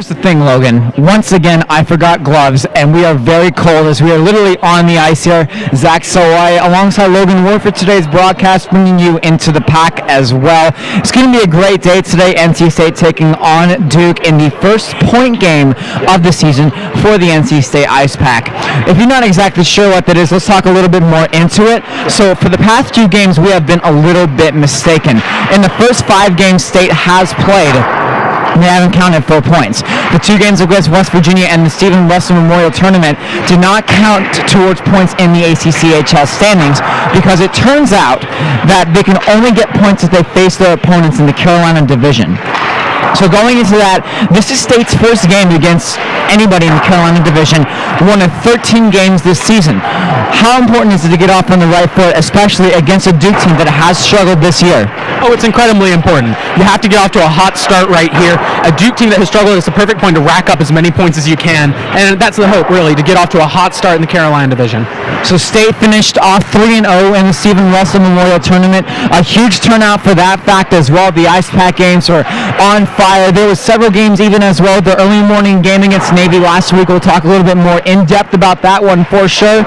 Here's the thing, Logan. Once again, I forgot gloves, and we are very cold as we are literally on the ice here. Zach Sawai alongside Logan Ward for today's broadcast, bringing you into the pack as well. It's going to be a great day today. NC State taking on Duke in the first point game of the season for the NC State Ice Pack. If you're not exactly sure what that is, let's talk a little bit more into it. So for the past few games, we have been a little bit mistaken. In the first 5 games State has played, they haven't counted 4 points. The 2 games against West Virginia and the Stephen Russell Memorial Tournament did not count towards points in the ACCHL standings because it turns out that they can only get points if they face their opponents in the Carolina Division. So going into that, this is State's first game against anybody in the Carolina Division, one of 13 games this season. How important is it to get off on the right foot, especially against a Duke team that has struggled this year? Oh, it's incredibly important. You have to get off to a hot start right here. A Duke team that has struggled is the perfect point to rack up as many points as you can, and that's the hope, really, to get off to a hot start in the Carolina Division. So State finished off 3-0 in the Stephen Russell Memorial Tournament. A huge turnout for that fact as well. The Ice Pack games were on fire. There was several games even as well. The early morning game against Navy last week. We'll talk a little bit more in depth about that one for sure.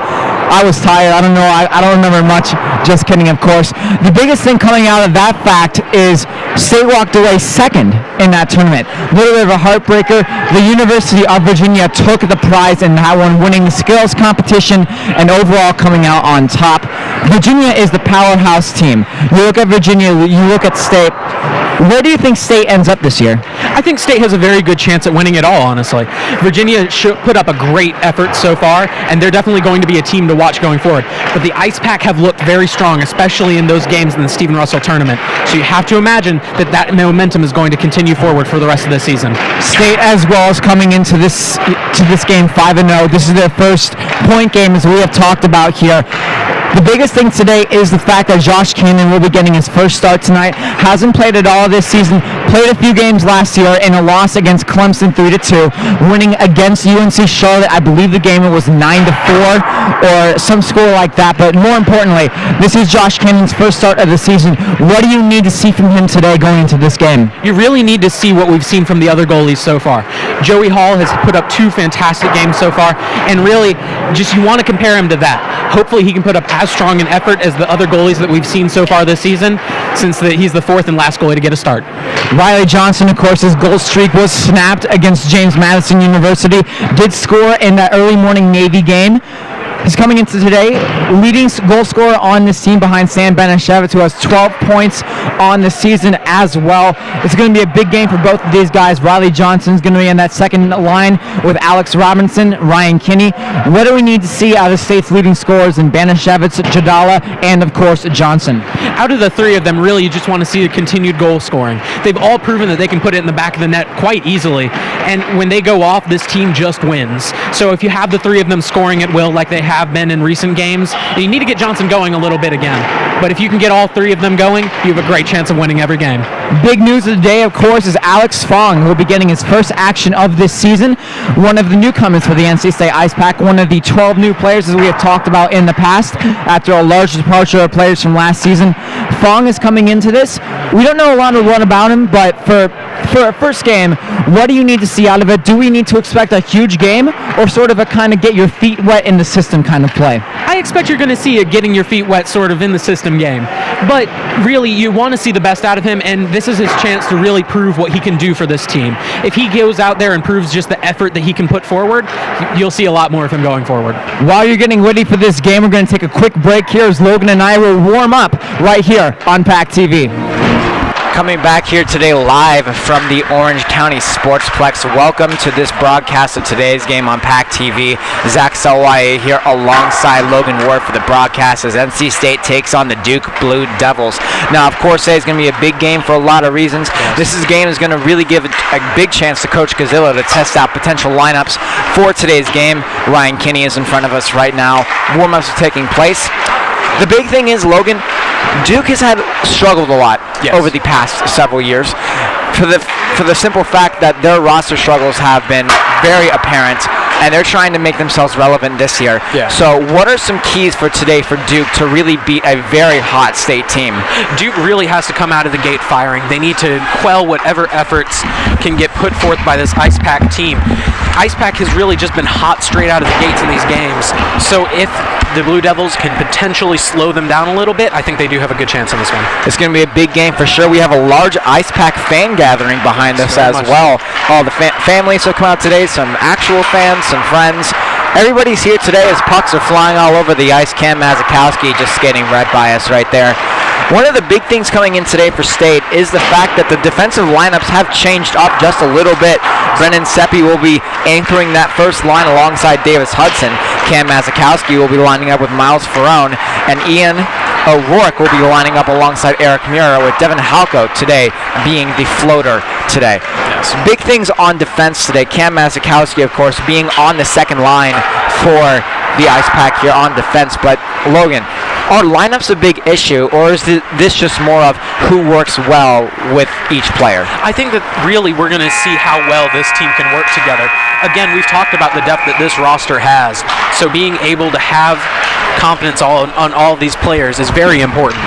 I was tired. I don't know. I don't remember much. Just kidding, of course. The biggest thing coming out of that fact is State walked away second in that tournament. A little bit of a heartbreaker. The University of Virginia took the prize in that one, winning the skills competition and overall coming out on top. Virginia is the powerhouse team. You look at Virginia, you look at State. Where do you think State ends up this year? I think State has a very good chance at winning it all, honestly. Virginia put up a great effort so far, and they're definitely going to be a team to watch going forward. But the Ice Pack have looked very strong, especially in those games in the Stephen Russell Tournament. So you have to imagine that momentum is going to continue forward for the rest of the season. State as well is coming into this game 5-0. This is their first point game, as we have talked about here. The biggest thing today is the fact that Josh Cannon will be getting his first start tonight. Hasn't played at all this season. Played a few games last year in a loss against Clemson 3-2, winning against UNC Charlotte. I believe the game was 9-4 or some score like that. But more importantly, this is Josh Cannon's first start of the season. What do you need to see from him today going into this game? You really need to see what we've seen from the other goalies so far. Joey Hall has put up 2 fantastic games so far, and really, just you want to compare him to that. Hopefully he can put up as strong an effort as the other goalies that we've seen so far this season, since he's the 4th and last goalie to get a start. Riley Johnson, of course, his goal streak was snapped against James Madison University. Did score in that early morning Navy game. He's coming into today, leading goal scorer on this team behind Sam Banashevitz, who has 12 points on the season as well. It's going to be a big game for both of these guys. Riley Johnson's going to be in that second line with Alex Robinson, Ryan Kinney. What do we need to see out of State's leading scorers in Banashevitz, Jadala, and of course Johnson? Out of the 3 of them, really, you just want to see a continued goal scoring. They've all proven that they can put it in the back of the net quite easily, and when they go off, this team just wins. So if you have the 3 of them scoring at will like they have been in recent games, you need to get Johnson going a little bit again. But if you can get all 3 of them going, you have a great chance of winning every game. Big news of the day, of course, is Alex Fong, who will be getting his first action of this season. One of the newcomers for the NC State Ice Pack, one of the 12 new players as we have talked about in the past after a large departure of players from last season. Fong is coming into this. We don't know a lot about him, but for a first game, what do you need to see out of it? Do we need to expect a huge game or sort of a kind of get your feet wet in the system kind of play? I expect you're going to see a getting your feet wet sort of in the system game. But really, you want to see the best out of him, and this is his chance to really prove what he can do for this team. If he goes out there and proves just the effort that he can put forward, you'll see a lot more of him going forward. While you're getting ready for this game, we're going to take a quick break here as Logan and I will warm up right here on PackTV. Coming back here today live from the Orange County Sportsplex. Welcome to this broadcast of today's game on PackTV. Zach Sawai here alongside Logan Ward for the broadcast as NC State takes on the Duke Blue Devils. Now, of course, today is going to be a big game for a lot of reasons. This game is going to really give a big chance to Coach Gazzillo to test out potential lineups for today's game. Ryan Kinney is in front of us right now. Warm-ups are taking place. The big thing is, Logan, Duke has struggled a lot over the past several years for the simple fact that their roster struggles have been very apparent, and they're trying to make themselves relevant this year. Yeah. So what are some keys for today for Duke to really beat a very hot state team? Duke really has to come out of the gate firing. They need to quell whatever efforts can get put forth by this Ice Pack team. Ice Pack has really just been hot straight out of the gates in these games. So if the Blue Devils can potentially slow them down a little bit, I think they do have a good chance on this one. It's going to be a big game for sure. We have a large Ice Pack fan gathering behind us as well. All the families will come out today, some actual fans, some friends. Everybody's here today as pucks are flying all over the ice. Cam Mazikowski just skating right by us right there. One of the big things coming in today for State is the fact that the defensive lineups have changed up just a little bit. Brennan Seppi will be anchoring that first line alongside Davis Hudson. Cam Mazikowski will be lining up with Miles Ferrone, and Ian O'Rourke will be lining up alongside Eric Mura, with Devin Halko today being the floater today. Yes. Big things on defense today. Cam Mazikowski, of course, being on the second line for the Ice Pack here on defense. But Logan, are lineups a big issue, or is this just more of who works well with each player? I think that really we're going to see how well this team can work together. Again, we've talked about the depth that this roster has, so being able to have confidence on all of these players is very important.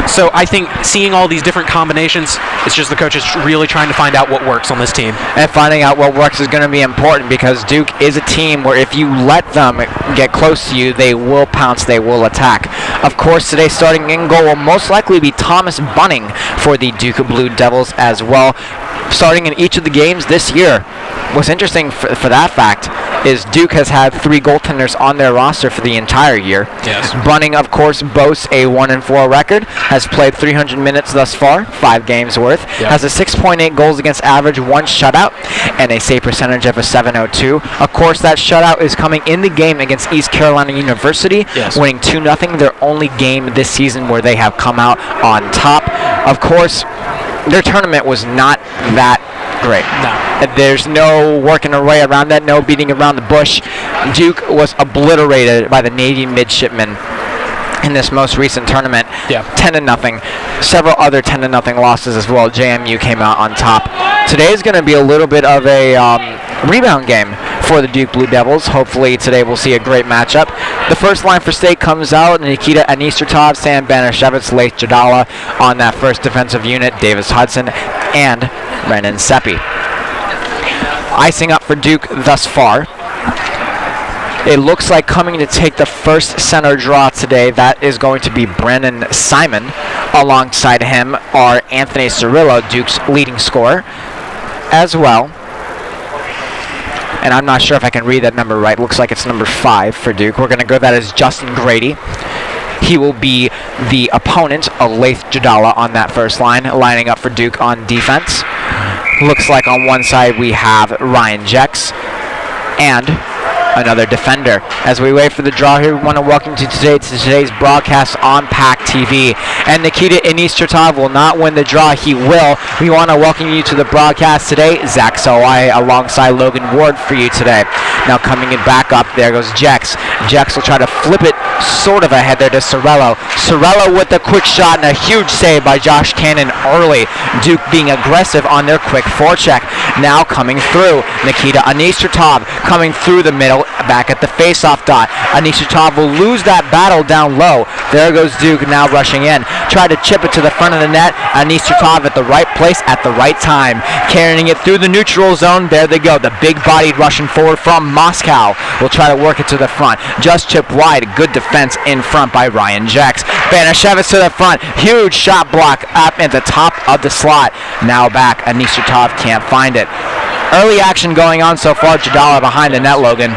So I think seeing all these different combinations, it's just the coaches really trying to find out what works on this team. And finding out what works is going to be important, because Duke is a team where if you let them get close to you, they will pounce, they will attack. Of course, today starting in goal will most likely be Thomas Bunning for the Duke Blue Devils as well. Starting in each of the games this year. What's interesting for that fact is Duke has had 3 goaltenders on their roster for the entire year. Yes. Bunning, of course, boasts a 1-4 record, has played 300 minutes thus far, 5 games worth, has a 6.8 goals against average, 1 shutout, and a save percentage of a .702. Of course, that shutout is coming in the game against East Carolina University, winning 2-0, their only game this season where they have come out on top. Of course, their tournament was not that great. No. There's no working our way around that, no beating around the bush. Duke was obliterated by the Navy midshipmen in this most recent tournament. 10-0. Several other 10-0 losses as well. JMU came out on top. Today is going to be a little bit of a rebound game for the Duke Blue Devils. Hopefully today we'll see a great matchup. The first line for State comes out: Nikita Anistertov, Sam Banashevitz, Leith Jadala on that first defensive unit, Davis Hudson, and Brennan Seppi. Icing up for Duke thus far. It looks like coming to take the first center draw today, that is going to be Brandon Simon. Alongside him are Anthony Cirillo, Duke's leading scorer, as well. And I'm not sure if I can read that number right. Looks like it's number 5 for Duke. We're going to go that as Justin Grady. He will be the opponent of Leith Jadala on that first line, lining up for Duke on defense. Looks like on one side we have Ryan Jex and another defender. As we wait for the draw here, we want to welcome you to today's broadcast on PackTV. And Nikita Anistertov will not win the draw. He will. We want to welcome you to the broadcast today. Zach Sawai alongside Logan Ward for you today. Now coming in back up, there goes Jex. Jex will try to flip it sort of ahead there to Cirillo. Cirillo with a quick shot and a huge save by Josh Cannon early. Duke being aggressive on their quick forecheck. Now coming through, Nikita Anistertov coming through the middle, back at the face-off dot. Anistertov will lose that battle down low. There goes Duke now rushing in. Try to chip it to the front of the net. Anistertov at the right place at the right time. Carrying it through the neutral zone. There they go. The big-bodied Russian forward from Moscow will try to work it to the front. Just chipped wide. Good defense in front by Ryan Jex. Banashevitz to the front. Huge shot block up at the top of the slot. Now back. Anistertov can't find it. Early action going on so far. Jadala behind the net, Logan.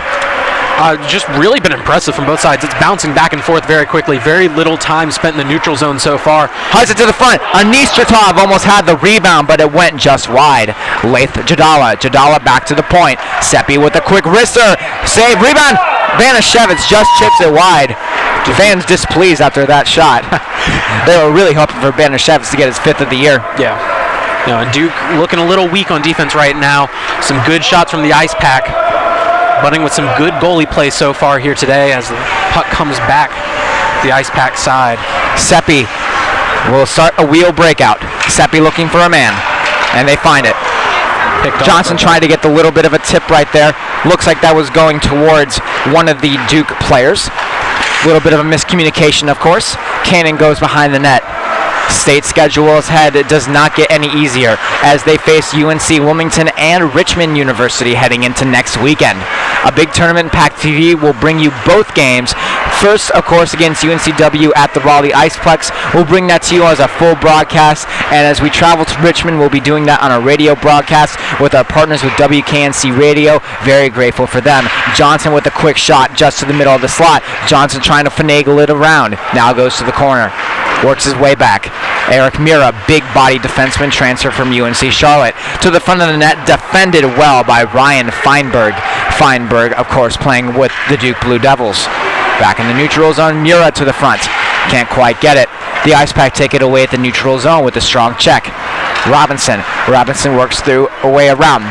Just really been impressive from both sides. It's bouncing back and forth very quickly. Very little time spent in the neutral zone so far. Hudson to the front. Anistertov almost had the rebound, but it went just wide. Leith Jadala. Jadala back to the point. Seppi with a quick wrister. Save. Rebound. Banashevitz just chips it wide. Fans displeased after that shot. They were really hoping for Banashevitz to get his 5th of the year. Yeah. And Duke looking a little weak on defense right now. Some good shots from the Ice Pack. Bunning with some good goalie play so far here today as the puck comes back the Ice Pack side. Seppi will start a wheel breakout. Seppi looking for a man, and they find it. picked off. Johnson trying to get the little bit of a tip right there. Looks like that was going towards one of the Duke players. A little bit of a miscommunication, of course. Cannon goes behind the net. State schedule ahead. It does not get any easier as they face UNC Wilmington and Richmond University heading into next weekend. A big tournament. PackTV will bring you both games. First, of course, against UNCW at the Raleigh Iceplex. We'll bring that to you as a full broadcast, and as we travel to Richmond, we'll be doing that on a radio broadcast with our partners with WKNC Radio. Very grateful for them. Johnson with a quick shot just to the middle of the slot. Johnson trying to finagle it around. Now goes to the corner. Works his way back. Eric Mira, big body defenseman, transfer from UNC Charlotte. To the front of the net, defended well by Ryan Feinberg. Feinberg, of course, playing with the Duke Blue Devils. Back in the neutral zone, Mira to the front. Can't quite get it. The Ice Pack take it away at the neutral zone with a strong check. Robinson works through a way around.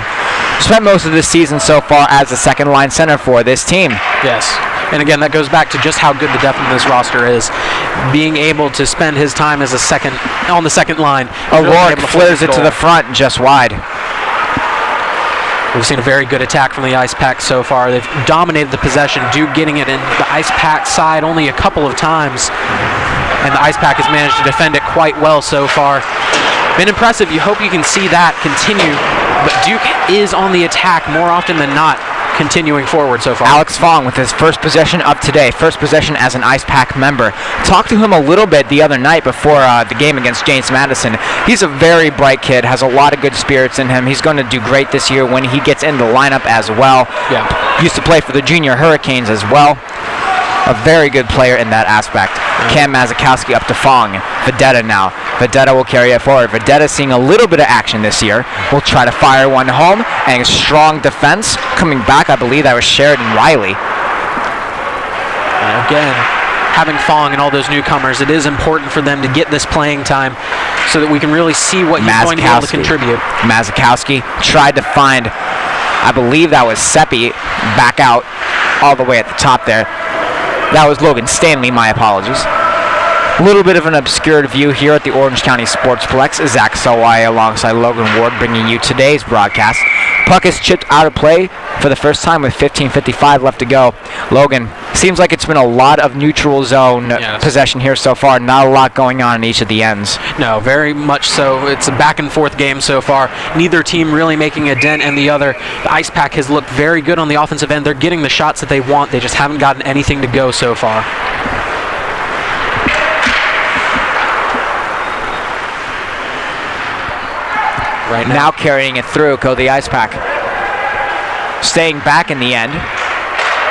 Spent most of this season so far as a second line center for this team. Yes. And again, that goes back to just how good the depth of this roster is. Being able to spend his time as on the second line. O'Rourke flares it to the front, just wide. We've seen a very good attack from the Ice Pack so far. They've dominated the possession. Duke getting it in the Ice Pack side only a couple of times. And the Ice Pack has managed to defend it quite well so far. Been impressive. You hope you can see that continue. But Duke is on the attack more often than not, continuing forward so far. Alex Fong with his first possession of today, first possession as an Ice Pack member. Talked to him a little bit the other night before the game against James Madison. He's a very bright kid, has a lot of good spirits in him. He's going to do great this year when he gets in the lineup as well. Yeah. Used to play for the Junior Hurricanes as well. A very good player in that aspect. Cam Mazakowski up to Fong. Vedetta now. Vedetta will carry it forward. Vedetta seeing a little bit of action this year. Will try to fire one home. And a strong defense. Coming back, I believe that was Sheridan Riley. And again, having Fong and all those newcomers, it is important for them to get this playing time so that we can really see what he's going to be able to contribute. Mazakowski tried to find, I believe that was Seppi, back out all the way at the top there. That was Logan Stanley, my apologies. A little bit of an obscured view here at the Orange County Sportsplex. Zach Sawai alongside Logan Ward bringing you today's broadcast. Puck is chipped out of play for the first time with 15:55 left to go. Logan, seems like it's been a lot of neutral zone possession here so far. Not a lot going on in each of the ends. No, very much so. It's a back and forth game so far. Neither team really making a dent in the other. The Ice Pack has looked very good on the offensive end. They're getting the shots that they want. They just haven't gotten anything to go so far. Right now carrying it through, go the Ice Pack. Staying back in the end.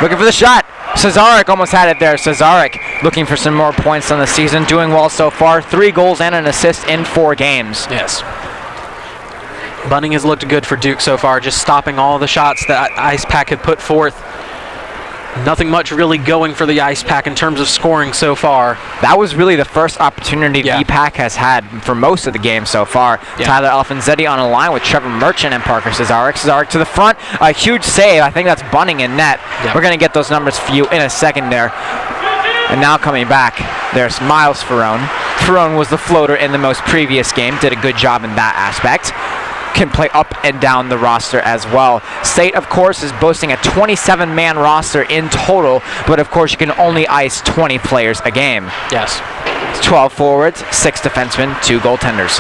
Looking for the shot. Cesarek almost had it there. Cesarek looking for some more points on the season. Doing well so far. 3 goals and an assist in 4 games. Yes. Bunning has looked good for Duke so far, just stopping all the shots that Ice Pack had put forth. Nothing much really going for the Ice Pack in terms of scoring so far. That was really the first opportunity the Pack has had for most of the game so far. Tyler Alfonzetti on a line with Trevor Merchant and Parker Cesarek. Cesarek to the front. A huge save. I think that's Bunning in net. We're going to get those numbers for you in a second there. And now coming back, there's Miles Ferrone. Ferrone was the floater in the most previous game. Did a good job in that aspect. Can play up and down the roster as well. State, of course, is boasting a 27-man roster in total, but of course you can only ice 20 players a game. Yes. 12 forwards, 6 defensemen, 2 goaltenders.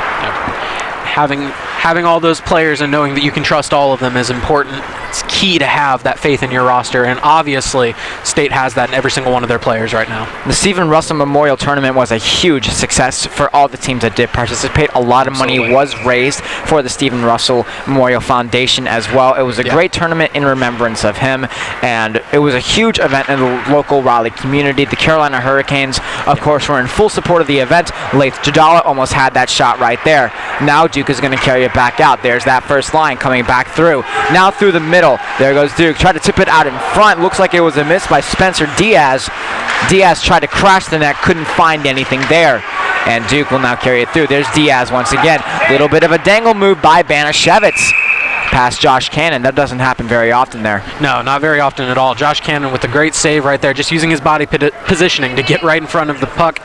Having all those players and knowing that you can trust all of them is important. It's key to have that faith in your roster, and obviously State has that in every single one of their players right now. The Stephen Russell Memorial Tournament was a huge success for all the teams that did participate. A lot of money was raised for the Stephen Russell Memorial Foundation as well. It was a great tournament in remembrance of him, and it was a huge event in the local Raleigh community. The Carolina Hurricanes, of course, were in full support of the event. Laith Jadala almost had that shot right there. Now Duke is going to carry it back out. There's that first line coming back through. Now through the middle. There goes Duke. Tried to tip it out in front. Looks like it was a miss by Spencer Diaz. Diaz tried to crash the net. Couldn't find anything there. And Duke will now carry it through. There's Diaz once again. Little bit of a dangle move by Banashevitz. Past Josh Cannon. That doesn't happen very often there. No, not very often at all. Josh Cannon with a great save right there, just using his body positioning to get right in front of the puck.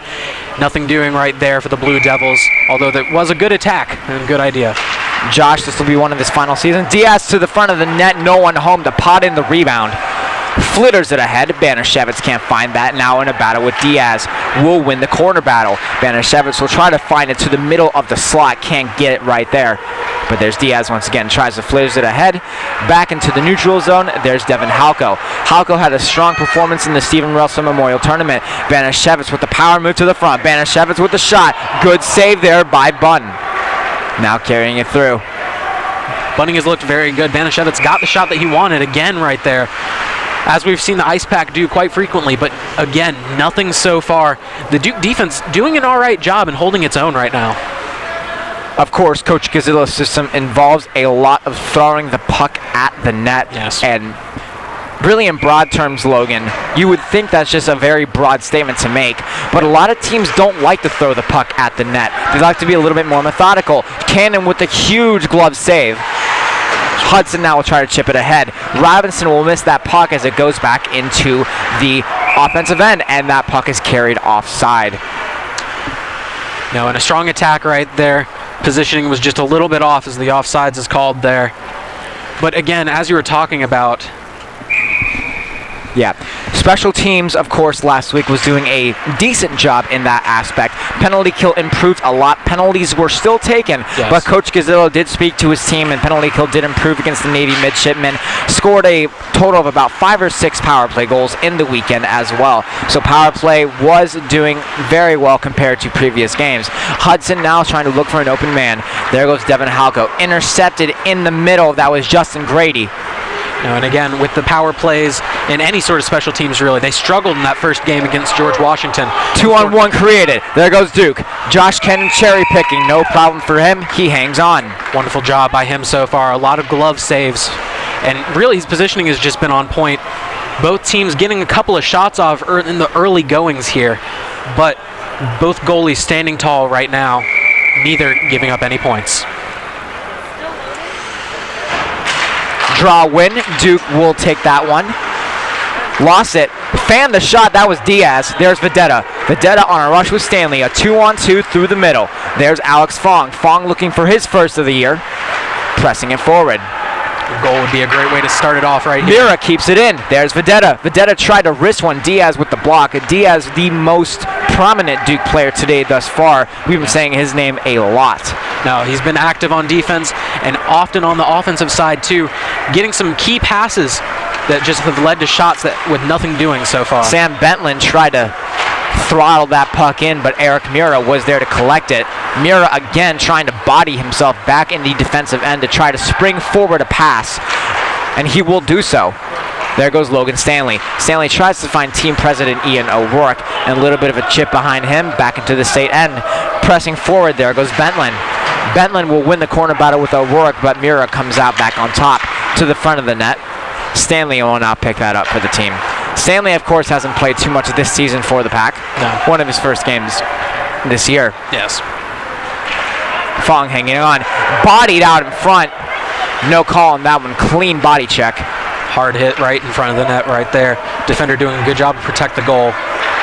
Nothing doing right there for the Blue Devils, although that was a good attack and good idea. Josh, this will be one of his final seasons. Diaz to the front of the net, no one home to pot in the rebound. Flitters it ahead. Banashevitz can't find that. Now in a battle with Diaz. Will win the corner battle. Banashevitz will try to find it to the middle of the slot. Can't get it right there. But there's Diaz once again. Tries to flitters it ahead. Back into the neutral zone. There's Devin Halko. Halko had a strong performance in the Stephen Russell Memorial Tournament. Banashevitz with the power move to the front. Banashevitz with the shot. Good save there by Bunn. Now carrying it through. Bunning has looked very good. Banashevitz got the shot that he wanted again right there, as we've seen the Ice Pack do quite frequently, but again, nothing so far. The Duke defense doing an all right job and holding its own right now. Of course, Coach Gazzillo's system involves a lot of throwing the puck at the net. Yes. And really in broad terms, Logan, you would think that's just a very broad statement to make, but a lot of teams don't like to throw the puck at the net. They like to be a little bit more methodical. Cannon with a huge glove save. Hudson now will try to chip it ahead. Robinson will miss that puck as it goes back into the offensive end, and that puck is carried offside. No, and a strong attack right there. Positioning was just a little bit off as the offsides is called there. But again, as you were talking about, yeah. Special teams, of course, last week was doing a decent job in that aspect. Penalty kill improved a lot. Penalties were still taken, yes, but Coach Gazzillo did speak to his team, and penalty kill did improve against the Navy midshipmen. Scored a total of about 5 or 6 power play goals in the weekend as well. So power play was doing very well compared to previous games. Hudson now trying to look for an open man. There goes Devin Halko. Intercepted in the middle. That was Justin Grady. and again, with the power plays in any sort of special teams, really, they struggled in that first game against George Washington. 2-on-1 created. There goes Duke. Josh Kennan cherry picking. No problem for him. He hangs on. Wonderful job by him so far. A lot of glove saves. And really, his positioning has just been on point. Both teams getting a couple of shots off in the early goings here. But both goalies standing tall right now, neither giving up any points. Draw win. Duke will take that one. Lost it. Fanned the shot. That was Diaz. There's Vedetta. Vedetta on a rush with Stanley. A 2-on-2 through the middle. There's Alex Fong. Fong looking for his first of the year. Pressing it forward. A goal would be a great way to start it off right here. Mira keeps it in. There's Vedetta. Vedetta tried to wrist one. Diaz with the block. Diaz, the most prominent Duke player today thus far. We've been saying his name a lot. No, he's been active on defense and often on the offensive side too, getting some key passes that just have led to shots that with nothing doing so far. Sam Bentland tried to throttle that puck in, but Eric Mira was there to collect it. Mira again trying to body himself back in the defensive end to try to spring forward a pass, and he will do so. There goes Logan Stanley. Stanley tries to find team president Ian O'Rourke, and a little bit of a chip behind him back into the state end. Pressing forward, there goes Bentland. Bentland will win the corner battle with O'Rourke, but Mira comes out back on top to the front of the net. Stanley will now pick that up for the team. Stanley, of course, hasn't played too much this season for the Pack. No. One of his first games this year. Yes. Fong hanging on. Bodied out in front. No call on that one. Clean body check. Hard hit right in front of the net right there. Defender doing a good job to protect the goal.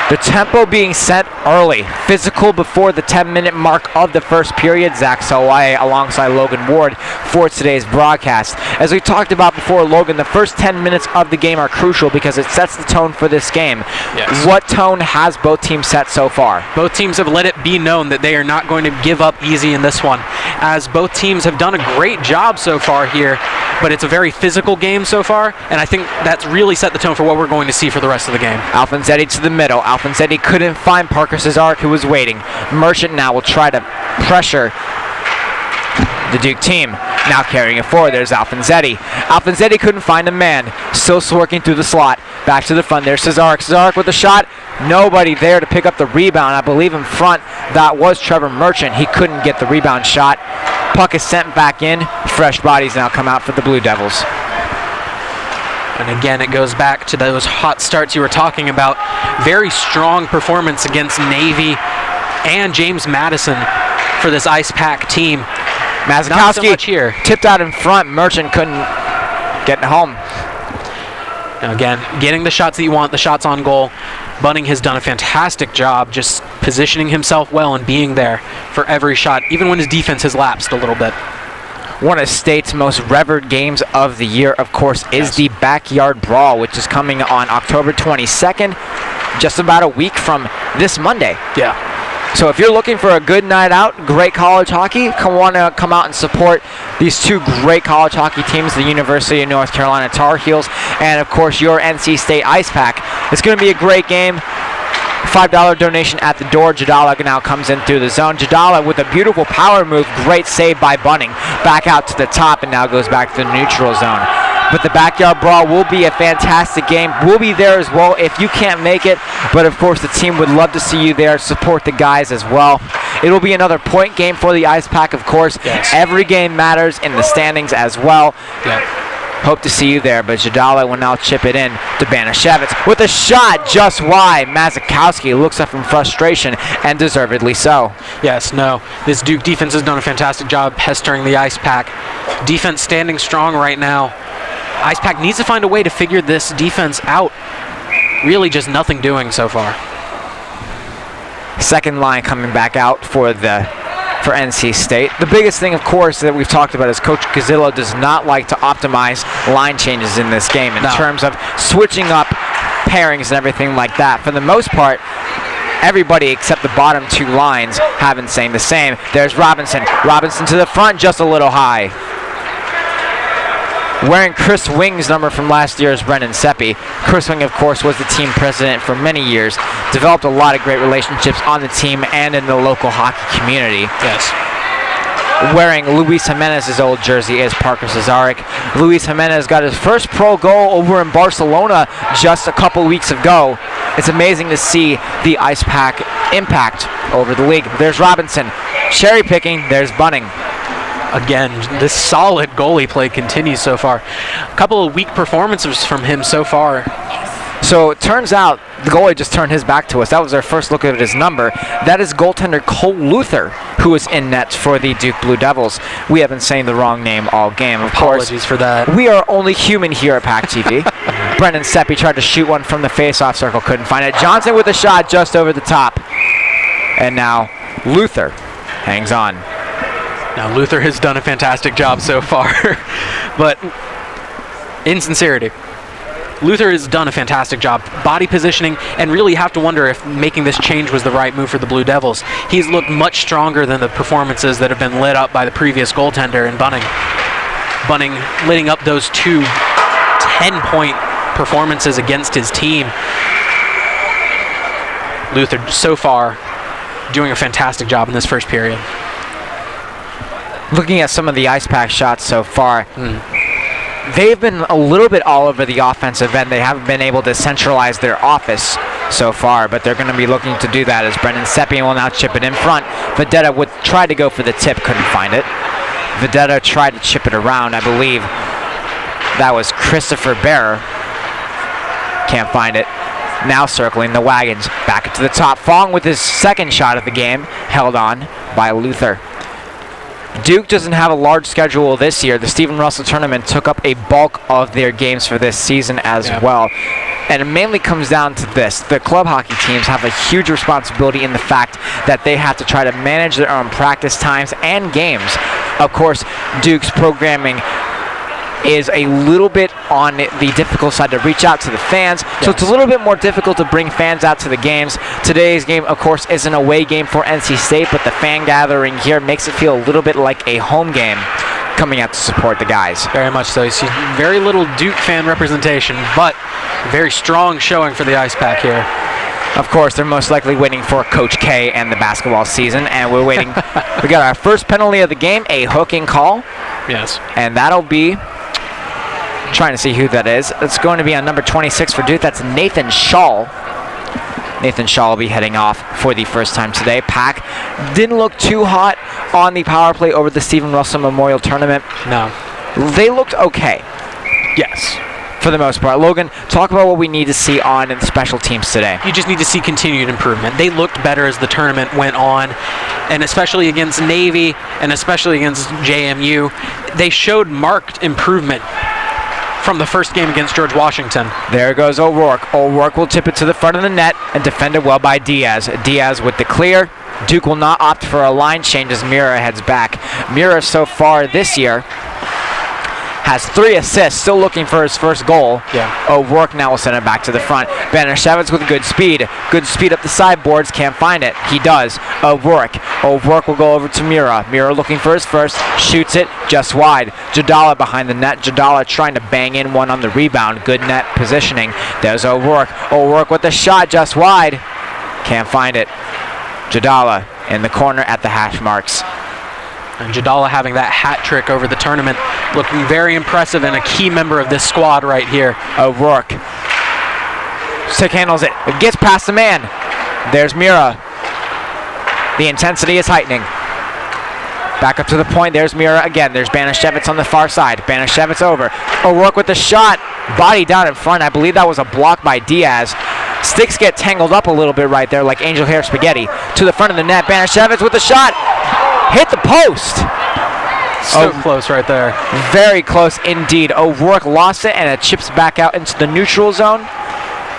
The tempo being set early. Physical before the 10-minute mark of the first period. Zach Sawaye alongside Logan Ward for today's broadcast. As we talked about before, Logan, the first 10 minutes of the game are crucial because it sets the tone for this game. Yes. What tone has both teams set so far? Both teams have let it be known that they are not going to give up easy in this one, as both teams have done a great job so far here, but it's a very physical game so far, and I think that's really set the tone for what we're going to see for the rest of the game. Alfonsetti to the middle. Alfonsetti couldn't find Parker Cesarek, who was waiting. Merchant now will try to pressure the Duke team. Now carrying it forward, there's Alfonsetti. Alfonsetti couldn't find a man. Still working through the slot. Back to the front, there's Cesarek. Cesarek with a shot. Nobody there to pick up the rebound. I believe in front, that was Trevor Merchant. He couldn't get the rebound shot. Puck is sent back in. Fresh bodies now come out for the Blue Devils. And again, it goes back to those hot starts you were talking about. Very strong performance against Navy and James Madison for this Ice Pack team. Not so much here. Tipped out in front. Merchant couldn't get home. Now again, getting the shots that you want, the shots on goal. Bunning has done a fantastic job just positioning himself well and being there for every shot, even when his defense has lapsed a little bit. one of state's most revered games of the year, of course, is the Backyard Brawl, which is coming on October 22nd, just about a week from this Monday. Yeah. So if you're looking for a good night out, great college hockey, want to come out and support these two great college hockey teams, the University of North Carolina Tar Heels and, of course, your NC State Ice Pack. It's going to be a great game. $5 donation at the door. Jadala now comes in through the zone. Jadala with a beautiful power move. Great save by Bunning. Back out to the top and now goes back to the neutral zone. But the Backyard Brawl will be a fantastic game. We'll be there as well if you can't make it. But, of course, the team would love to see you there. Support the guys as well. It'll be another point game for the Ice Pack, of course. Yes. Every game matters in the standings as well. Yeah. Hope to see you there, but Jadala will now chip it in to Banashevitz with a shot just wide. Mazikowski looks up in frustration, and deservedly so. Yes, no. This Duke defense has done a fantastic job pestering the Ice Pack. Defense standing strong right now. Ice Pack needs to find a way to figure this defense out. Really just nothing doing so far. Second line coming back out for NC State. The biggest thing, of course, that we've talked about is Coach Gazzillo does not like to optimize line changes in this game in terms of switching up pairings and everything like that. For the most part, everybody except the bottom two lines have been saying the same. There's Robinson. Robinson to the front, just a little high. Wearing Chris Wing's number from last year's Brendan Seppi. Chris Wing, of course, was the team president for many years. Developed a lot of great relationships on the team and in the local hockey community. Yes. Wearing Luis Jimenez's old jersey is Parker Cesarek. Luis Jimenez got his first pro goal over in Barcelona just a couple weeks ago. It's amazing to see the Ice Pack impact over the league. There's Robinson. Cherry picking. There's Bunning. Again, this solid goalie play continues so far. A couple of weak performances from him so far. So it turns out the goalie just turned his back to us. That was our first look at his number. That is goaltender Cole Luther, who is in net for the Duke Blue Devils. We have been saying the wrong name all game. Of Apologies for that. We are only human here at PackTV. Brendan Seppi tried to shoot one from the face-off circle, couldn't find it. Johnson with a shot just over the top. And now Luther hangs on. Now, Luther has done a fantastic job so far, but in sincerity, Luther has done a fantastic job body positioning, and really have to wonder if making this change was the right move for the Blue Devils. He's looked much stronger than the performances that have been lit up by the previous goaltender in Bunning. Bunning lighting up those two 10-point performances against his team. Luther, so far, doing a fantastic job in this first period. Looking at some of the Ice Pack shots so far, they've been a little bit all over the offensive end. They haven't been able to centralize their offense so far, but they're going to be looking to do that as Brendan Seppi will now chip it in front. Vedetta would try to go for the tip, couldn't find it. Vedetta tried to chip it around. I believe that was Christopher Bearer. Can't find it. Now circling the wagons. Back to the top. Fong with his second shot of the game, held on by Luther. Duke doesn't have a large schedule this year. The Stephen Russell tournament took up a bulk of their games for this season as well. And it mainly comes down to this. The club hockey teams have a huge responsibility in the fact that they have to try to manage their own practice times and games. Of course, Duke's programming is a little bit on the difficult side to reach out to the fans. So it's a little bit more difficult to bring fans out to the games. Today's game, of course, is an away game for NC State, but the fan gathering here makes it feel a little bit like a home game coming out to support the guys. Very much so. You see very little Duke fan representation, but very strong showing for the Ice Pack here. Of course, they're most likely waiting for Coach K and the basketball season, and we're waiting. We got our first penalty of the game, a hooking call. Yes. And that'll be, trying to see who that is. It's going to be on number 26 for Duke. That's Nathan Shaw. Nathan Shaw will be heading off for the first time today. Pack didn't look too hot on the power play over the Stephen Russell Memorial Tournament. No. They looked okay. Yes. For the most part. Logan, talk about what we need to see on in the special teams today. You just need to see continued improvement. They looked better as the tournament went on, and especially against Navy and especially against JMU, they showed marked improvement from the first game against George Washington. There goes O'Rourke. O'Rourke will tip it to the front of the net and defended well by Diaz. Diaz with the clear. Duke will not opt for a line change as Mira heads back. Mira so far this year has 3 assists, still looking for his first goal. Yeah. O'Rourke now will send it back to the front. Banashevitz with good speed. Good speed up the sideboards, can't find it. He does. O'Rourke will go over to Mira. Mira looking for his first, shoots it just wide. Jadala behind the net. Jadala trying to bang in one on the rebound. Good net positioning. There's O'Rourke. O'Rourke with the shot just wide. Can't find it. Jadala in the corner at the hash marks. And Jadala having that hat trick over the tournament, looking very impressive and a key member of this squad right here. O'Rourke. Stick handles it. It gets past the man. There's Mira. The intensity is heightening. Back up to the point. There's Mira again. There's Banashevitz on the far side. Banashevitz over. O'Rourke with the shot. Body down in front. I believe that was a block by Diaz. Sticks get tangled up a little bit right there like angel hair spaghetti. To the front of the net. Banashevitz with the shot. Hit the post. So close right there. Very close indeed. O'Rourke lost it and it chips back out into the neutral zone.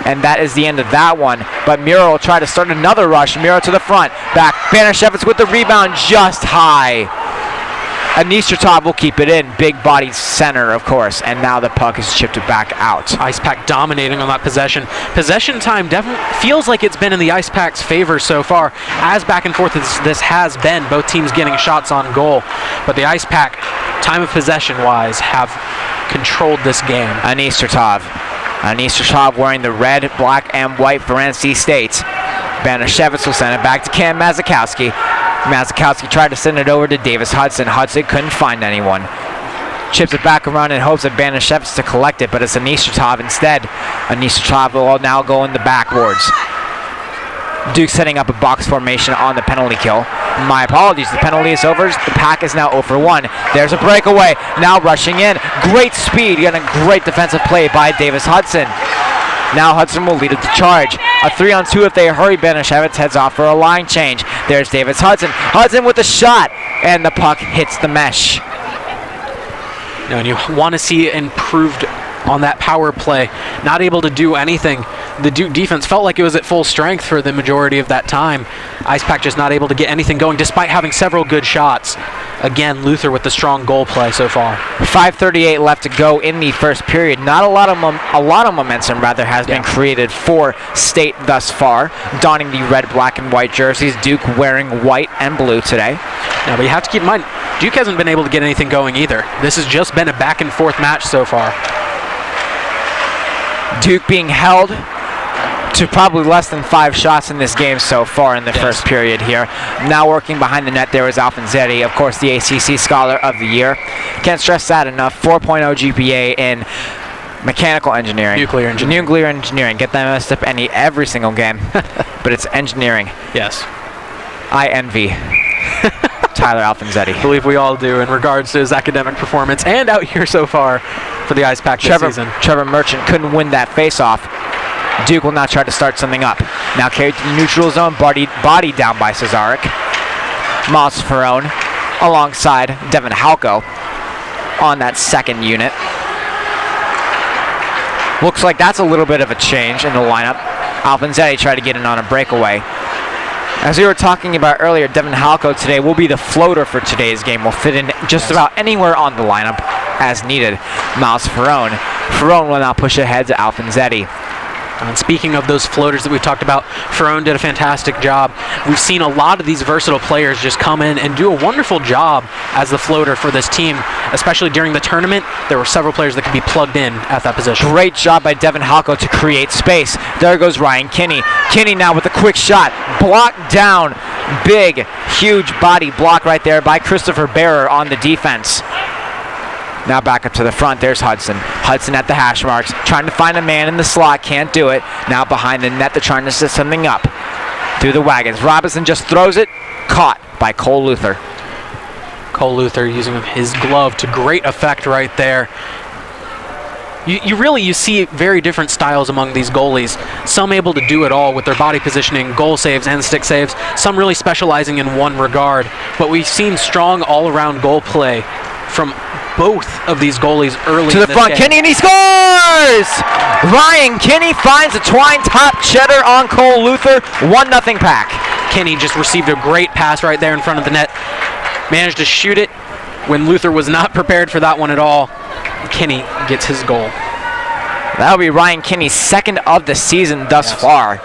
And that is the end of that one. But Mira will try to start another rush. Mira to the front. Back. Banashevitz with the rebound just high. Anistertov will keep it in. Big bodied center, of course. And now the puck is chipped back out. Ice Pack dominating on that possession. Possession time definitely feels like it's been in the Ice Pack's favor so far. As back and forth as this has been, both teams getting shots on goal. But the Ice Pack, time of possession-wise, have controlled this game. Anistertov wearing the red, black, and white for NC State. Banashevitz will send it back to Cam Mazakowski. Mazakowski tried to send it over to Davis Hudson. Hudson couldn't find anyone. Chips it back around in hopes of Banashevitz to collect it, but it's Anistertov instead. Anistertov will now go in the backboards. Duke setting up a box formation on the penalty kill. My apologies, the penalty is over. The Pack is now 0 for 1. There's a breakaway. Now rushing in. Great speed and a great defensive play by Davis Hudson. Now Hudson will lead at the charge. A 3-on-2 if they hurry. Banashevitz heads off for a line change. There's Davis Hudson. Hudson with the shot. And the puck hits the mesh. And you want to see improved on that power play. Not able to do anything. The Duke defense felt like it was at full strength for the majority of that time. Ice Pack just not able to get anything going despite having several good shots. Again, Luther with the strong goal play so far. 5:38 left to go in the first period. Not a lot of momentum rather has been created for State thus far, donning the red, black, and white jerseys. Duke wearing white and blue today. Now, but you have to keep in mind, Duke hasn't been able to get anything going either. This has just been a back and forth match so far. Duke being held to probably less than 5 shots in this game so far in the first period here. Now working behind the net there is Alfonzetti, of course the ACC Scholar of the Year. Can't stress that enough. 4.0 GPA in mechanical engineering. Nuclear engineering. Get that messed up every single game. But it's engineering. Yes. I envy Tyler Alfonzetti. I believe we all do in regards to his academic performance and out here so far for the Ice Pack this season. Trevor Merchant couldn't win that face-off. Duke will now try to start something up. Now carried to the neutral zone, body down by Cesarek. Miles Ferrone alongside Devin Halko on that second unit. Looks like that's a little bit of a change in the lineup. Alfonzetti tried to get in on a breakaway. As we were talking about earlier, Devin Halko today will be the floater for today's game. Will fit in just about anywhere on the lineup as needed. Miles Ferrone. Ferrone will now push ahead to Alfonzetti. And speaking of those floaters that we've talked about, Ferrone did a fantastic job. We've seen a lot of these versatile players just come in and do a wonderful job as the floater for this team, especially during the tournament. There were several players that could be plugged in at that position. Great job by Devin Halko to create space. There goes Ryan Kinney. Kinney now with a quick shot. Blocked down. Big, huge body block right there by Christopher Bearer on the defense. Now back up to the front, there's Hudson. Hudson at the hash marks, trying to find a man in the slot, can't do it. Now behind the net, they're trying to set something up. Through the wagons, Robinson just throws it, caught by Cole Luther. Cole Luther using his glove to great effect right there. You see very different styles among these goalies. Some able to do it all with their body positioning, goal saves, and stick saves. Some really specializing in one regard. But we've seen strong all-around goal play from both of these goalies early to the front, Kinney, and he scores! Ryan Kinney finds a twine top cheddar on Cole Luther. 1-0 Pack. Kenny just received a great pass right there in front of the net. Managed to shoot it when Luther was not prepared for that one at all. Kenny gets his goal. That'll be Ryan Kinney's second of the season thus far.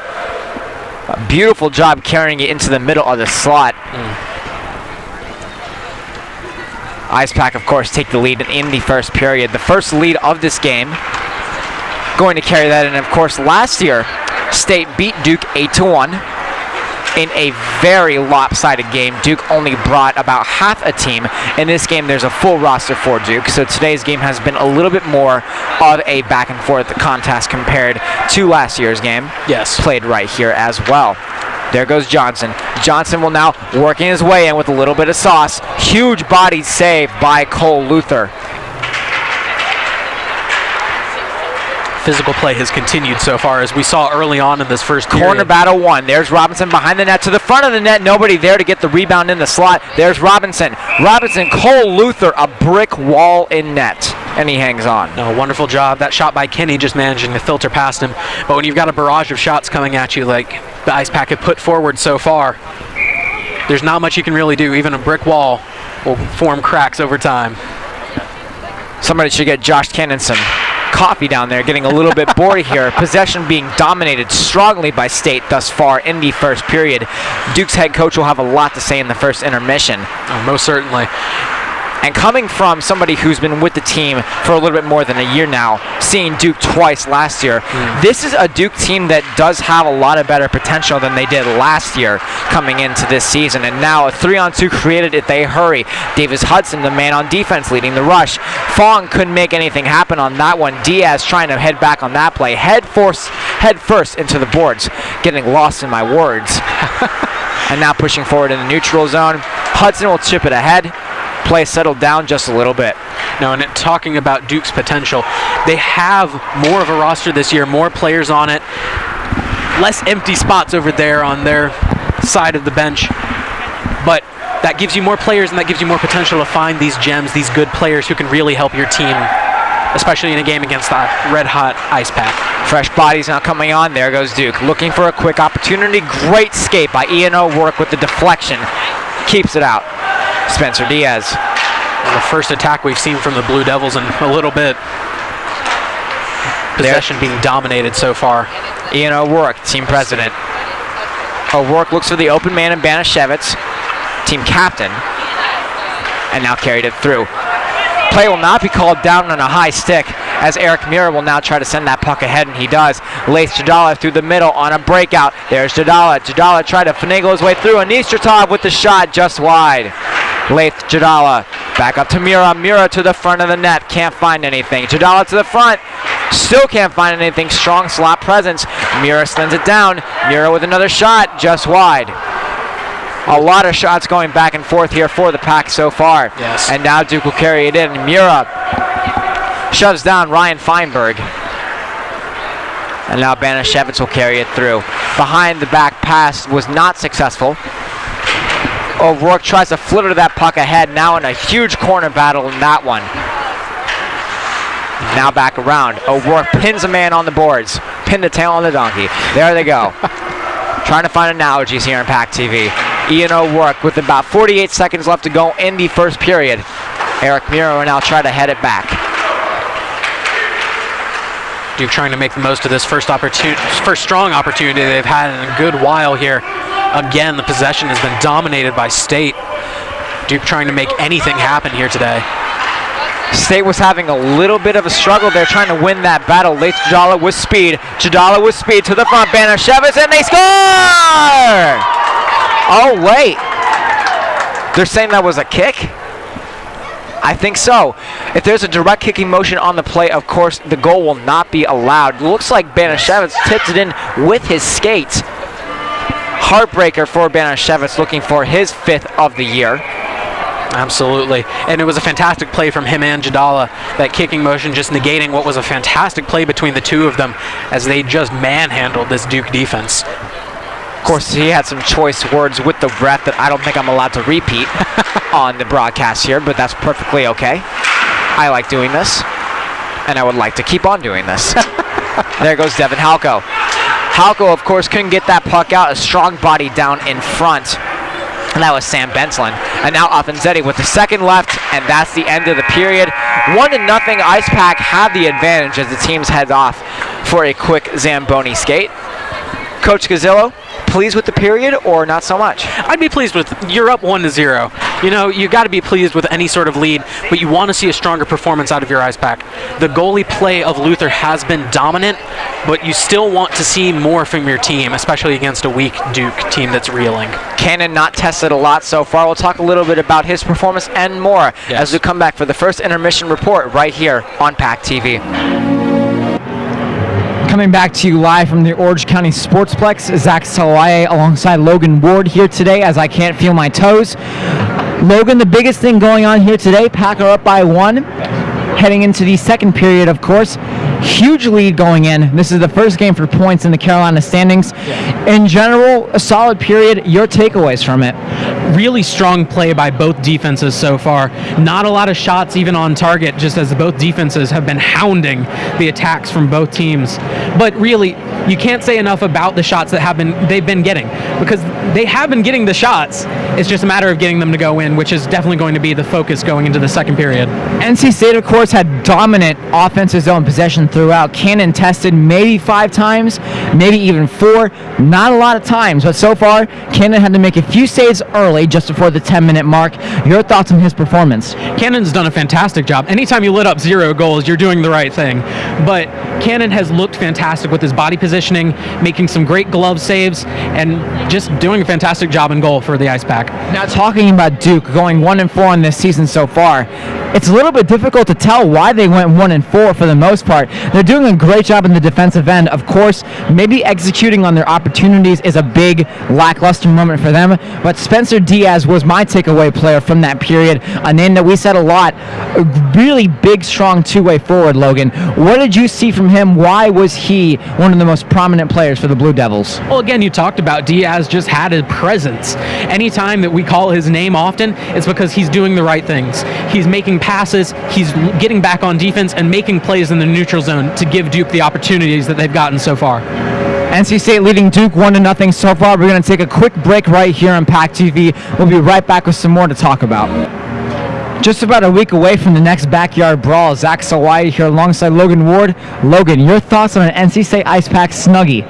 A beautiful job carrying it into the middle of the slot. Ice Pack, of course, take the lead in the first period. The first lead of this game. Going to carry that in. Of course, last year, State beat Duke 8-1 in a very lopsided game. Duke only brought about half a team. In this game, there's a full roster for Duke, so today's game has been a little bit more of a back and forth contest compared to last year's game. Yes. Played right here as well. There goes Johnson. Johnson will now working his way in with a little bit of sauce. Huge body save by Cole Luther. Physical play has continued so far, as we saw early on in this first period. Corner battle won. There's Robinson behind the net to the front of the net. Nobody there to get the rebound in the slot. There's Robinson. Robinson, Cole Luther, a brick wall in net. And he hangs on. No, wonderful job. That shot by Kenny just managing to filter past him. But when you've got a barrage of shots coming at you like the Ice Pack have put forward so far, there's not much you can really do. Even a brick wall will form cracks over time. Somebody should get Josh Cannon some coffee down there, getting a little bit bored here. Possession being dominated strongly by State thus far in the first period. Duke's head coach will have a lot to say in the first intermission. Oh, most certainly. And coming from somebody who's been with the team for a little bit more than a year now, seeing Duke twice last year, this is a Duke team that does have a lot of better potential than they did last year coming into this season. And now a 3-on-2 created if they hurry. Davis Hudson, the man on defense, leading the rush. Fong couldn't make anything happen on that one. Diaz trying to head back on that play. Head first into the boards. Getting lost in my words. And now pushing forward in the neutral zone. Hudson will chip it ahead. Play settled down just a little bit. No, and talking about Duke's potential, they have more of a roster this year, more players on it, less empty spots over there on their side of the bench. But that gives you more players, and that gives you more potential to find these gems, these good players who can really help your team, especially in a game against the red-hot Ice Pack. Fresh bodies now coming on. There goes Duke. Looking for a quick opportunity. Great skate by Ian O'Rourke with the deflection. Keeps it out. Spencer Diaz. The first attack we've seen from the Blue Devils in a little bit. Possession being dominated so far. Ian O'Rourke, team president. O'Rourke looks for the open man in Banashevitz, team captain, and now carried it through. Play will not be called down on a high stick, as Eric Mura will now try to send that puck ahead, and he does. Lace Jadala through the middle on a breakout. There's Jadala. Jadala tried to finagle his way through, and Nistratov with the shot just wide. Laith Jadala back up to Mura. Mura to the front of the net. Can't find anything. Jadala to the front. Still can't find anything. Strong slot presence. Mura slings it down. Mura with another shot just wide. A lot of shots going back and forth here for the Pack so far. Yes. And now Duke will carry it in. Mura shoves down Ryan Feinberg. And now Banashevitz will carry it through. Behind the back pass was not successful. O'Rourke tries to flitter that puck ahead, now in a huge corner battle in that one. Now back around. O'Rourke pins a man on the boards. Pin the tail on the donkey. There they go. Trying to find analogies here on PackTV. Ian O'Rourke with about 48 seconds left to go in the first period. Eric Mura will now try to head it back. Duke trying to make the most of this first strong opportunity they've had in a good while here. Again, the possession has been dominated by State. Duke trying to make anything happen here today. State was having a little bit of a struggle there trying to win that battle. Late Jadala with speed. Jadala with speed to the front. Banashevitz, and they score! Oh, wait. They're saying that was a kick? I think so. If there's a direct kicking motion on the play, of course, the goal will not be allowed. Looks like Banashevitz tipped it in with his skates. Heartbreaker for Banashevitz, looking for his 5th of the year. Absolutely. And it was a fantastic play from him and Jadala. That kicking motion just negating what was a fantastic play between the two of them as they just manhandled this Duke defense. Of course, he had some choice words with the ref that I don't think I'm allowed to repeat on the broadcast here, but that's perfectly okay. I like doing this, and I would like to keep on doing this. There goes Devin Halko. Halko, of course, couldn't get that puck out. A strong body down in front. And that was Sam Bensland. And now Offenzetti with the second left, and that's the end of the period. 1-0, Ice Pack have the advantage as the teams head off for a quick Zamboni skate. Coach Gazzillo, pleased with the period or not so much? I'd be pleased with, you're up 1-0. You know, you got to be pleased with any sort of lead, but you want to see a stronger performance out of your Ice Pack. The goalie play of Luther has been dominant, but you still want to see more from your team, especially against a weak Duke team that's reeling. Cannon not tested a lot so far. We'll talk a little bit about his performance and more as we come back for the first intermission report right here on PackTV. Coming back to you live from the Orange County Sportsplex, Zach Salaye alongside Logan Ward here today as I can't feel my toes. Logan, the biggest thing going on here today, Pack are up by 1. Heading into the second period, of course. Huge lead going in. This is the first game for points in the Carolina standings. In general, a solid period. Your takeaways from it? Really strong play by both defenses so far. Not a lot of shots even on target, just as both defenses have been hounding the attacks from both teams. But really, you can't say enough about the shots that they've been getting, because they have been getting the shots. It's just a matter of getting them to go in, which is definitely going to be the focus going into the second period. NC State, of course, had dominant offensive zone possession throughout. Cannon tested maybe 5 times, maybe even 4. Not a lot of times, but so far, Cannon had to make a few saves early just before the 10-minute mark. Your thoughts on his performance? Cannon's done a fantastic job. Anytime you lit up 0 goals, you're doing the right thing. But Cannon has looked fantastic with his body positioning, making some great glove saves, and just doing a fantastic job in goal for the Ice Pack. Now, talking about Duke going 1-4 in this season so far, it's a little bit difficult to tell why they went 1-4 for the most part. They're doing a great job in the defensive end. Of course, maybe executing on their opportunities is a big lackluster moment for them, but Spencer Diaz was my takeaway player from that period, a name that we said a lot. A really big, strong two-way forward, Logan. What did you see from him? Why was he one of the most prominent players for the Blue Devils? Well, again, you talked about Diaz just had a presence. Anytime that we call his name often, it's because he's doing the right things. He's making passes, he's getting back on defense and making plays in the neutral zone to give Duke the opportunities that they've gotten so far. NC State leading Duke 1-0 so far. We're going to take a quick break right here on PackTV. We'll be right back with some more to talk about. Just about a week away from the next backyard brawl, Zach Salaye here alongside Logan Ward. Logan, your thoughts on an NC State Ice Pack snuggie?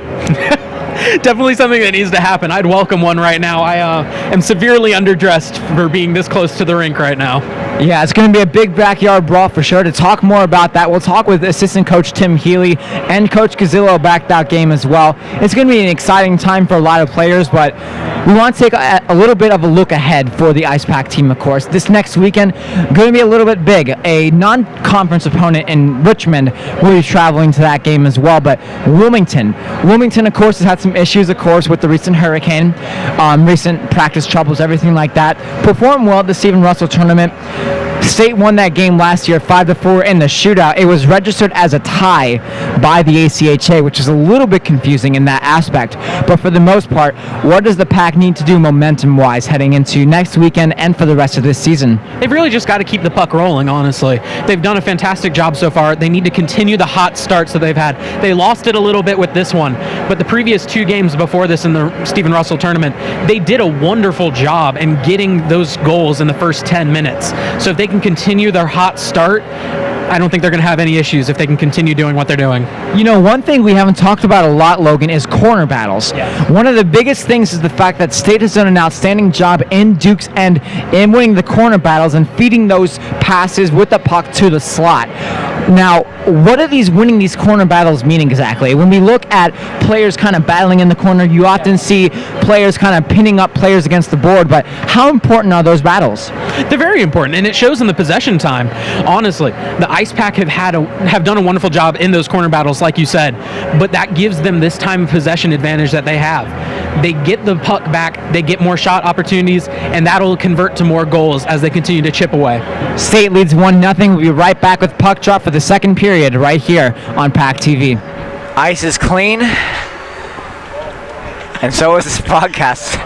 Definitely something that needs to happen. I'd welcome one right now. I am severely underdressed for being this close to the rink right now. Yeah, it's going to be a big backyard brawl for sure. To talk more about that, we'll talk with assistant coach Tim Healy and Coach Gazzillo back that game as well. It's going to be an exciting time for a lot of players, but we want to take a little bit of a look ahead for the Ice Pack team, of course. This next weekend, going to be a little bit big. A non-conference opponent in Richmond will be traveling to that game as well, but Wilmington, of course, has had some issues, of course, with the recent hurricane, recent practice troubles, everything like that. Performed well at the Stephen Russell tournament. State won that game last year 5-4 in the shootout. It was registered as a tie by the ACHA, which is a little bit confusing in that aspect. But for the most part, what does the Pack need to do momentum-wise heading into next weekend and for the rest of this season? They've really just got to keep the puck rolling, honestly. They've done a fantastic job so far. They need to continue the hot starts that they've had. They lost it a little bit with this one, but the previous 2 games before this in the Stephen Russell tournament, they did a wonderful job in getting those goals in the first 10 minutes. So if they can continue their hot start, I don't think they're going to have any issues if they can continue doing what they're doing. You know, one thing we haven't talked about a lot, Logan, is corner battles. Yeah. One of the biggest things is the fact that State has done an outstanding job in Duke's end in winning the corner battles and feeding those passes with the puck to the slot. Now, what are winning these corner battles mean exactly? When we look at players kind of battling in the corner, you often see players kind of pinning up players against the board, but how important are those battles? They're very important, and it shows in the possession time. Honestly, the Ice Pack have done a wonderful job in those corner battles, like you said, but that gives them this time of possession advantage that they have. They get the puck back, they get more shot opportunities, and that'll convert to more goals as they continue to chip away. State leads 1-0. We'll be right back with puck drop for the second period right here on PackTV. Ice is clean, and so is this podcast.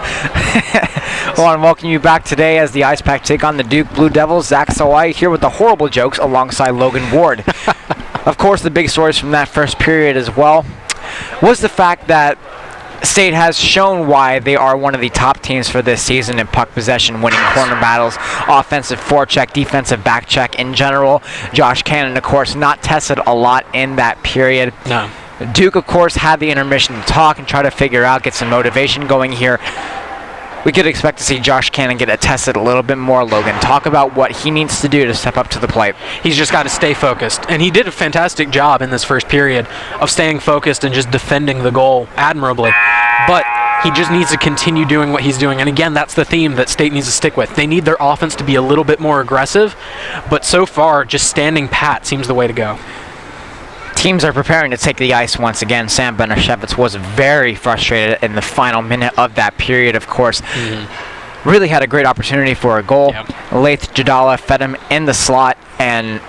I want to welcome you back today as the Ice Pack take on the Duke Blue Devils. Zach Salaye here with the horrible jokes alongside Logan Ward. Of course, the big stories from that first period as well. was the fact that State has shown why they are one of the top teams for this season in puck possession, winning corner battles, offensive forecheck, defensive back check in general. Josh Cannon, of course, not tested a lot in that period. No. Duke, of course, had the intermission to talk and try to figure out, get some motivation going here. We could expect to see Josh Cannon get it tested a little bit more. Logan, talk about what he needs to do to step up to the plate. He's just got to stay focused. And he did a fantastic job in this first period of staying focused and just defending the goal admirably. But he just needs to continue doing what he's doing. And again, that's the theme that State needs to stick with. They need their offense to be a little bit more aggressive. But so far, just standing pat seems the way to go. Teams are preparing to take the ice once again. Sam Benashevitz was very frustrated in the final minute of that period, of course. Really had a great opportunity for a goal. Laith Jadala fed him in the slot, and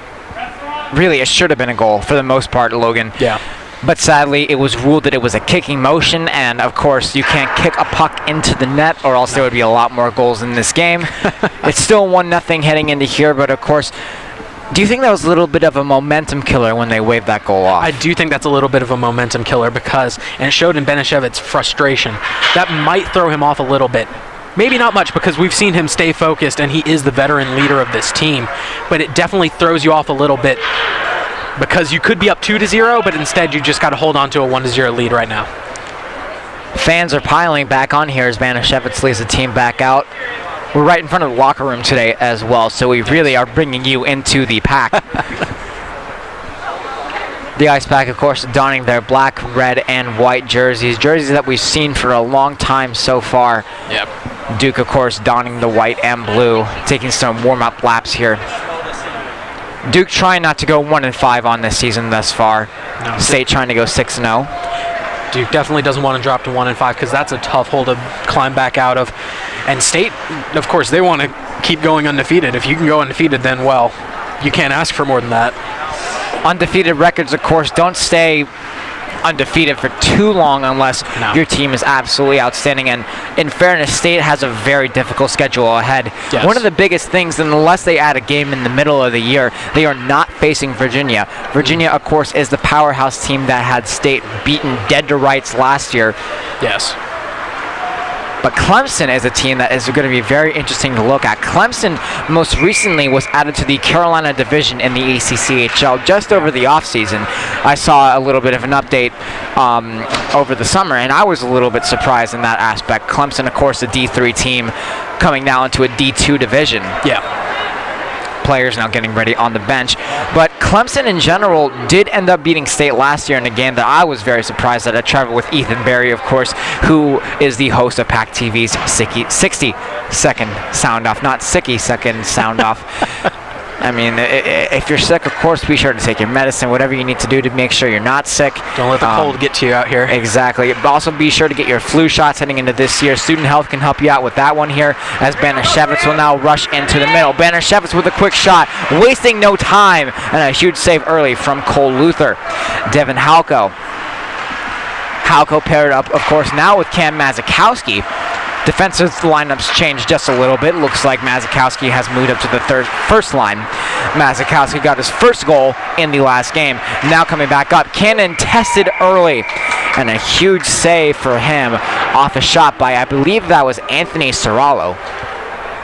really it should have been a goal for the most part, Logan. Yeah. But sadly, it was ruled that it was a kicking motion, and of course, you can't kick a puck into the net, or else there would be a lot more goals in this game. It's still 1-0 heading into here, but of course, do you think that was a little bit of a momentum killer when they waved that goal off? I do think that's a little bit of a momentum killer because, and it showed in Beneshevitz's frustration, that might throw him off a little bit. Maybe not much because we've seen him stay focused and he is the veteran leader of this team, but it definitely throws you off a little bit because you could be up 2-0, but instead you just got to hold on to a 1-0 lead right now. Fans are piling back on here as Banashevitz leads the team back out. We're right in front of the locker room today as well, so we really are bringing you into the pack. The Ice Pack, of course, donning their black, red, and white jerseys that we've seen for a long time so far. Yep. Duke, of course, donning the white and blue, taking some warm-up laps here. Duke trying not to go 1-5 on this season thus far. No. State trying to go 6-0. Duke definitely doesn't want to drop to 1-5 because that's a tough hole to climb back out of. And State, of course, they want to keep going undefeated. If you can go undefeated, then, well, you can't ask for more than that. Undefeated records, of course, don't stay undefeated for too long unless your team is absolutely outstanding. And in fairness, State has a very difficult schedule ahead. Yes. One of the biggest things, unless they add a game in the middle of the year, they are not facing Virginia. Virginia, of course, is the powerhouse team that had State beaten dead to rights last year. Yes. But Clemson is a team that is going to be very interesting to look at. Clemson most recently was added to the Carolina division in the ACCHL just over the offseason. I saw a little bit of an update over the summer, and I was a little bit surprised in that aspect. Clemson, of course, a D3 team coming now into a D2 division. Yeah. Players now getting ready on the bench. But Clemson in general did end up beating State last year in a game that I was very surprised at. I traveled with Ethan Berry, of course, who is the host of PackTV's 60-second sound off, not sicky-second sound off. I mean, if you're sick, of course, be sure to take your medicine, whatever you need to do to make sure you're not sick. Don't let the cold get to you out here. Exactly. Also, be sure to get your flu shots heading into this year. Student Health can help you out with that one here, as Banashevitz will now rush into the middle. Banashevitz with a quick shot, wasting no time, and a huge save early from Cole Luther. Devin Halko. Halko paired up, of course, now with Cam Mazikowski. Defensive lineups changed just a little bit. Looks like Mazikowski has moved up to the first line. Mazikowski got his first goal in the last game. Now coming back up. Cannon tested early. And a huge save for him off a shot by, I believe that was Anthony Serralo.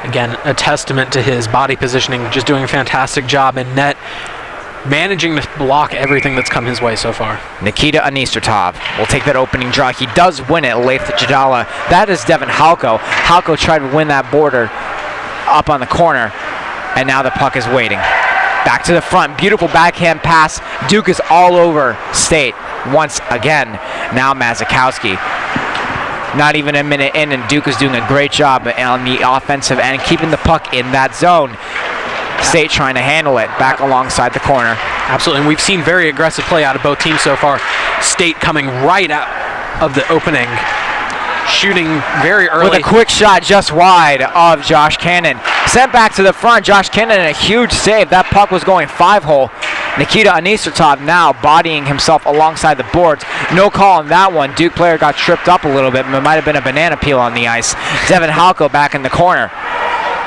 Again, a testament to his body positioning, just doing a fantastic job in net, managing to block everything that's come his way so far. Nikita Anistertov will take that opening draw. He does win it. Leif Jadala. That is Devin Halko. Halko tried to win that border up on the corner, and now the puck is waiting. Back to the front. Beautiful backhand pass. Duke is all over State once again. Now Mazikowski. Not even a minute in, and Duke is doing a great job on the offensive end, keeping the puck in that zone. State trying to handle it back alongside the corner. Absolutely, and we've seen very aggressive play out of both teams so far. State coming right out of the opening, shooting very early. With a quick shot just wide of Josh Cannon. Sent back to the front. Josh Cannon, a huge save. That puck was going 5-hole. Nikita Anistertov now bodying himself alongside the boards. No call on that one. Duke player got tripped up a little bit. It might have been a banana peel on the ice. Devin Halko back in the corner.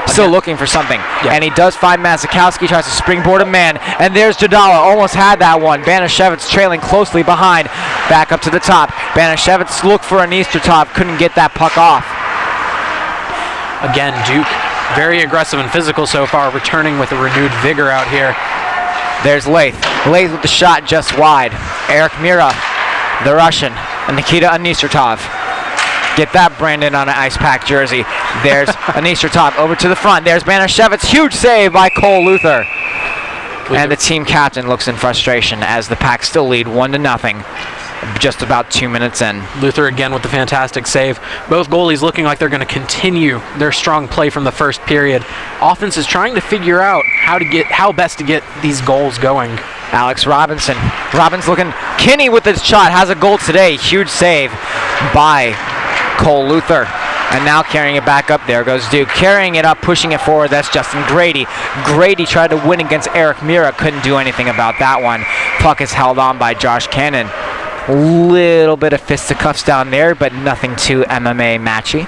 Still looking for something. Yeah. And he does find Mazikowski, tries to springboard a man. And there's Jadala, almost had that one. Banashevitz trailing closely behind. Back up to the top. Banashevitz looked for Anistertov, couldn't get that puck off. Again, Duke, very aggressive and physical so far, returning with a renewed vigor out here. There's Lath. Lath with the shot just wide. Eric Mira, the Russian, and Nikita Anistertov. Get that, Brandon, on an ice pack jersey. There's Anistertov over to the front. There's Banashevitz. Huge save by Cole Luther. And the team captain looks in frustration as the Pack still lead 1-0. Just about 2 minutes in. Luther again with the fantastic save. Both goalies looking like they're going to continue their strong play from the first period. Offense is trying to figure out how best to get these goals going. Alex Robinson. Robbins looking. Kinney with his shot has a goal today. Huge save by Cole Luther. And now carrying it back up. There goes Duke. Carrying it up, pushing it forward. That's Justin Grady. Grady tried to win against Eric Mira. Couldn't do anything about that one. Puck is held on by Josh Cannon. Little bit of fisticuffs down there, but nothing too MMA matchy.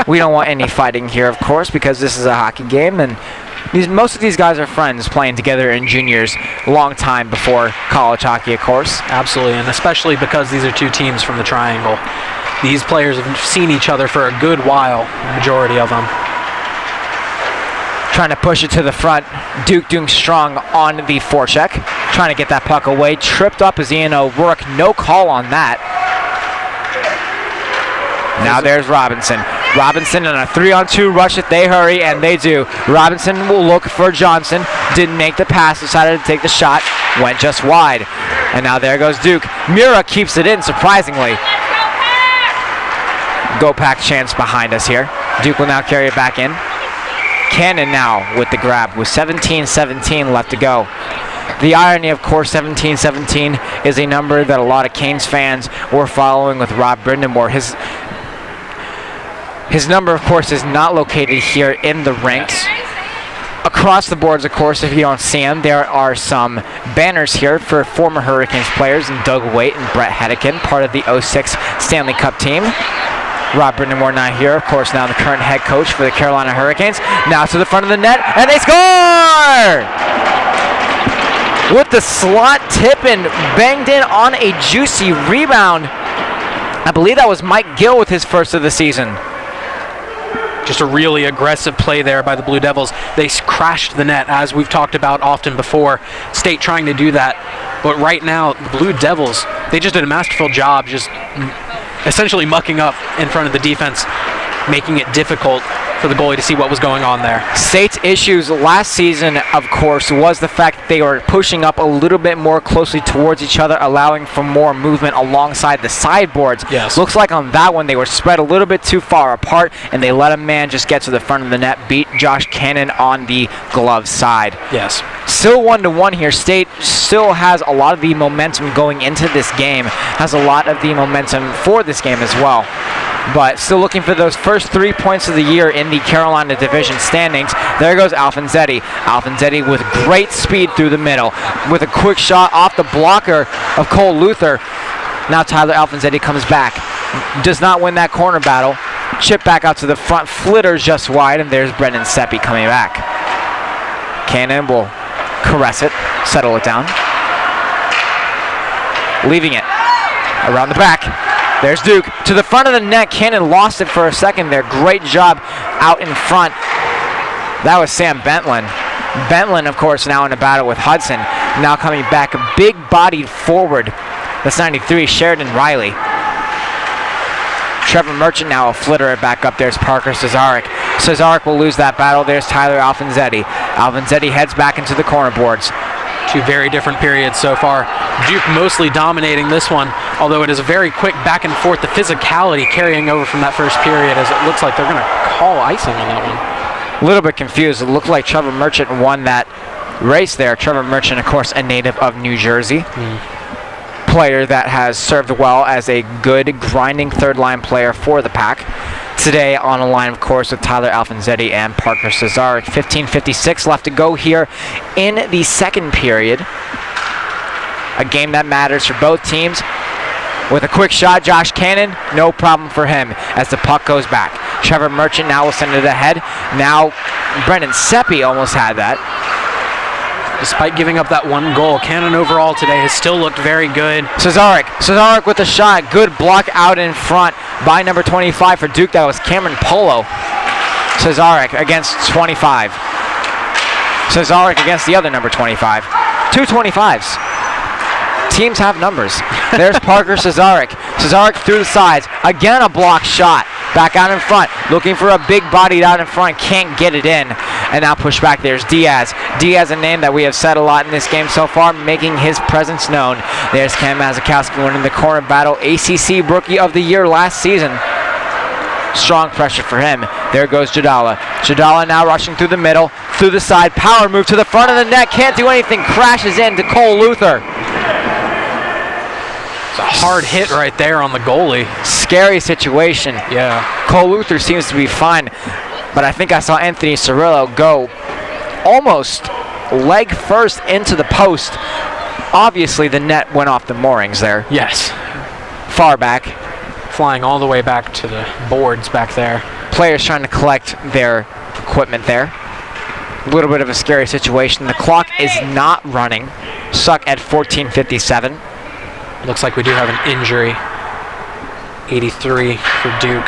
We don't want any fighting here, of course, because this is a hockey game, and most of these guys are friends playing together in juniors long time before college hockey, of course. Absolutely, and especially because these are two teams from the Triangle. These players have seen each other for a good while, the majority of them. Trying to push it to the front. Duke doing strong on the forecheck. Trying to get that puck away. Tripped up is Ian O'Rourke. No call on that. Now there's Robinson. Robinson in a 3-on-2 rush if they hurry, and they do. Robinson will look for Johnson. Didn't make the pass. Decided to take the shot. Went just wide. And now there goes Duke. Mira keeps it in, surprisingly. Go Pack chance behind us here. Duke will now carry it back in. Cannon now with the grab with 17-17 left to go. The irony, of course, 17-17 is a number that a lot of Canes fans were following with Rob Brindamore. His number, of course, is not located here in the ranks. Across the boards, of course, if you don't see them, there are some banners here for former Hurricanes players and Doug Waite and Brett Hedican, part of the 06 Stanley Cup team. Rob Brindamore not here, of course, now the current head coach for the Carolina Hurricanes. Now to the front of the net, and they score! With the slot tip and banged in on a juicy rebound. I believe that was Mike Gill with his first of the season. Just a really aggressive play there by the Blue Devils. They crashed the net, as we've talked about often before. State trying to do that. But right now, the Blue Devils, they just did a masterful job just essentially mucking up in front of the defense, making it difficult for the goalie to see what was going on there. State's issues last season, of course, was the fact that they were pushing up a little bit more closely towards each other, allowing for more movement alongside the sideboards. Yes. Looks like on that one they were spread a little bit too far apart, and they let a man just get to the front of the net, beat Josh Cannon on the glove side. Yes. Still 1-1 here. State still has a lot of the momentum going into this game, has a lot of the momentum for this game as well. But still looking for those first 3 points of the year in the Carolina Division standings. There goes Alfonsetti. Alfonsetti with great speed through the middle, with a quick shot off the blocker of Cole Luther. Now Tyler Alfonsetti comes back. Does not win that corner battle. Chip back out to the front. Flitters just wide, and there's Brendan Seppi coming back. Cannon will caress it, settle it down. Leaving it around the back. There's Duke to the front of the net. Cannon lost it for a second there. Great job out in front. That was Sam Bentlin. Bentlin, of course, now in a battle with Hudson. Now coming back, big-bodied forward. That's 93, Sheridan Riley. Trevor Merchant now a flitter it back up. There's Parker Cesarek. Cesarek will lose that battle. There's Tyler Alfonsetti. Alfonsetti heads back into the corner boards. Two very different periods so far. Duke mostly dominating this one, although it is a very quick back and forth. The physicality carrying over from that first period, as it looks like they're going to call icing on that one. A little bit confused. It looked like Trevor Merchant won that race there. Trevor Merchant, of course, a native of New Jersey. Player that has served well as a good grinding third-line player for the Pack. Today on a line, of course, with Tyler Alfonsetti and Parker Cesarek. 15:56 left to go here in the second period. A game that matters for both teams. With a quick shot, Josh Cannon, no problem for him as the puck goes back. Trevor Merchant now will send it ahead. Now Brendan Seppi almost had that. Despite giving up that one goal, Cannon overall today has still looked very good. Cesarek with a shot. Good block out in front by number 25 for Duke. That was Cameron Polo. Cesarek against 25. Cesarek against the other number 25. Two 25s. Teams have numbers. There's Parker Cesarek. Cesarek through the sides. Again a block shot. Back out in front. Looking for a big bodied out in front. Can't get it in. And now push back. There's Diaz. Diaz, a name that we have said a lot in this game so far, making his presence known. There's Cam Mazakowski winning the corner battle. ACC Rookie of the Year last season. Strong pressure for him. There goes Jadala. Jadala now rushing through the middle, through the side. Power move to the front of the net. Can't do anything. Crashes into Cole Luther. It's a hard hit right there on the goalie. Scary situation. Yeah. Cole Luther seems to be fine, but I think I saw Anthony Cirillo go almost leg first into the post. Obviously, the net went off the moorings there. Yes. Far back. Flying all the way back to the boards back there. Players trying to collect their equipment there. A little bit of a scary situation. The clock is not running. Stuck at 14:57. Looks like we do have an injury. 83 for Duke.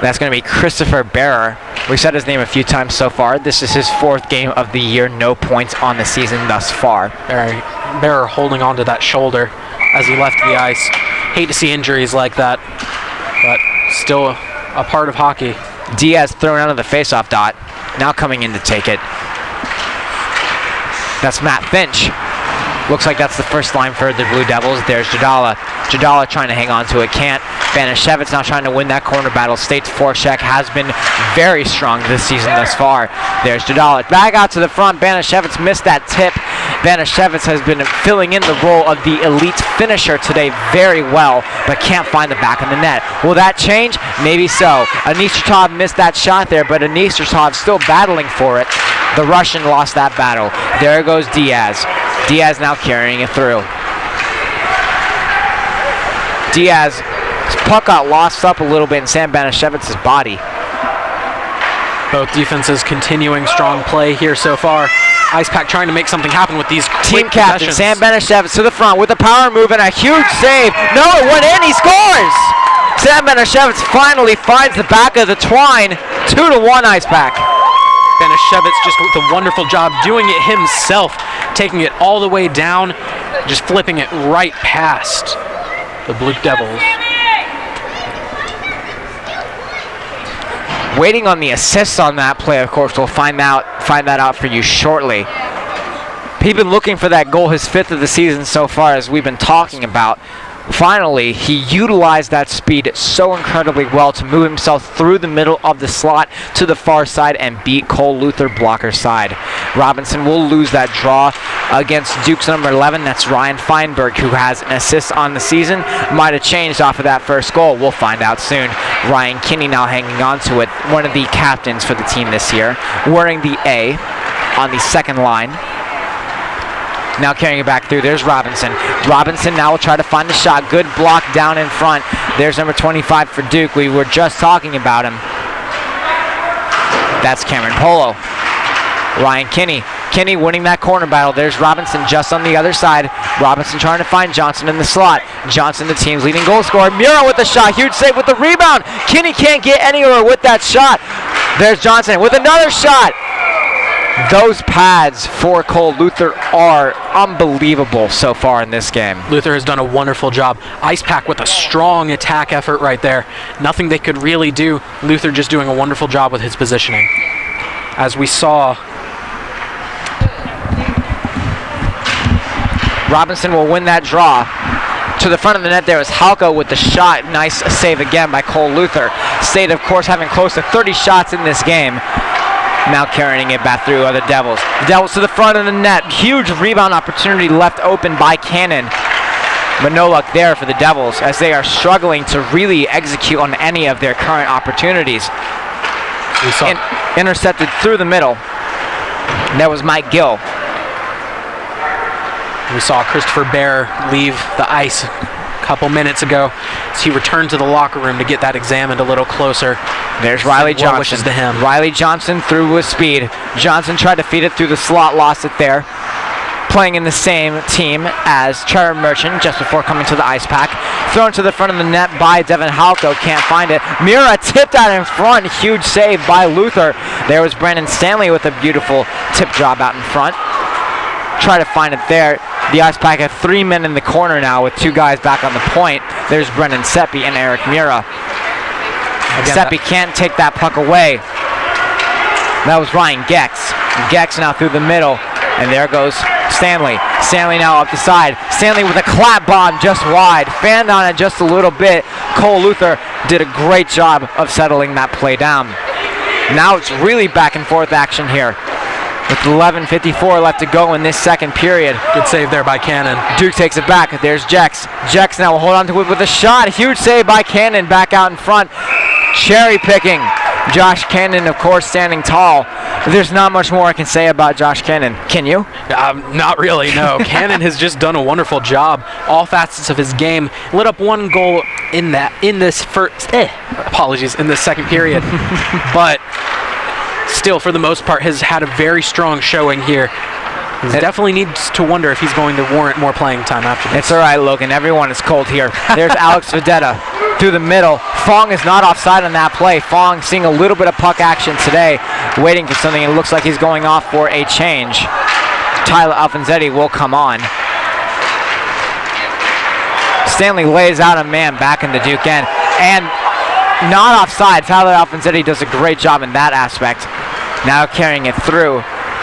That's going to be Christopher Bearer. We've said his name a few times so far. This is his 4th game of the year. No points on the season thus far. Bearer holding onto that shoulder as he left the ice. Hate to see injuries like that, but still a part of hockey. Diaz thrown out of the faceoff dot. Now coming in to take it. That's Matt Finch. Looks like that's the first line for the Blue Devils. There's Jadala. Jadala trying to hang on to it. Can't. Banashevitz now trying to win that corner battle. State's forecheck has been very strong this season thus far. There's Jadala. Back out to the front. Banashevitz missed that tip. Banashevitz has been filling in the role of the elite finisher today very well, but can't find the back of the net. Will that change? Maybe so. Anishatov missed that shot there, but Anishatov still battling for it. The Russian lost that battle. There goes Diaz. Diaz now carrying it through. Diaz, his puck got lost up a little bit in Sam Banashevitz's body. Both defenses continuing strong play here so far. Ice Pack trying to make something happen with these team quick captain possessions. Sam Banashevitz to the front with a power move and a huge save. No, it went in. He scores. Sam Banashevitz finally finds the back of the twine. 2-1 Ice Pack. Banashevitz just with a wonderful job doing it himself, taking it all the way down, just flipping it right past the Blue Devils. Waiting on the assists on that play, of course. We'll find that out for you shortly. He's been looking for that goal, his 5th of the season so far, as we've been talking about. Finally, he utilized that speed so incredibly well to move himself through the middle of the slot to the far side and beat Cole Luther blocker side. Robinson will lose that draw against Duke's number 11. That's Ryan Feinberg, who has an assist on the season. Might have changed off of that first goal. We'll find out soon. Ryan Kinney now hanging on to it. One of the captains for the team this year, wearing the A on the second line. Now carrying it back through. There's Robinson. Robinson now will try to find the shot. Good block down in front. There's number 25 for Duke. We were just talking about him. That's Cameron Polo. Ryan Kinney. Kinney winning that corner battle. There's Robinson just on the other side. Robinson trying to find Johnson in the slot. Johnson, the team's leading goal scorer. Muro with the shot. Huge save with the rebound. Kinney can't get anywhere with that shot. There's Johnson with another shot. Those pads for Cole Luther are unbelievable so far in this game. Luther has done a wonderful job. Ice Pack with a strong attack effort right there. Nothing they could really do. Luther just doing a wonderful job with his positioning. As we saw, Robinson will win that draw. To the front of the net there is Halko with the shot. Nice save again by Cole Luther. State, of course, having close to 30 shots in this game. Now carrying it back through are the Devils. The Devils to the front of the net. Huge rebound opportunity left open by Cannon. But no luck there for the Devils as they are struggling to really execute on any of their current opportunities. Intercepted through the middle. And that was Mike Gill. We saw Christopher Bear leave the ice a couple minutes ago. So he returned to the locker room to get that examined a little closer. There's Riley Johnson. Wishes to him. Riley Johnson through with speed. Johnson tried to feed it through the slot, lost it there. Playing in the same team as Trevor Merchant just before coming to the ice pack. Thrown to the front of the net by Devin Halko, can't find it. Mira tipped out in front, huge save by Luther. There was Brandon Stanley with a beautiful tip job out in front. Try to find it there. The ice pack have 3 men in the corner now with 2 guys back on the point. There's Brendan Seppi and Eric Mira. Seppi can't take that puck away. That was Ryan Gex. Gex now through the middle, and there goes Stanley. Stanley now up the side. Stanley with a clap bomb just wide. Fanned on it just a little bit. Cole Luther did a great job of settling that play down. Now it's really back and forth action here. With 11:54 left to go in this second period. Good save there by Cannon. Duke takes it back. There's Jex. Jex now will hold on to it with a shot. Huge save by Cannon back out in front. Cherry picking. Josh Cannon, of course, standing tall. There's not much more I can say about Josh Cannon. Can you? Not really, no. Cannon has just done a wonderful job. All facets of his game. Lit up 1 goal in this second period. But still, for the most part, has had a very strong showing here. He definitely needs to wonder if he's going to warrant more playing time after this. It's all right, Logan. Everyone is cold here. There's Alex Vedetta through the middle. Fong is not offside on that play. Fong seeing a little bit of puck action today, waiting for something. It looks like he's going off for a change. Tyler Alfonsetti will come on. Stanley lays out a man back in the Duke end. And not offside. Tyler Alfonsetti does a great job in that aspect. Now carrying it through.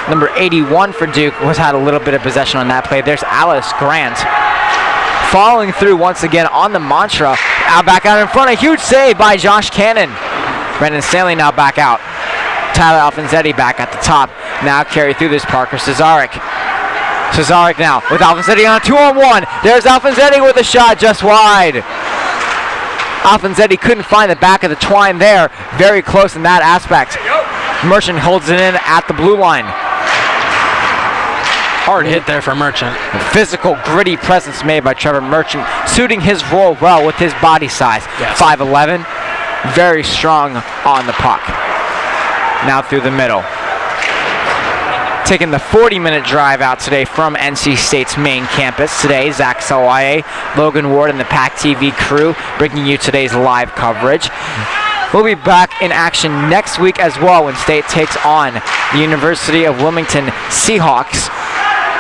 Number 81 for Duke has had a little bit of possession on that play. There's Alice Grant. Following through once again on the mantra. Back out in front. A huge save by Josh Cannon. Brendan Stanley now back out. Tyler Alfonsetti back at the top. Now carry through this Parker Cesarek. Cesarek now with Alfonsetti on a 2-on-1. There's Alfonsetti with a shot just wide. Alfonsetti couldn't find the back of the twine there. Very close in that aspect. Merchant holds it in at the blue line. Hard hit there for Merchant. Physical, gritty presence made by Trevor Merchant, suiting his role well with his body size. Yes. 5'11", very strong on the puck. Now through the middle. Taking the 40-minute drive out today from NC State's main campus. Today, Zach Sawaye, Logan Ward, and the PackTV crew bringing you today's live coverage. We'll be back in action next week as well when State takes on the University of Wilmington Seahawks.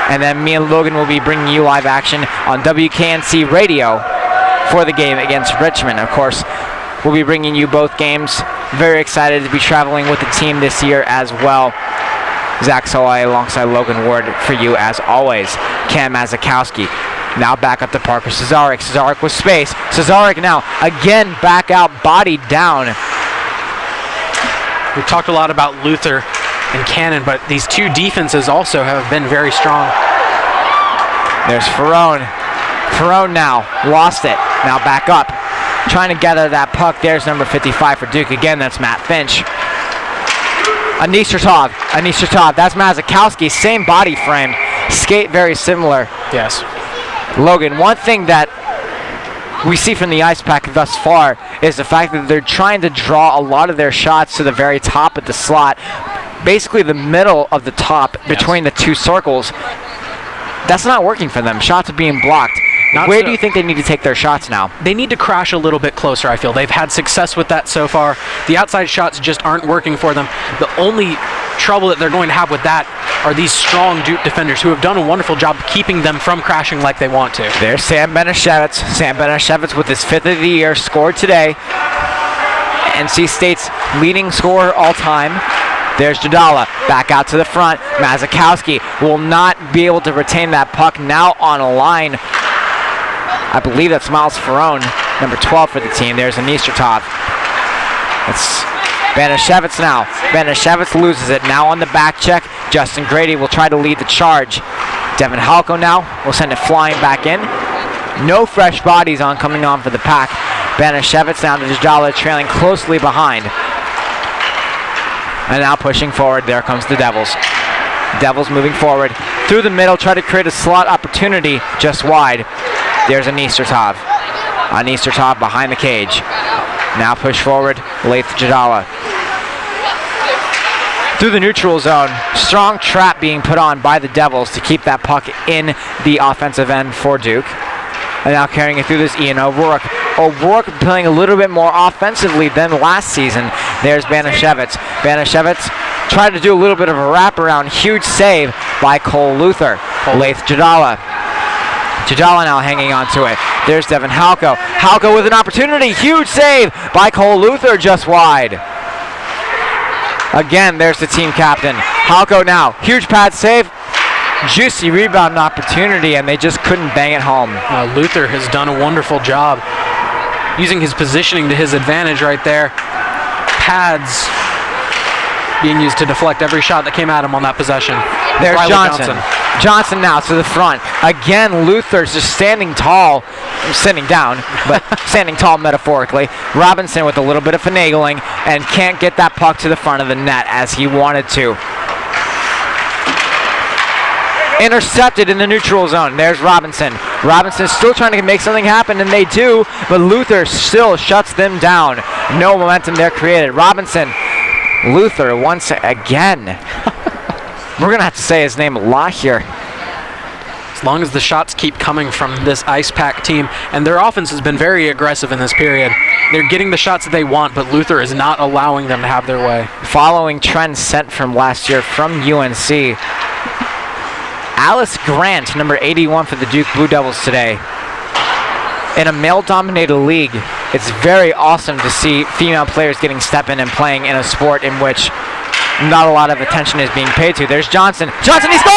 And then me and Logan will be bringing you live action on WKNC Radio for the game against Richmond. Of course, we'll be bringing you both games. Very excited to be traveling with the team this year as well. Zach Solai alongside Logan Ward for you as always. Cam Mazakowski now back up to Parker Cesarek. Cesarek with space. Cesarek now again back out, bodied down. We've talked a lot about Luther and Cannon, but these two defenses also have been very strong. There's Ferrone. Ferrone now lost it. Now back up. Trying to gather that puck. There's number 55 for Duke. Again, that's Matt Finch. Anishatov. That's Mazakowski. Same body frame. Skate very similar. Yes. Logan, one thing that we see from the ice pack thus far is the fact that they're trying to draw a lot of their shots to the very top of the slot. Basically the middle of the top between the two circles. That's not working for them. Shots are being blocked. Where do you think they need to take their shots now? They need to crash a little bit closer, I feel. They've had success with that so far. The outside shots just aren't working for them. The only trouble that they're going to have with that are these strong Duke defenders who have done a wonderful job keeping them from crashing like they want to. There's Sam Benishevitz. Sam Benishevitz with his 5th of the year scored today. NC State's leading scorer all time. There's Jadala back out to the front. Mazakowski will not be able to retain that puck now on a line. I believe that's Miles Ferrone, number 12 for the team. There's Anishatov. It's Banashevitz now. Banashevitz loses it. Now on the back check, Justin Grady will try to lead the charge. Devin Halko now will send it flying back in. No fresh bodies coming on for the Pack. Banashevitz down to Jadala, trailing closely behind. And now pushing forward, there comes the Devils. Devils moving forward. Through the middle, try to create a slot opportunity just wide. There's Anishatov. on Eastertop behind the cage. Now push forward, Laith Jadala. Through the neutral zone, strong trap being put on by the Devils to keep that puck in the offensive end for Duke. And now carrying it through this Ian O'Rourke. O'Rourke playing a little bit more offensively than last season. There's Banashevitz. Banashevitz tried to do a little bit of a wraparound. Huge save by Cole Luther. Laith Jadala. Jadala now hanging on to it. There's Devin Halko. Halko with an opportunity. Huge save by Cole Luther just wide. Again, there's the team captain. Halko now. Huge pad save. Juicy rebound opportunity, and they just couldn't bang it home. Luther has done a wonderful job using his positioning to his advantage right there. Pads being used to deflect every shot that came at him on that possession. There's Johnson. Johnson now to the front. Again, Luther's just standing tall, sitting down, but standing tall metaphorically. Robinson with a little bit of finagling and can't get that puck to the front of the net as he wanted to. Intercepted in the neutral zone. There's Robinson. Robinson still trying to make something happen, and they do, but Luther still shuts them down. No momentum there created. Robinson, Luther once again. We're going to have to say his name a lot here. As long as the shots keep coming from this Ice Pack team, and their offense has been very aggressive in this period. They're getting the shots that they want, but Luther is not allowing them to have their way. Following trends sent from last year from UNC, Alice Grant, number 81 for the Duke Blue Devils today. In a male-dominated league, it's very awesome to see female players getting step in and playing in a sport in which not a lot of attention is being paid to. There's Johnson. Johnson, he scores!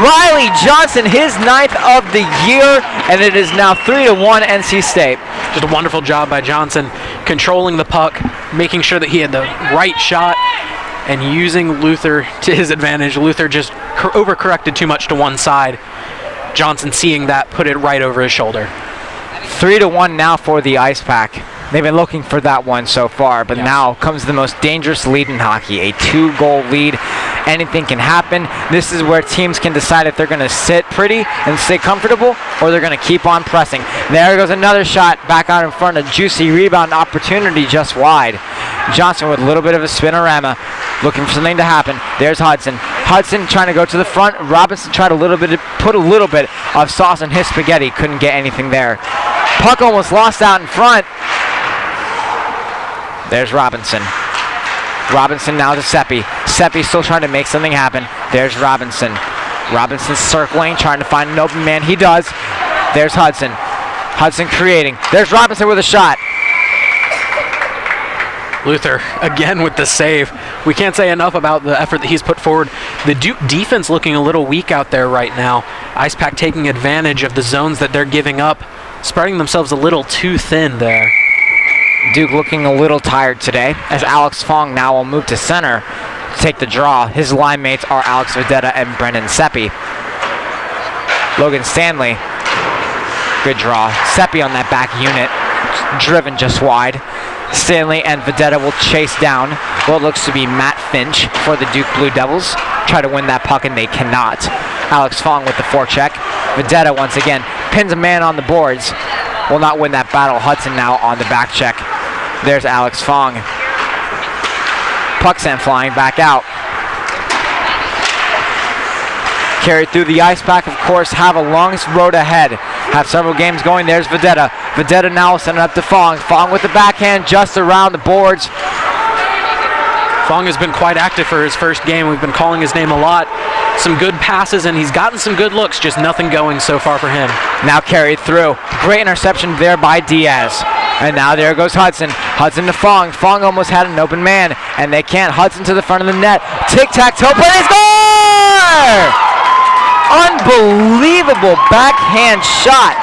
Riley Johnson, his 9th of the year, and it is now 3-1 NC State. Just a wonderful job by Johnson, controlling the puck, making sure that he had the right shot, and using Luther to his advantage. Luther just overcorrected too much to one side. Johnson, seeing that, put it right over his shoulder. 3-1 now for the Ice Pack. They've been looking for that one so far, but now comes the most dangerous lead in hockey, a 2-goal lead. Anything can happen. This is where teams can decide if they're going to sit pretty and stay comfortable, or they're going to keep on pressing. There goes another shot back out in front. A juicy rebound opportunity just wide. Johnson with a little bit of a spinorama, looking for something to happen. There's Hudson. Hudson trying to go to the front. Robinson tried put a little bit of sauce on his spaghetti. Couldn't get anything there. Puck almost lost out in front. There's Robinson. Robinson now to Seppi. Seppi still trying to make something happen. There's Robinson. Robinson circling, trying to find an open man. He does. There's Hudson. Hudson creating. There's Robinson with a shot. Luther again with the save. We can't say enough about the effort that he's put forward. The Duke defense looking a little weak out there right now. Ice Pack taking advantage of the zones that they're giving up, spreading themselves a little too thin there. Duke looking a little tired today, as Alex Fong now will move to center to take the draw. His line mates are Alex Vedetta and Brendan Seppi. Logan Stanley, good draw. Seppi on that back unit, driven just wide. Stanley and Vedetta will chase down what looks to be Matt Finch for the Duke Blue Devils. Try to win that puck, and they cannot. Alex Fong with the forecheck. Vedetta once again pins a man on the boards. Will not win that battle. Hudson now on the back check. There's Alex Fong. Puck sent flying back out. Carried through the Ice Pack, of course, have a long road ahead. Have several games going. There's Vedetta. Vedetta now sending up to Fong. Fong with the backhand just around the boards. Fong has been quite active for his first game. We've been calling his name a lot. Some good passes, and he's gotten some good looks, just nothing going so far for him. Now carried through. Great interception there by Diaz. And now there goes Hudson. Hudson to Fong. Fong almost had an open man, and they can't. Hudson to the front of the net. Tic-tac-toe, but he scores! Unbelievable backhand shot.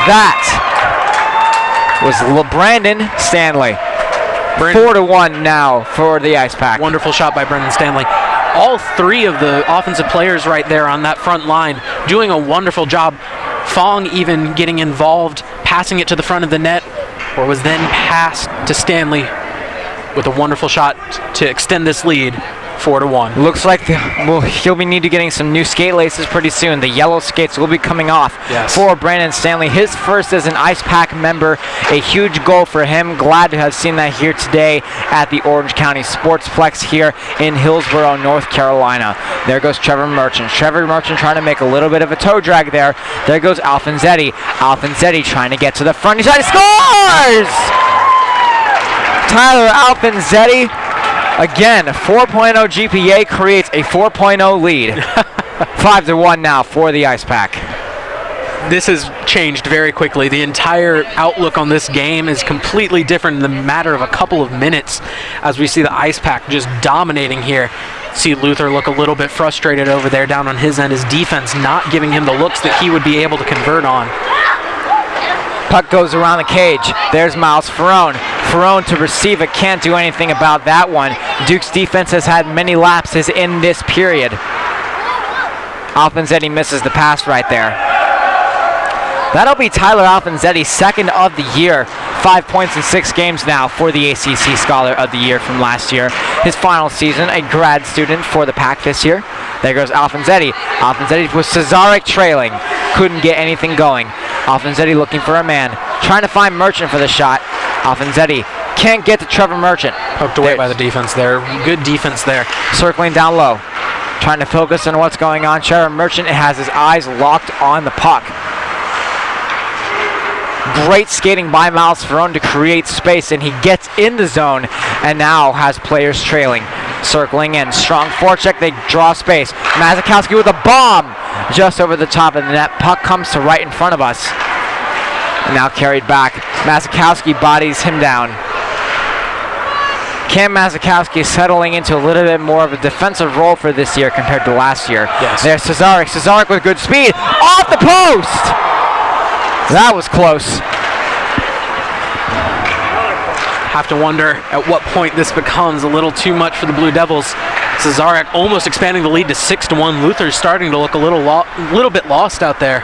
That was Brandon Stanley. 4-1 now for the Ice Pack. Wonderful shot by Brendan Stanley. All three of the offensive players right there on that front line doing a wonderful job. Fong even getting involved, passing it to the front of the net, or was then passed to Stanley with a wonderful shot to extend this lead. 4-1. Looks like he'll be need to getting some new skate laces pretty soon. The yellow skates will be coming off for Brandon Stanley. His first as an Ice Pack member. A huge goal for him. Glad to have seen that here today at the Orange County Sportsplex here in Hillsborough, North Carolina. There goes Trevor Merchant. Trevor Merchant trying to make a little bit of a toe drag there. There goes Alfonzetti. Alfonzetti trying to get to the front. He's trying to scores! Tyler Alfonzetti, again, 4.0 GPA creates a 4.0 lead. 5-1 now for the Ice Pack. This has changed very quickly. The entire outlook on this game is completely different in the matter of a couple of minutes as we see the Ice Pack just dominating here. See Luther look a little bit frustrated over there down on his end. His defense not giving him the looks that he would be able to convert on. Puck goes around the cage. There's Miles Ferrone. Ferrone to receive it. Can't do anything about that one. Duke's defense has had many lapses in this period. Alfonzetti misses the pass right there. That'll be Tyler Alfonzetti's second of the year. 5 points in 6 games now for the ACC Scholar of the Year from last year. His final season, a grad student for the Pack this year. There goes Alfonzetti. Alfonzetti with Cesarek trailing. Couldn't get anything going. Alfonzetti looking for a man. Trying to find Merchant for the shot. Alfonzetti can't get to Trevor Merchant. Poked away by the defense there. Good defense there. Circling down low. Trying to focus on what's going on. Trevor Merchant has his eyes locked on the puck. Great skating by Miles Ferrone to create space, and he gets in the zone and now has players trailing. Circling in. Strong forecheck. They draw space. Mazakowski with a bomb just over the top of the net. Puck comes to right in front of us. And now carried back. Mazakowski bodies him down. Cam Mazakowski is settling into a little bit more of a defensive role for this year compared to last year. Yes. There's Cesarek. Cesarek with good speed. Off the post! That was close. Have to wonder at what point this becomes a little too much for the Blue Devils. Cesarek almost expanding the lead to 6-1. Luther's starting to look a little bit lost out there.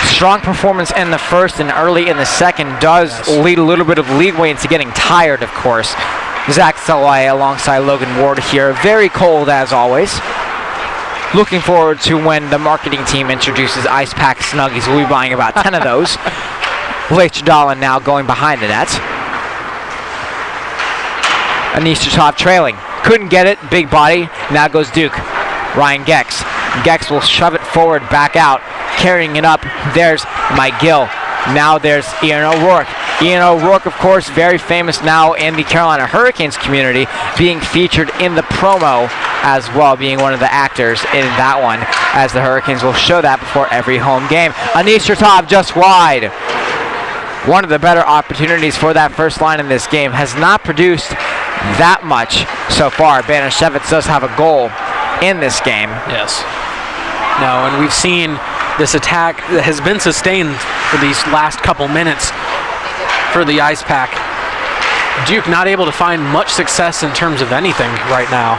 Strong performance in the first and early in the second does lead a little bit of leeway into getting tired, of course. Zach Salai alongside Logan Ward here. Very cold as always. Looking forward to when the marketing team introduces Ice Pack Snuggies. We'll be buying about 10 of those. Blake Chadalin now going behind the net. Anish Chatov trailing. Couldn't get it. Big body. Now goes Duke. Ryan Gex. Gex will shove it forward, back out. Carrying it up. There's Mike Gill. Now there's Ian O'Rourke. Ian O'Rourke, of course, very famous now in the Carolina Hurricanes community, being featured in the promo as well, being one of the actors in that one, as the Hurricanes will show that before every home game. Anish Chatov just wide. One of the better opportunities for that first line in this game. Has not produced that much so far. Banashevitz does have a goal in this game. Yes. No, and we've seen this attack that has been sustained for these last couple minutes for the Ice Pack. Duke not able to find much success in terms of anything right now.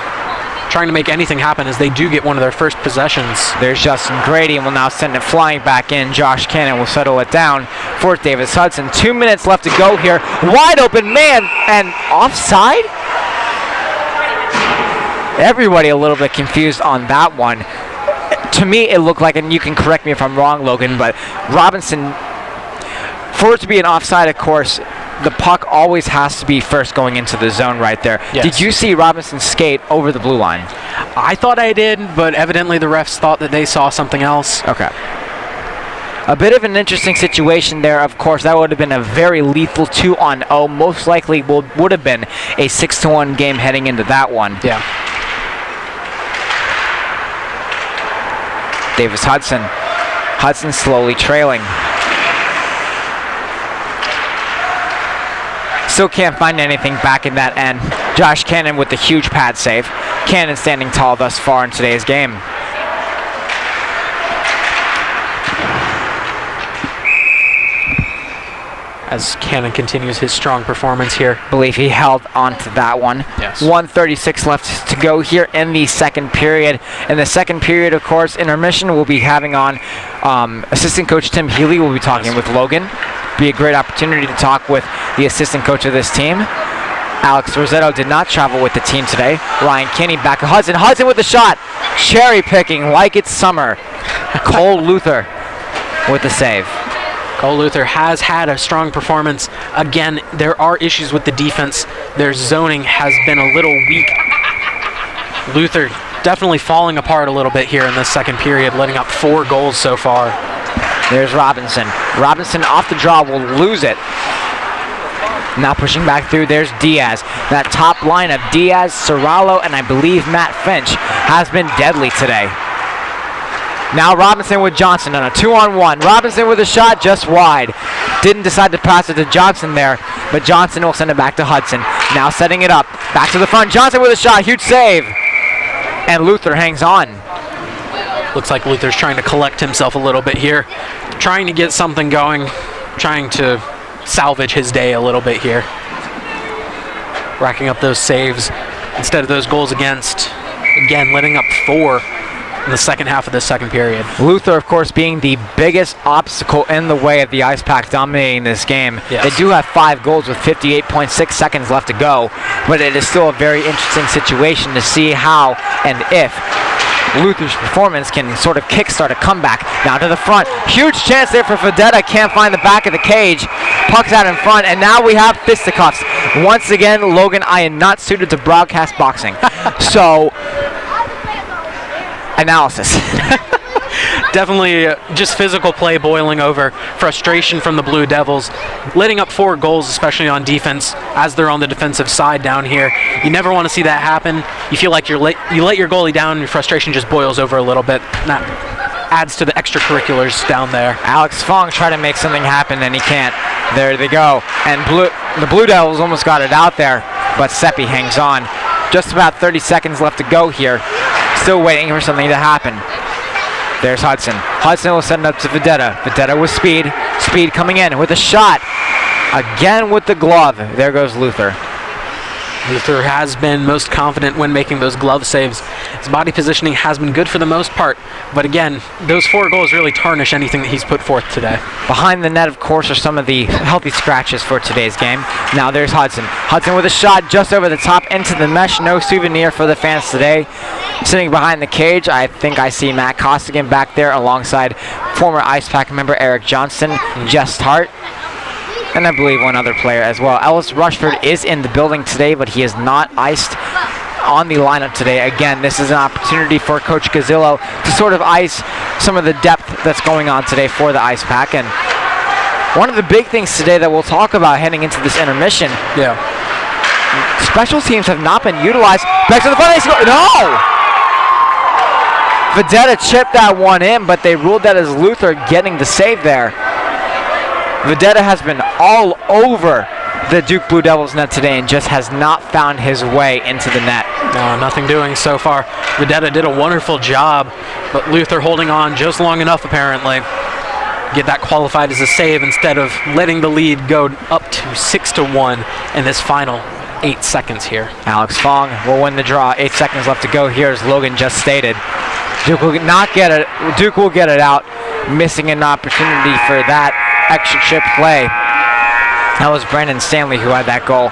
Trying to make anything happen as they do get one of their first possessions. There's Justin Grady and will now send it flying back in. Josh Cannon will settle it down for Davis Hudson. 2 minutes left to go here. Wide open man and offside? Everybody a little bit confused on that one. To me, it looked like, and you can correct me if I'm wrong, Logan, but Robinson, for it to be an offside, of course, the puck always has to be first going into the zone right there. Yes. Did you see Robinson skate over the blue line? I thought I did, but evidently the refs thought that they saw something else. Okay. A bit of an interesting situation there, of course. That would have been a very lethal 2-0. Most likely would have been a 6-1 game heading into that one. Yeah. Davis Hudson. Hudson slowly trailing. Still can't find anything back in that end. Josh Cannon with the huge pad save. Cannon standing tall thus far in today's game. As Cannon continues his strong performance here. Believe he held on to that one. Yes. 1:36 left to go here in the second period. In the second period, of course, intermission, we'll be having on assistant coach Tim Healy. Will be talking with Logan. Be a great opportunity to talk with the assistant coach of this team. Alex Rossetto did not travel with the team today. Ryan Kinney back to Hudson. Hudson with the shot. Cherry picking like it's summer. Cole Luther with the save. Cole Luther has had a strong performance. Again, there are issues with the defense. Their zoning has been a little weak. Luther definitely falling apart a little bit here in this second period, letting up 4 goals so far. There's Robinson. Robinson off the draw will lose it. Now pushing back through, there's Diaz. That top line of Diaz, Serralo, and I believe Matt Finch has been deadly today. Now Robinson with Johnson on a 2-on-1. Robinson with a shot just wide. Didn't decide to pass it to Johnson there, but Johnson will send it back to Hudson. Now setting it up. Back to the front. Johnson with a shot. Huge save. And Luther hangs on. Looks like Luther's trying to collect himself a little bit here. Trying to get something going. Trying to salvage his day a little bit here. Racking up those saves instead of those goals against. Again, letting up 4 in the second half of the second period. Luther, of course, being the biggest obstacle in the way of the Ice Pack dominating this game. Yes. They do have 5 goals with 58.6 seconds left to go, but it is still a very interesting situation to see how and if Luther's performance can sort of kickstart a comeback. Now to the front. Huge chance there for Vedetta. Can't find the back of the cage. Puck's out in front, and now we have fisticuffs. Once again, Logan, I am not suited to broadcast boxing. So, analysis. Definitely just physical play boiling over. Frustration from the Blue Devils. Letting up 4 goals, especially on defense, as they're on the defensive side down here. You never want to see that happen. You feel like you let your goalie down, and your frustration just boils over a little bit. And that adds to the extracurriculars down there. Alex Fong tried to make something happen, and he can't. There they go. And the Blue Devils almost got it out there, but Seppi hangs on. Just about 30 seconds left to go here. Still waiting for something to happen. There's Hudson. Hudson will send it up to Vedetta. Vedetta with speed. Speed coming in with a shot. Again with the glove. There goes Luther. Luther has been most confident when making those glove saves. His body positioning has been good for the most part, but again, those 4 goals really tarnish anything that he's put forth today. Behind the net, of course, are some of the healthy scratches for today's game. Now there's Hudson. Hudson with a shot just over the top into the mesh. No souvenir for the fans today. Sitting behind the cage, I think I see Matt Costigan back there alongside former Ice Pack member Eric Johnston, Jess Hart, and I believe one other player as well. Ellis Rushford is in the building today, but he is not iced on the lineup today. Again, this is an opportunity for Coach Gazzillo to sort of ice some of the depth that's going on today for the Ice Pack. And one of the big things today that we'll talk about heading into this intermission, special teams have not been utilized. Back to the front, they score. No! Vedetta chipped that one in, but they ruled that as Luther getting the save there. Vedetta has been all over the Duke Blue Devils net today and just has not found his way into the net. No, nothing doing so far. Vedetta did a wonderful job, but Luther holding on just long enough apparently. Get that qualified as a save instead of letting the lead go up to 6-1 in this final 8 seconds here. Alex Fong will win the draw. 8 seconds left to go here, as Logan just stated. Duke will not get it. Duke will get it out, missing an opportunity for that extra chip play. That was Brandon Stanley who had that goal.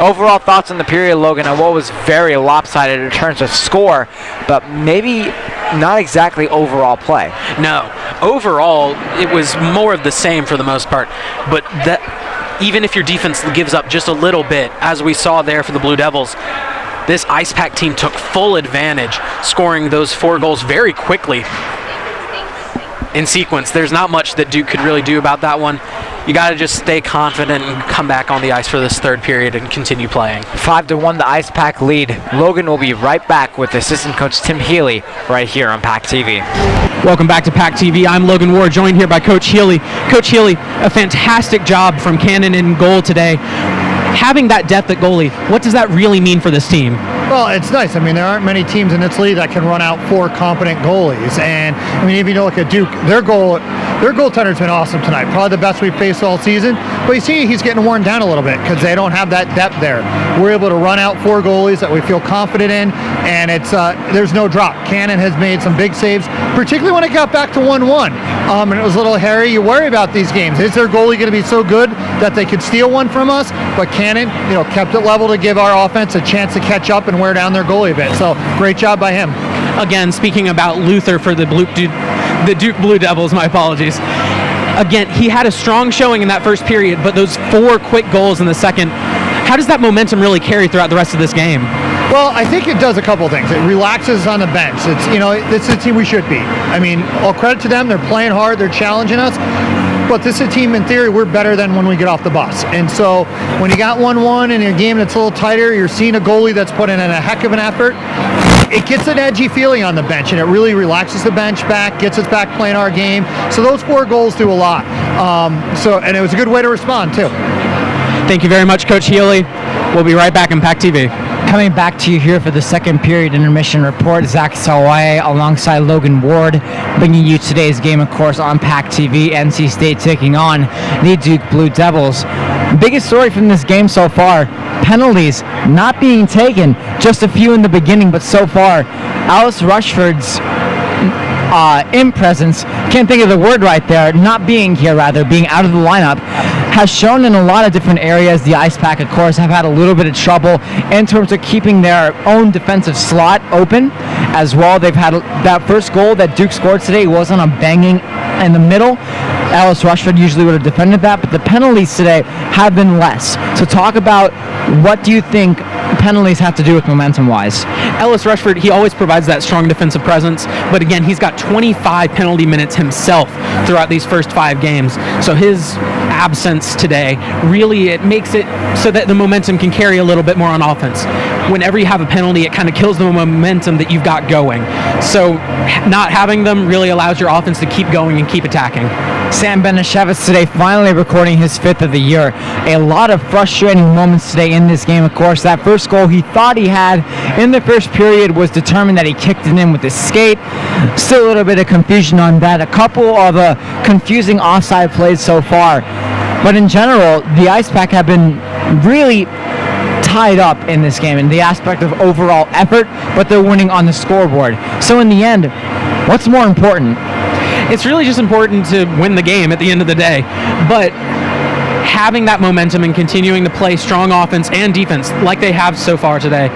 Overall thoughts on the period, Logan, on what was very lopsided in terms of score, but maybe not exactly overall play. No, overall it was more of the same for the most part, but that even if your defense gives up just a little bit, as we saw there for the Blue Devils, this Ice Pack team took full advantage, scoring those 4 goals very quickly in sequence. There's not much that Duke could really do about that one. You got to just stay confident and come back on the ice for this third period and continue playing. 5-1 the Ice Pack lead. Logan will be right back with assistant coach Tim Healy right here on PackTV. Welcome back to PackTV. I'm Logan Ward, joined here by Coach Healy. Coach Healy, a fantastic job from Cannon in goal today. Having that depth at goalie, what does that really mean for this team? Well, it's nice. I mean, there aren't many teams in this league that can run out 4 competent goalies. And, I mean, if you look at Duke, their goal Their goaltender's been awesome tonight, probably the best we've faced all season. But you see he's getting worn down a little bit because they don't have that depth there. We're able to run out 4 goalies that we feel confident in, and it's there's no drop. Cannon has made some big saves, particularly when it got back to 1-1. And it was a little hairy. You worry about these games. Is their goalie going to be so good that they could steal one from us? But Cannon, kept it level to give our offense a chance to catch up and wear down their goalie a bit. So great job by him. Again, speaking about Luther for the Duke Blue Devils, my apologies. Again, he had a strong showing in that first period, but those 4 quick goals in the second, how does that momentum really carry throughout the rest of this game? Well, I think it does a couple of things. It relaxes on the bench. It's, this is the team we should be. I mean, all credit to them. They're playing hard. They're challenging us. But this is a team, in theory, we're better than when we get off the bus. And so when you got 1-1 in a game that's a little tighter, you're seeing a goalie that's putting in a heck of an effort. It gets an edgy feeling on the bench, and it really relaxes the bench back, gets us back playing our game. So those 4 goals do a lot. And it was a good way to respond, too. Thank you very much, Coach Healy. We'll be right back on PackTV. Coming back to you here for the second period intermission report, Zach Sawaye alongside Logan Ward, bringing you today's game, of course, on PackTV. NC State taking on the Duke Blue Devils. Biggest story from this game so far, penalties not being taken, just a few in the beginning, but so far, Alice Rushford's presence, can't think of the word right there, not being here rather, being out of the lineup, has shown in a lot of different areas. The Ice Pack, of course, have had a little bit of trouble in terms of keeping their own defensive slot open as well. They've had that first goal that Duke scored today wasn't a banging in the middle. Alice Rushford usually would have defended that, but the penalties today have been less. So talk about, what do you think penalties have to do with momentum-wise? Ellis Rushford, he always provides that strong defensive presence, but again, he's got 25 penalty minutes himself throughout these first 5 games. So his absence today, really, it makes it so that the momentum can carry a little bit more on offense. Whenever you have a penalty, it kind of kills the momentum that you've got going. So not having them really allows your offense to keep going and keep attacking. Sam Benishevitz today finally recording his 5th of the year. A lot of frustrating moments today in this game, of course. That first goal he thought he had in the first period was determined that he kicked it in with his skate. Still a little bit of confusion on that. A couple of confusing offside plays so far. But in general, the Ice Pack have been really tied up in this game in the aspect of overall effort, but they're winning on the scoreboard. So in the end, what's more important? It's really just important to win the game at the end of the day. But having that momentum and continuing to play strong offense and defense like they have so far today,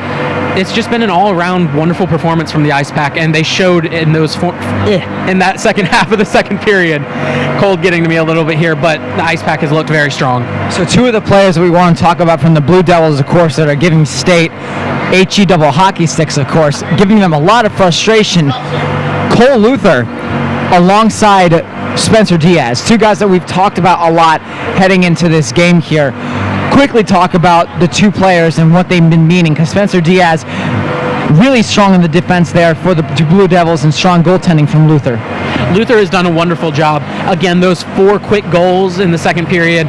it's just been an all-around wonderful performance from the Ice Pack, and they showed in those in that second half of the second period. Cold getting to me a little bit here, but the Ice Pack has looked very strong. So 2 of the players that we want to talk about from the Blue Devils, of course, that are giving State HE double hockey sticks, of course, giving them a lot of frustration. Cole Luther alongside Spencer Diaz, 2 guys that we've talked about a lot heading into this game here. Quickly talk about the 2 players and what they've been meaning, because Spencer Diaz really strong in the defense there for the Blue Devils and strong goaltending from Luther. Luther has done a wonderful job. Again, those 4 quick goals in the second period,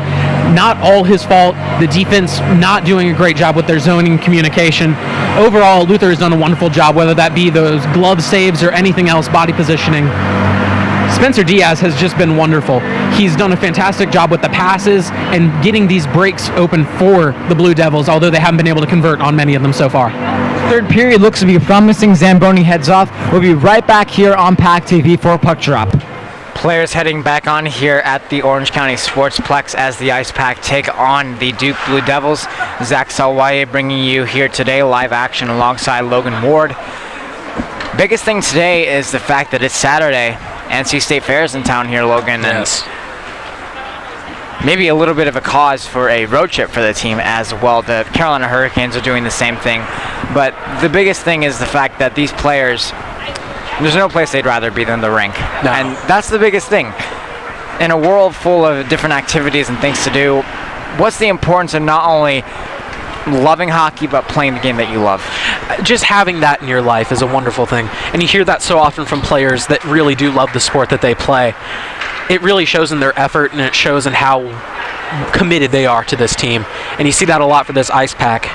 not all his fault. The defense not doing a great job with their zoning communication. Overall, Luther has done a wonderful job, whether that be those glove saves or anything else, body positioning. Spencer Diaz has just been wonderful. He's done a fantastic job with the passes and getting these breaks open for the Blue Devils, although they haven't been able to convert on many of them so far. Third period looks to be promising. Zamboni heads off. We'll be right back here on PackTV for Puck Drop. Players heading back on here at the Orange County Sportsplex as the Ice Pack take on the Duke Blue Devils. Zach Sawaye bringing you here today, live action alongside Logan Ward. Biggest thing today is the fact that it's Saturday. NC State Fair is in town here, Logan. Yes. And maybe a little bit of a cause for a road trip for the team as well. The Carolina Hurricanes are doing the same thing. But the biggest thing is the fact that these players, there's no place they'd rather be than the rink. No. And that's the biggest thing. In a world full of different activities and things to do, what's the importance of not only loving hockey but playing the game that you love? Just having that in your life is a wonderful thing. And you hear that so often from players that really do love the sport that they play. It really shows in their effort, and it shows in how committed they are to this team. And you see that a lot for this Ice Pack.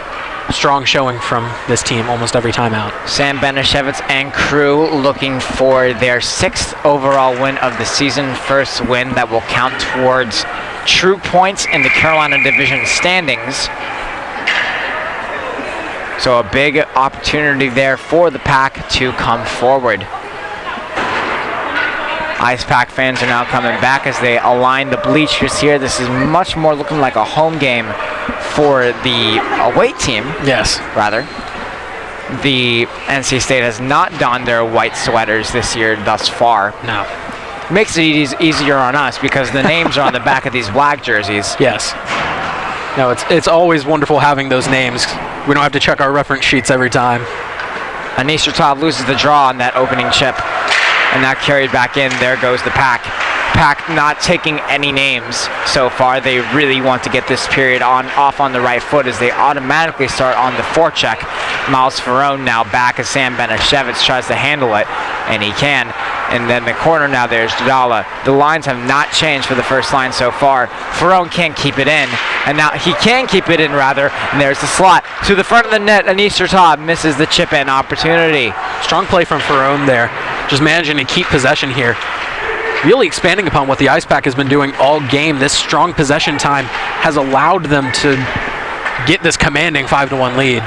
strong showing from this team almost every time out. Sam Benishevitz and crew looking for their 6th overall win of the season, first win that will count towards true points in the Carolina Division standings. So a big opportunity there for the Pack to come forward. Ice Pack fans are now coming back as they align the bleachers here. This is much more looking like a home game for the away team. Yes. Rather. The NC State has not donned their white sweaters this year thus far. No. Makes it easier on us because the names are on the back of these black jerseys. Yes. No, it's always wonderful having those names. We don't have to check our reference sheets every time. Anis Ratov loses the draw on that opening chip. And now carried back in. There goes the Pack. Pack not taking any names so far. They really want to get this period off on the right foot as they automatically start on the forecheck. Miles Ferrone now back as Sam Benishevitz tries to handle it, and he can. And then the corner now, there's Jadala. The lines have not changed for the first line so far. Ferrone can't keep it in, and now he can keep it in rather, and there's the slot. To the front of the net, Anis Ratov misses the chip-in opportunity. Strong play from Ferrone there. Just managing to keep possession here. Really expanding upon what the Ice Pack has been doing all game. This strong possession time has allowed them to get this commanding 5-1 lead.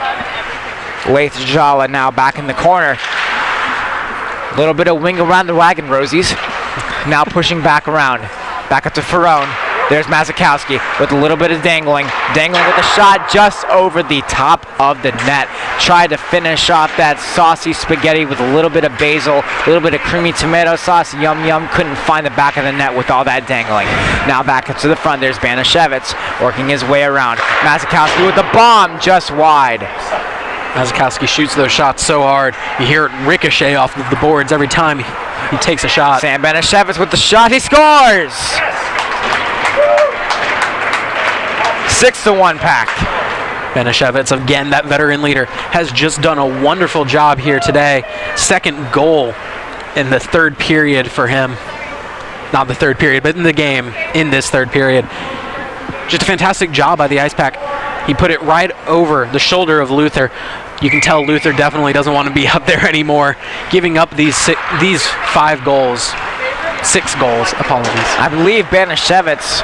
Laith Jala now back in the corner. A little bit of wing around the wagon, Rosies. Now pushing back around. Back up to Ferrone. There's Mazakowski with a little bit of dangling. Dangling with a shot just over the top of the net. Tried to finish off that saucy spaghetti with a little bit of basil, a little bit of creamy tomato sauce. Yum, yum. Couldn't find the back of the net with all that dangling. Now back up to the front. There's Banishevitz working his way around. Mazakowski with the bomb just wide. Mazakowski shoots those shots so hard. You hear it ricochet off of the boards every time he takes a shot. Sam Banishevitz with the shot. He scores! 6-1 Pack. Benishevitz, again, that veteran leader, has just done a wonderful job here today. Second goal in the third period for him. Not the third period, but in the game, in this third period. Just a fantastic job by the Ice Pack. He put it right over the shoulder of Luther. You can tell Luther definitely doesn't want to be up there anymore, giving up these 5 goals. 6 goals, apologies. I believe Banishevitz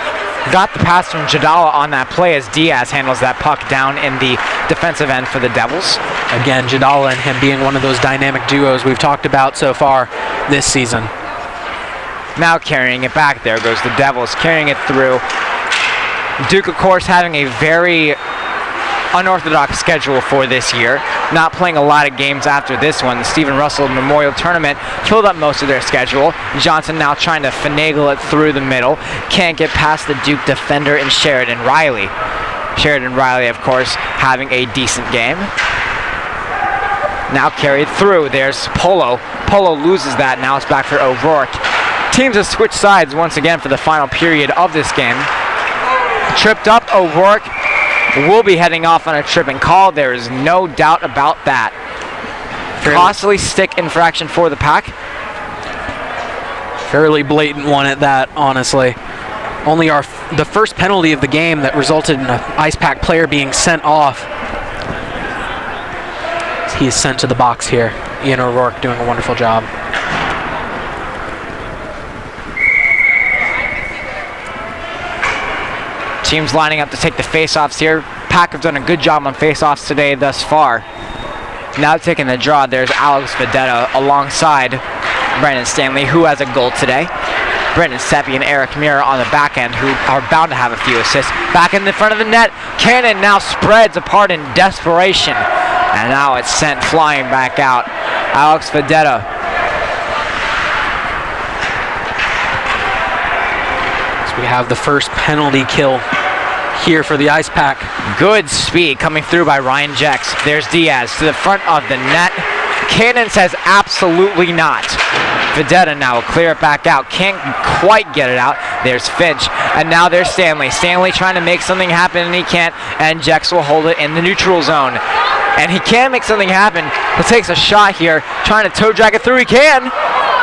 got the pass from Jadala on that play as Diaz handles that puck down in the defensive end for the Devils. Again, Jadala and him being one of those dynamic duos we've talked about so far this season. Now carrying it back. There goes the Devils, carrying it through. Duke, of course, having a very unorthodox schedule for this year. Not playing a lot of games after this one. The Stephen Russell Memorial Tournament filled up most of their schedule. Johnson now trying to finagle it through the middle. Can't get past the Duke defender in Sheridan Riley. Sheridan Riley, of course, having a decent game. Now carried through. There's Polo. Polo loses that. Now it's back for O'Rourke. Teams have switched sides once again for the final period of this game. Tripped up, O'Rourke will be heading off on a tripping call. There is no doubt about that. Costly stick infraction for the Pack. Fairly blatant one at that, honestly. Only the first penalty of the game that resulted in an Ice Pack player being sent off. He is sent to the box here. Ian O'Rourke doing a wonderful job. Teams lining up to take the face-offs here. Pack have done a good job on face-offs today thus far. Now taking the draw, there's Alex Vedetta alongside Brandon Stanley, who has a goal today. Brendan Seppi and Eric Mira on the back end, who are bound to have a few assists. Back in the front of the net, Cannon now spreads apart in desperation. And now it's sent flying back out. Alex Vedetta. So we have the first penalty kill here for the Ice Pack. Good speed coming through by Ryan Jex. There's Diaz to the front of the net. Cannon says absolutely not. Vedetta now will clear it back out. Can't quite get it out. There's Finch. And now there's Stanley. Stanley trying to make something happen and he can't. And Jex will hold it in the neutral zone. And he can make something happen. He takes a shot here. Trying to toe drag it through. He can.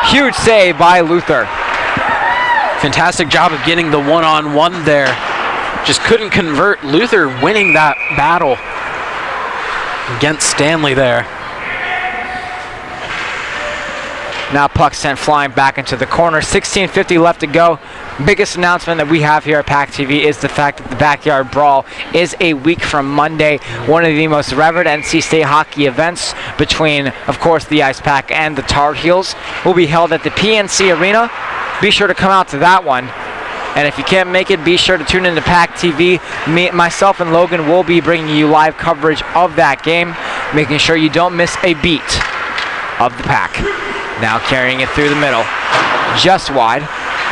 Huge save by Luther. Fantastic job of getting the one-on-one there. Just couldn't convert. Luther winning that battle. against Stanley there. Now puck sent flying back into the corner. 16:50 left to go. Biggest announcement that we have here at PackTV is the fact that the Backyard Brawl is a week from Monday. One of the most revered NC State hockey events between, of course, the Ice Pack and the Tar Heels will be held at the PNC Arena. Be sure to come out to that one. And if you can't make it, be sure to tune into PackTV. Myself and Logan will be bringing you live coverage of that game, making sure you don't miss a beat of the Pack. Now carrying it through the middle. Just wide.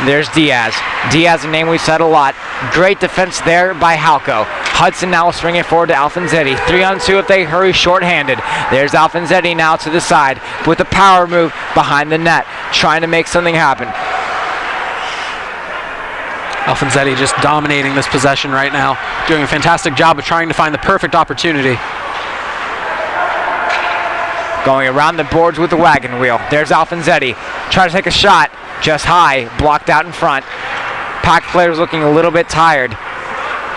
There's Diaz. Diaz, a name we've said a lot. Great defense there by Halco. Hudson now will swing it forward to Alfonsetti. 3-on-2 if they hurry short-handed. There's Alfonsetti now to the side with a power move behind the net, trying to make something happen. Alfonsetti just dominating this possession right now, doing a fantastic job of trying to find the perfect opportunity. Going around the boards with the wagon wheel. There's Alfonsetti. Try to take a shot. Just high. Blocked out in front. Pack players looking a little bit tired.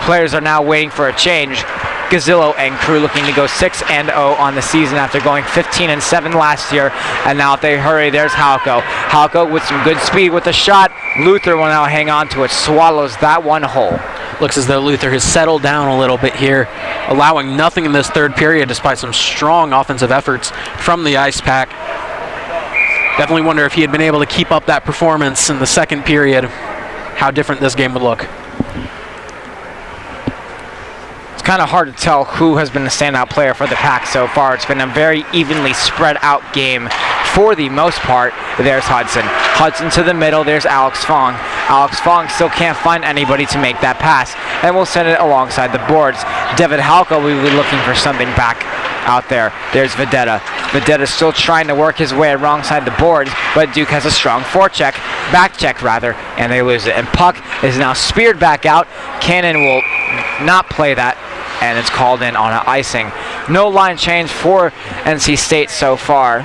Players are now waiting for a change. Gazillo and crew looking to go 6-0 on the season after going 15-7 last year. And now if they hurry, there's Halco. Halco with some good speed with a shot. Luther will now hang on to it. Swallows that one whole. Looks as though Luther has settled down a little bit here, allowing nothing in this third period despite some strong offensive efforts from the Ice Pack. Definitely wonder if he had been able to keep up that performance in the second period, how different this game would look. It's kind of hard to tell who has been the standout player for the Pack so far. It's been a very evenly spread out game for the most part. There's Hudson. Hudson to the middle. There's Alex Fong. Alex Fong still can't find anybody to make that pass, and we'll send it alongside the boards. David Halco will be looking for something back out there. There's Vedetta. Vedetta's still trying to work his way alongside the boards, but Duke has a strong back check rather, and they lose it. And puck is now speared back out. Cannon will not play that, and it's called in on an icing. No line change for NC State so far,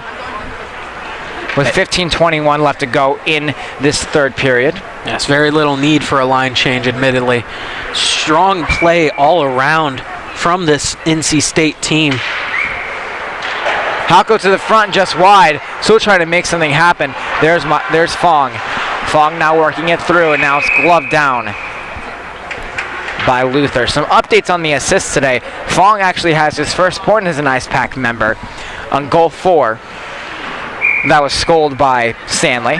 with 15:21 left to go in this third period. Yes, very little need for a line change, admittedly. Strong play all around from this NC State team. Halco to the front, just wide, still trying to make something happen. There's Fong. Fong now working it through, and now it's gloved down by Luther. Some updates on the assists today. Fong actually has his first point as an Ice Pack member on goal 4. That was scolded by Stanley,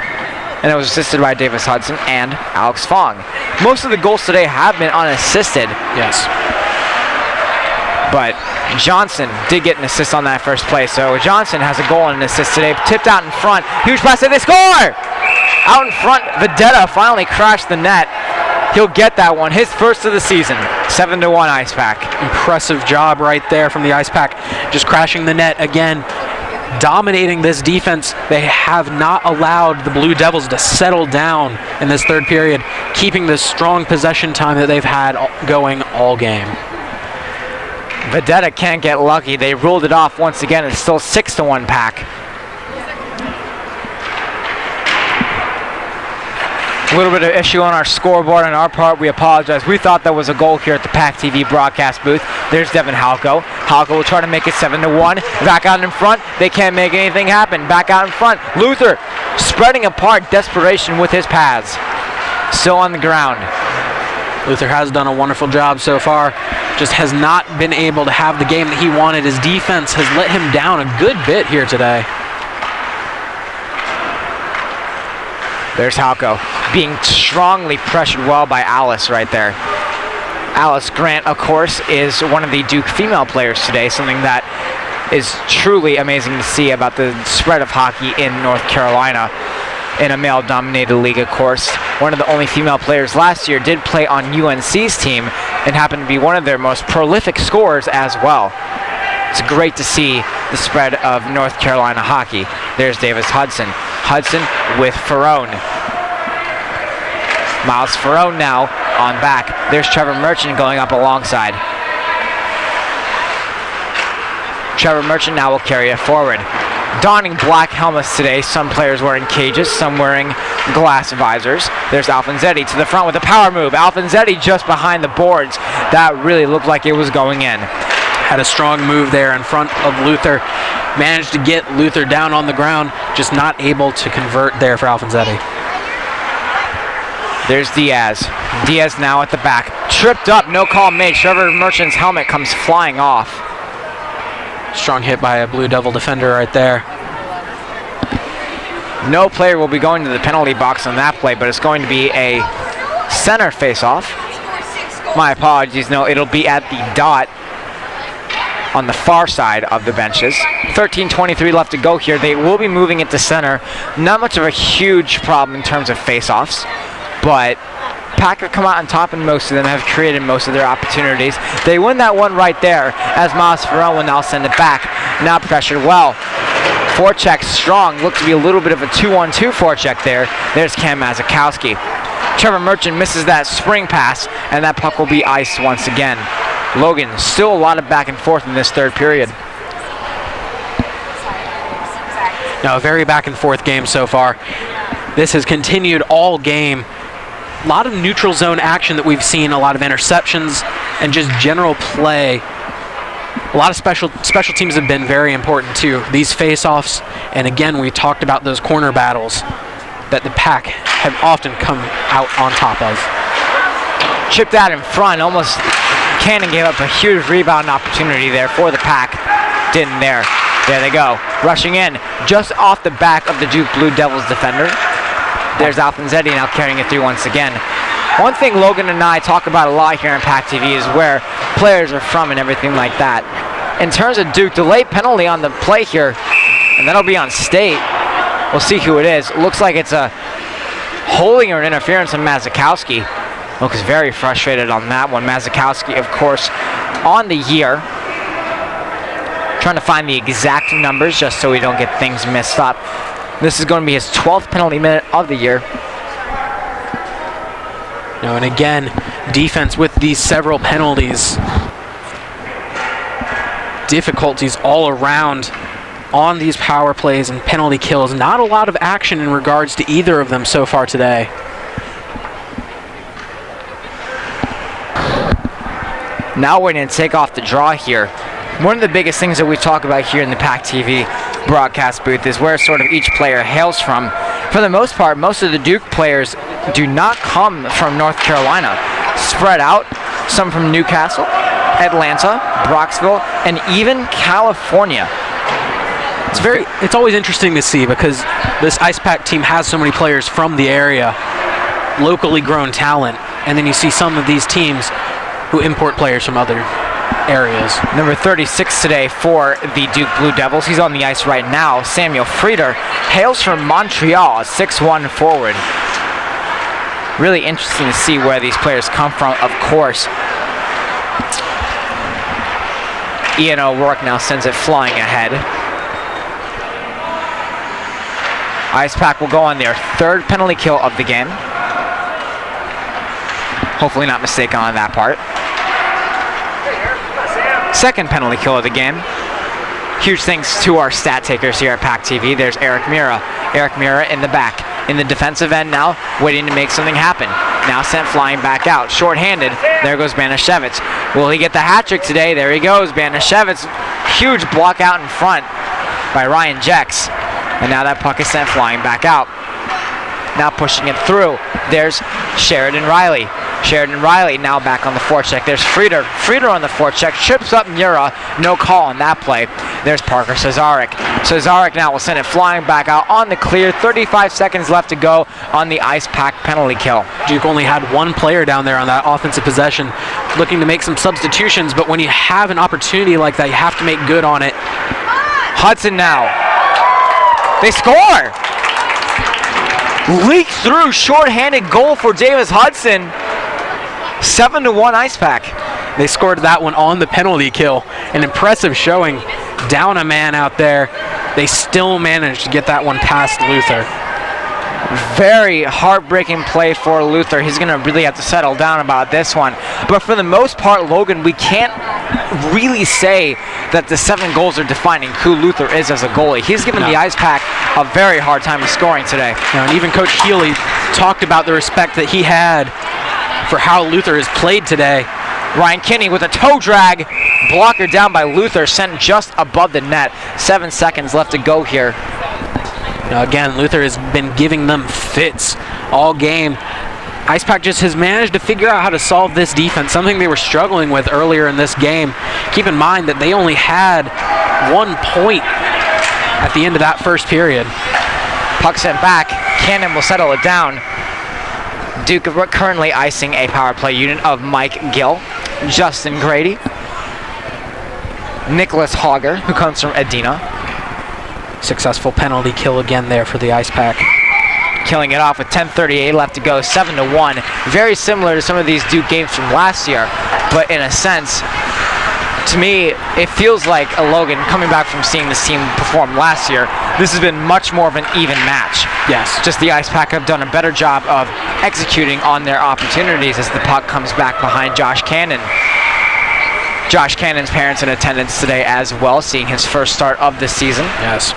and it was assisted by Davis Hudson and Alex Fong. Most of the goals today have been unassisted. Yes. But Johnson did get an assist on that first play, so Johnson has a goal and an assist today. Tipped out in front. Huge pass, and they score! Out in front, Vedetta finally crashed the net. He'll get that one, his first of the season. 7-1 Ice Pack. Impressive job right there from the Ice Pack, just crashing the net again. Dominating this defense. They have not allowed the Blue Devils to settle down in this third period, keeping this strong possession time that they've had going all game. Vedetta can't get lucky. They ruled it off once again. It's still 6-1 Pack. A little bit of issue on our scoreboard on our part. We apologize. We thought there was a goal here at the PackTV broadcast booth. There's Devin Halco. Halco will try to make it 7-1. Back out in front. They can't make anything happen. Back out in front. Luther spreading apart. Desperation with his pads. Still on the ground. Luther has done a wonderful job so far. Just has not been able to have the game that he wanted. His defense has let him down a good bit here today. There's Halco being strongly pressured well by Alice right there. Alice Grant, of course, is one of the Duke female players today, something that is truly amazing to see about the spread of hockey in North Carolina in a male-dominated league, of course. One of the only female players last year did play on UNC's team and happened to be one of their most prolific scorers as well. It's great to see the spread of North Carolina hockey. There's Davis Hudson. Hudson with Ferrone. Miles Ferrone now on back. There's Trevor Merchant going up alongside. Trevor Merchant now will carry it forward. Donning black helmets today. Some players wearing cages, some wearing glass visors. There's Alfonsetti to the front with a power move. Alfonsetti just behind the boards. That really looked like it was going in. had a strong move there in front of Luther. Managed to get Luther down on the ground, just not able to convert there for Alfonsetti. There's Diaz. Diaz now at the back. Tripped up, no call made. Trevor Merchant's helmet comes flying off. Strong hit by a Blue Devil defender right there. No player will be going to the penalty box on that play, but it's going to be a center face-off. My apologies, no, it'll be at the dot on the far side of the benches. 13:23 left to go here. They will be moving it to center. Not much of a huge problem in terms of face-offs, but Pack have come out on top, and most of them have created most of their opportunities. They win that one right there, as Miles Farrell will now send it back. Now pressured well. Forecheck strong. Looked to be a little bit of a 2-on-2 forecheck there. There's Cam Mazakowski. Trevor Merchant misses that spring pass, and that puck will be iced once again. Logan, still a lot of back and forth in this third period. Now, a very back and forth game so far. This has continued all game. A lot of neutral zone action that we've seen, a lot of interceptions, and just general play. A lot of special teams have been very important too. These face-offs, and again, we talked about those corner battles that the Pack have often come out on top of. Chipped out in front, almost Cannon gave up a huge rebound opportunity there for the Pack. Didn't there. There they go. Rushing in, just off the back of the Duke Blue Devils defender. There's Alfonsetti now carrying it through once again. One thing Logan and I talk about a lot here on PackTV is where players are from and everything like that. In terms of Duke, delayed penalty on the play here, and that'll be on State. We'll see who it is. It looks like it's a holding or an interference on Mazakowski. Looks very frustrated on that one. Mazakowski, of course, on the year. Trying to find the exact numbers just so we don't get things messed up. This is going to be his 12th penalty minute of the year. No, and again, defense with these several penalties. Difficulties all around on these power plays and penalty kills. Not a lot of action in regards to either of them so far today. Now we're going to take off the draw here. One of the biggest things that we talk about here in the PackTV broadcast booth is where sort of each player hails from. For the most part, most of the Duke players do not come from North Carolina. Spread out, some from Newcastle, Atlanta, Brocksville, and even California. It's always interesting to see because this Ice Pack team has so many players from the area, locally grown talent, and then you see some of these teams who import players from other areas. Number 36 today for the Duke Blue Devils. He's on the ice right now. Samuel Frieder hails from Montreal, a 6'1" forward. Really interesting to see where these players come from, of course. Ian O'Rourke now sends it flying ahead. Ice Pack will go on their third penalty kill of the game. Hopefully not mistaken on that part. Second penalty kill of the game. Huge thanks to our stat takers here at PackTV. There's Eric Mira. Eric Mira in the back. In the defensive end now, waiting to make something happen. Now sent flying back out. Short-handed. There goes Banashevitz. Will he get the hat trick today? There he goes. Banashevitz. Huge block out in front by Ryan Jex. And now that puck is sent flying back out. Now pushing it through. There's Sheridan Riley. Sheridan Riley now back on the forecheck. There's Frieder. Frieder on the forecheck. Trips up Mura. No call on that play. There's Parker Cesarek. Cesarek now will send it flying back out on the clear. 35 seconds left to go on the Ice Pack penalty kill. Duke only had one player down there on that offensive possession looking to make some substitutions, but when you have an opportunity like that, you have to make good on it. Hudson now. They score! Leak through, short-handed goal for Davis Hudson. 7-1 Ice Pack. They scored that one on the penalty kill. An impressive showing. Down a man out there. They still managed to get that one past Luther. Very heartbreaking play for Luther. He's going to really have to settle down about this one. But for the most part, Logan, we can't really say that the 7 goals are defining who Luther is as a goalie. He's given the Ice Pack a very hard time scoring today. And even Coach Healy talked about the respect that he had for how Luther has played today. Ryan Kinney with a toe drag, Blocker down by Luther, sent just above the net. 7 seconds left to go here. Now again, Luther has been giving them fits all game. IcePack just has managed to figure out how to solve this defense, something they were struggling with earlier in this game. Keep in mind that they only had 1 point at the end of that first period. Puck sent back. Cannon will settle it down. Duke currently icing a power play unit of Mike Gill, Justin Grady, Nicholas Hogger, who comes from Edina. Successful penalty kill again there for the IcePack. Killing it off with 10:38 left to go, 7-1. Very similar to some of these Duke games from last year, but in a sense, to me, it feels like a Logan coming back from seeing this team perform last year. This has been much more of an even match. Yes. Just the IcePack have done a better job of executing on their opportunities as the puck comes back behind Josh Cannon. Josh Cannon's parents in attendance today as well, seeing his first start of the season. Yes.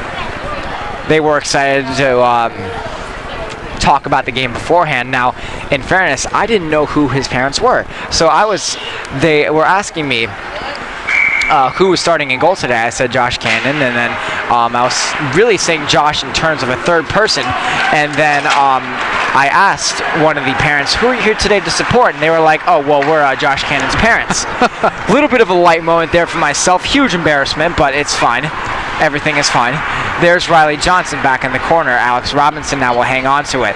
They were excited to talk about the game beforehand. Now, in fairness, I didn't know who his parents were. So they were asking me who was starting in goal today. I said Josh Cannon, and then I was really saying Josh in terms of a third person. And then I asked one of the parents, who are you here today to support? And they were like, oh, well, we're Josh Cannon's parents. A little bit of a light moment there for myself. Huge embarrassment, but it's fine. Everything is fine. There's Riley Johnson back in the corner. Alex Robinson now will hang on to it.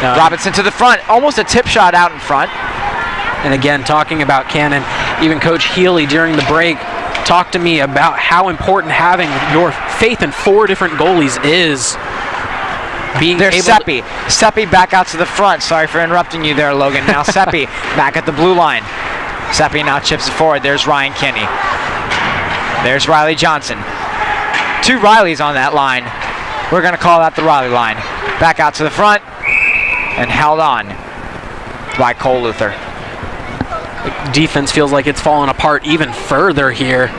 Robinson to the front. Almost a tip shot out in front. And again, talking about Cannon, even Coach Healy during the break talked to me about how important having your faith in 4 different goalies is. There's Seppi. Seppi back out to the front. Sorry for interrupting you there, Logan. Now Seppi back at the blue line. Seppi now chips it forward. There's Ryan Kinney. There's Riley Johnson. 2 Rileys on that line. We're going to call that the Riley line. Back out to the front and held on by Cole Luther. Defense feels like it's fallen apart even further here.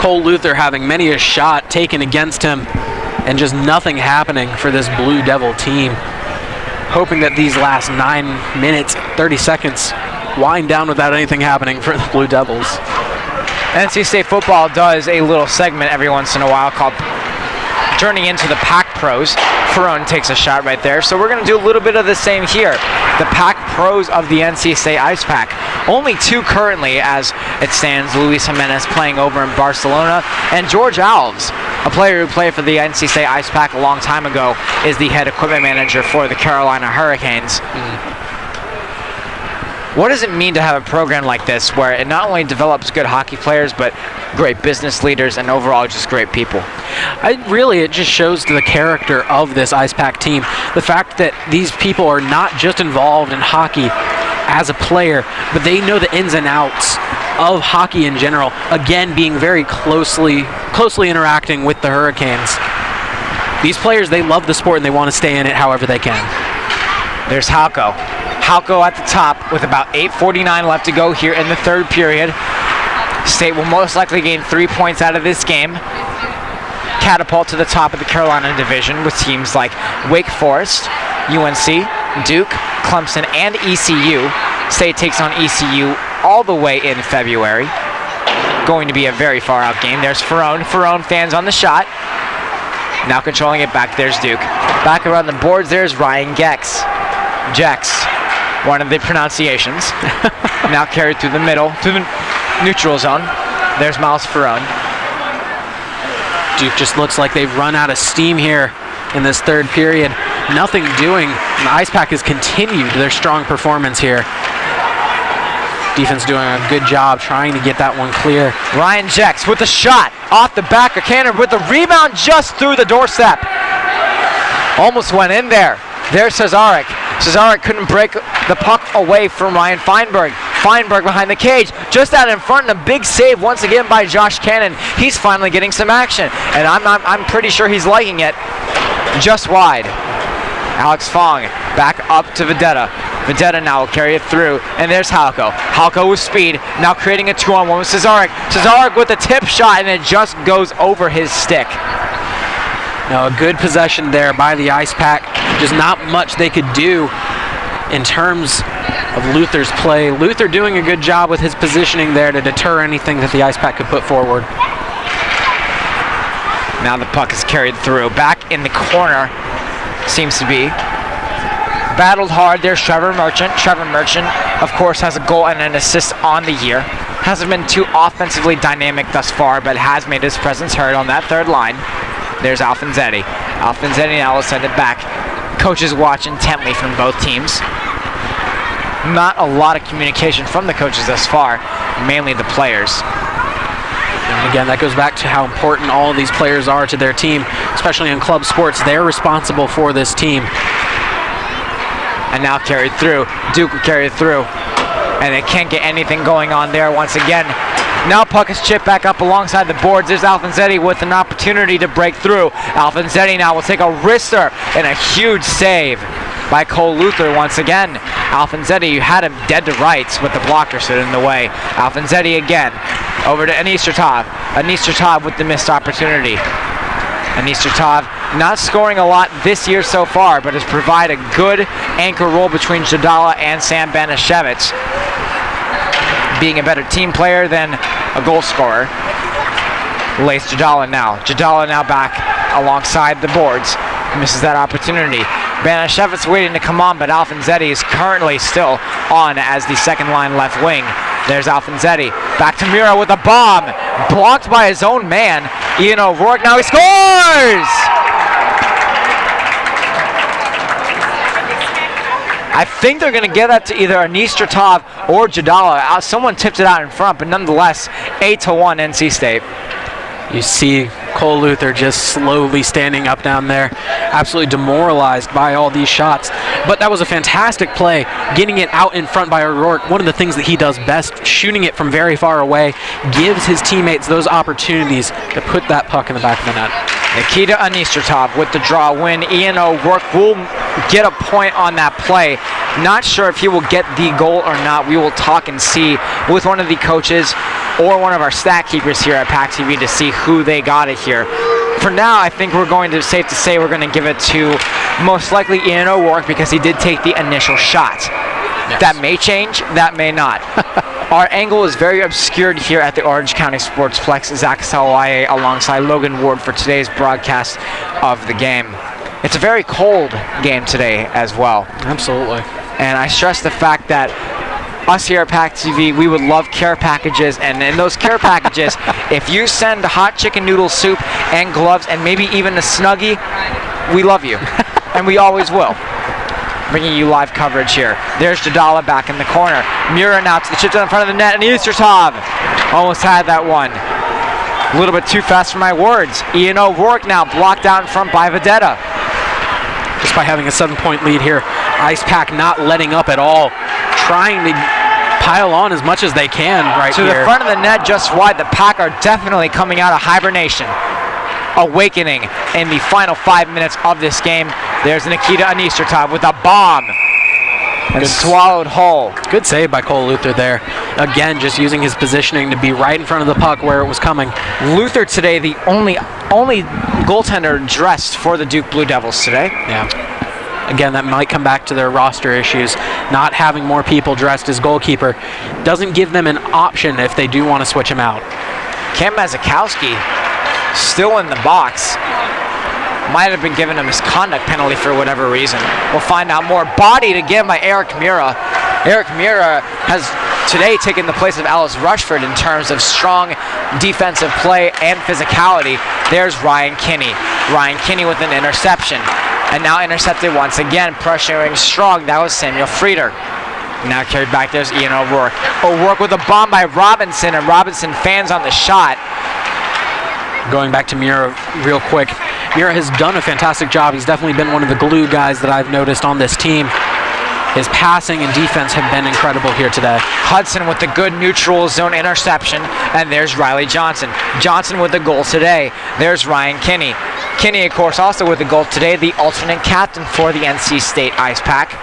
Cole Luther having many a shot taken against him and just nothing happening for this Blue Devil team. Hoping that these last 9 minutes, 30 seconds wind down without anything happening for the Blue Devils. NC State football does a little segment every once in a while called Turning into the Pack Pros. Ferone takes a shot right there. So we're going to do a little bit of the same here. The Pack Pros of the NC State IcePack. Only 2 currently as it stands. Luis Jimenez playing over in Barcelona. And George Alves, a player who played for the NC State IcePack a long time ago, is the head equipment manager for the Carolina Hurricanes. What does it mean to have a program like this where it not only develops good hockey players, but great business leaders and overall just great people? It just shows the character of this IcePack team. The fact that these people are not just involved in hockey as a player, but they know the ins and outs of hockey in general. Again, being very closely interacting with the Hurricanes. These players, they love the sport and they want to stay in it however they can. There's Halko. Halko at the top with about 8:49 left to go here in the third period. State will most likely gain 3 points out of this game. Catapult to the top of the Carolina division with teams like Wake Forest, UNC, Duke, Clemson, and ECU. State takes on ECU all the way in February. Going to be a very far out game. There's Ferone. Ferone fans on the shot. Now controlling it back. There's Duke. Back around the boards, there's Ryan Gex. Jex, one of the pronunciations. Now carried through the middle to the neutral zone. There's Miles Ferone. Duke just looks like they've run out of steam here in this third period. Nothing doing. And the IcePack has continued their strong performance here. Defense doing a good job trying to get that one clear. Ryan Jex with the shot off the back of Cannon with the rebound just through the doorstep. Almost went in there. There's Cesarek. Cesarek couldn't break the puck away from Ryan Feinberg. Feinberg behind the cage, just out in front, and a big save once again by Josh Cannon. He's finally getting some action, and I'm pretty sure he's liking it. Just wide. Alex Fong back up to Vedetta. Vedetta now will carry it through, and there's Halko. Halko with speed, now creating a 2-on-1 with Cesarek. Cesarek with a tip shot, and it just goes over his stick. Now a good possession there by the IcePack. Just not much they could do in terms of Luther's play. Luther doing a good job with his positioning there to deter anything that the Ice Pack could put forward. Now the puck is carried through. Back in the corner seems to be. Battled hard. There's Trevor Merchant. Trevor Merchant, of course, has a goal and an assist on the year. Hasn't been too offensively dynamic thus far, but has made his presence heard on that third line. There's Alfonsetti. Alfonsetti now will send it back. Coaches watch intently from both teams. Not a lot of communication from the coaches thus far, mainly the players. And again, that goes back to how important all of these players are to their team, especially in club sports. They're responsible for this team. And now carried through. Duke will carry it through. And they can't get anything going on there once again. Now puck is chipped back up alongside the boards. There's Alfonsetti with an opportunity to break through. Alfonsetti now will take a wrister and a huge save by Cole Luther once again. Alfonsetti, you had him dead to rights, but the blocker stood in the way. Alfonsetti again. Over to Anistertov. Anistertov with the missed opportunity. Anistertov not scoring a lot this year so far, but has provided a good anchor role between Jadala and Sam Banashevich, being a better team player than a goal scorer. Lays Jadala now. Jadala now back alongside the boards. Misses that opportunity. Banashevich waiting to come on, but Alfonsetti is currently still on as the second line left wing. There's Alfonsetti. Back to Mura with a bomb. Blocked by his own man. Ian O'Rourke. Now he scores! I think they're going to give that to either Anistertov or Jadala. Someone tipped it out in front, but nonetheless, 8-1 NC State. You see Cole Luther just slowly standing up down there, absolutely demoralized by all these shots. But that was a fantastic play, getting it out in front by O'Rourke. One of the things that he does best, shooting it from very far away, gives his teammates those opportunities to put that puck in the back of the net. Nikita Anistertov with the draw win. Ian O'Rourke will get a point on that play. Not sure if he will get the goal or not. We will talk and see with one of the coaches or one of our stat keepers here at PackTV to see who they got it here. For now, I think we're going to, safe to say, we're going to give it to most likely Ian O'Rourke because he did take the initial shot. Yes. That may change, that may not. Our angle is very obscured here at the Orange County Sportsplex. Zach Salawaye alongside Logan Ward for today's broadcast of the game. It's a very cold game today as well. Absolutely. And I stress the fact that us here at PackTV, we would love care packages, and in those care packages, if you send hot chicken noodle soup and gloves and maybe even a Snuggie, we love you, and we always will. Bringing you live coverage here. There's Jadala back in the corner. Mura now to the chip down in front of the net, and Anistertov almost had that one. A little bit too fast for my words. Ian O'Rourke now blocked out in front by Vedetta. Just by having a 7-point lead here, Ice Pack not letting up at all, trying to pile on as much as they can right to here. To the front of the net, just wide. The Pack are definitely coming out of hibernation, awakening in the final 5 minutes of this game. There's Nikita Anistertov with a bomb and swallowed whole. Good save by Cole Luther there. Again, just using his positioning to be right in front of the puck where it was coming. Luther today, the only goaltender dressed for the Duke Blue Devils today. Yeah. Again, that might come back to their roster issues. Not having more people dressed as goalkeeper doesn't give them an option if they do want to switch him out. Cam Mazikowski still in the box. Might have been given a misconduct penalty for whatever reason. We'll find out more. Body to give by Eric Mura. Eric Mura has today taken the place of Alice Rushford in terms of strong defensive play and physicality. There's Ryan Kinney. Ryan Kinney with an interception. And now intercepted once again, pressuring strong. That was Samuel Frieder. Now carried back, there's Ian O'Rourke. O'Rourke with a bomb by Robinson, and Robinson fans on the shot. Going back to Mura real quick. Mura has done a fantastic job. He's definitely been one of the glue guys that I've noticed on this team. His passing and defense have been incredible here today. Hudson with the good neutral zone interception, and there's Riley Johnson. Johnson with the goal today. There's Ryan Kinney. Kinney, of course, also with the goal today, the alternate captain for the NC State Ice Pack,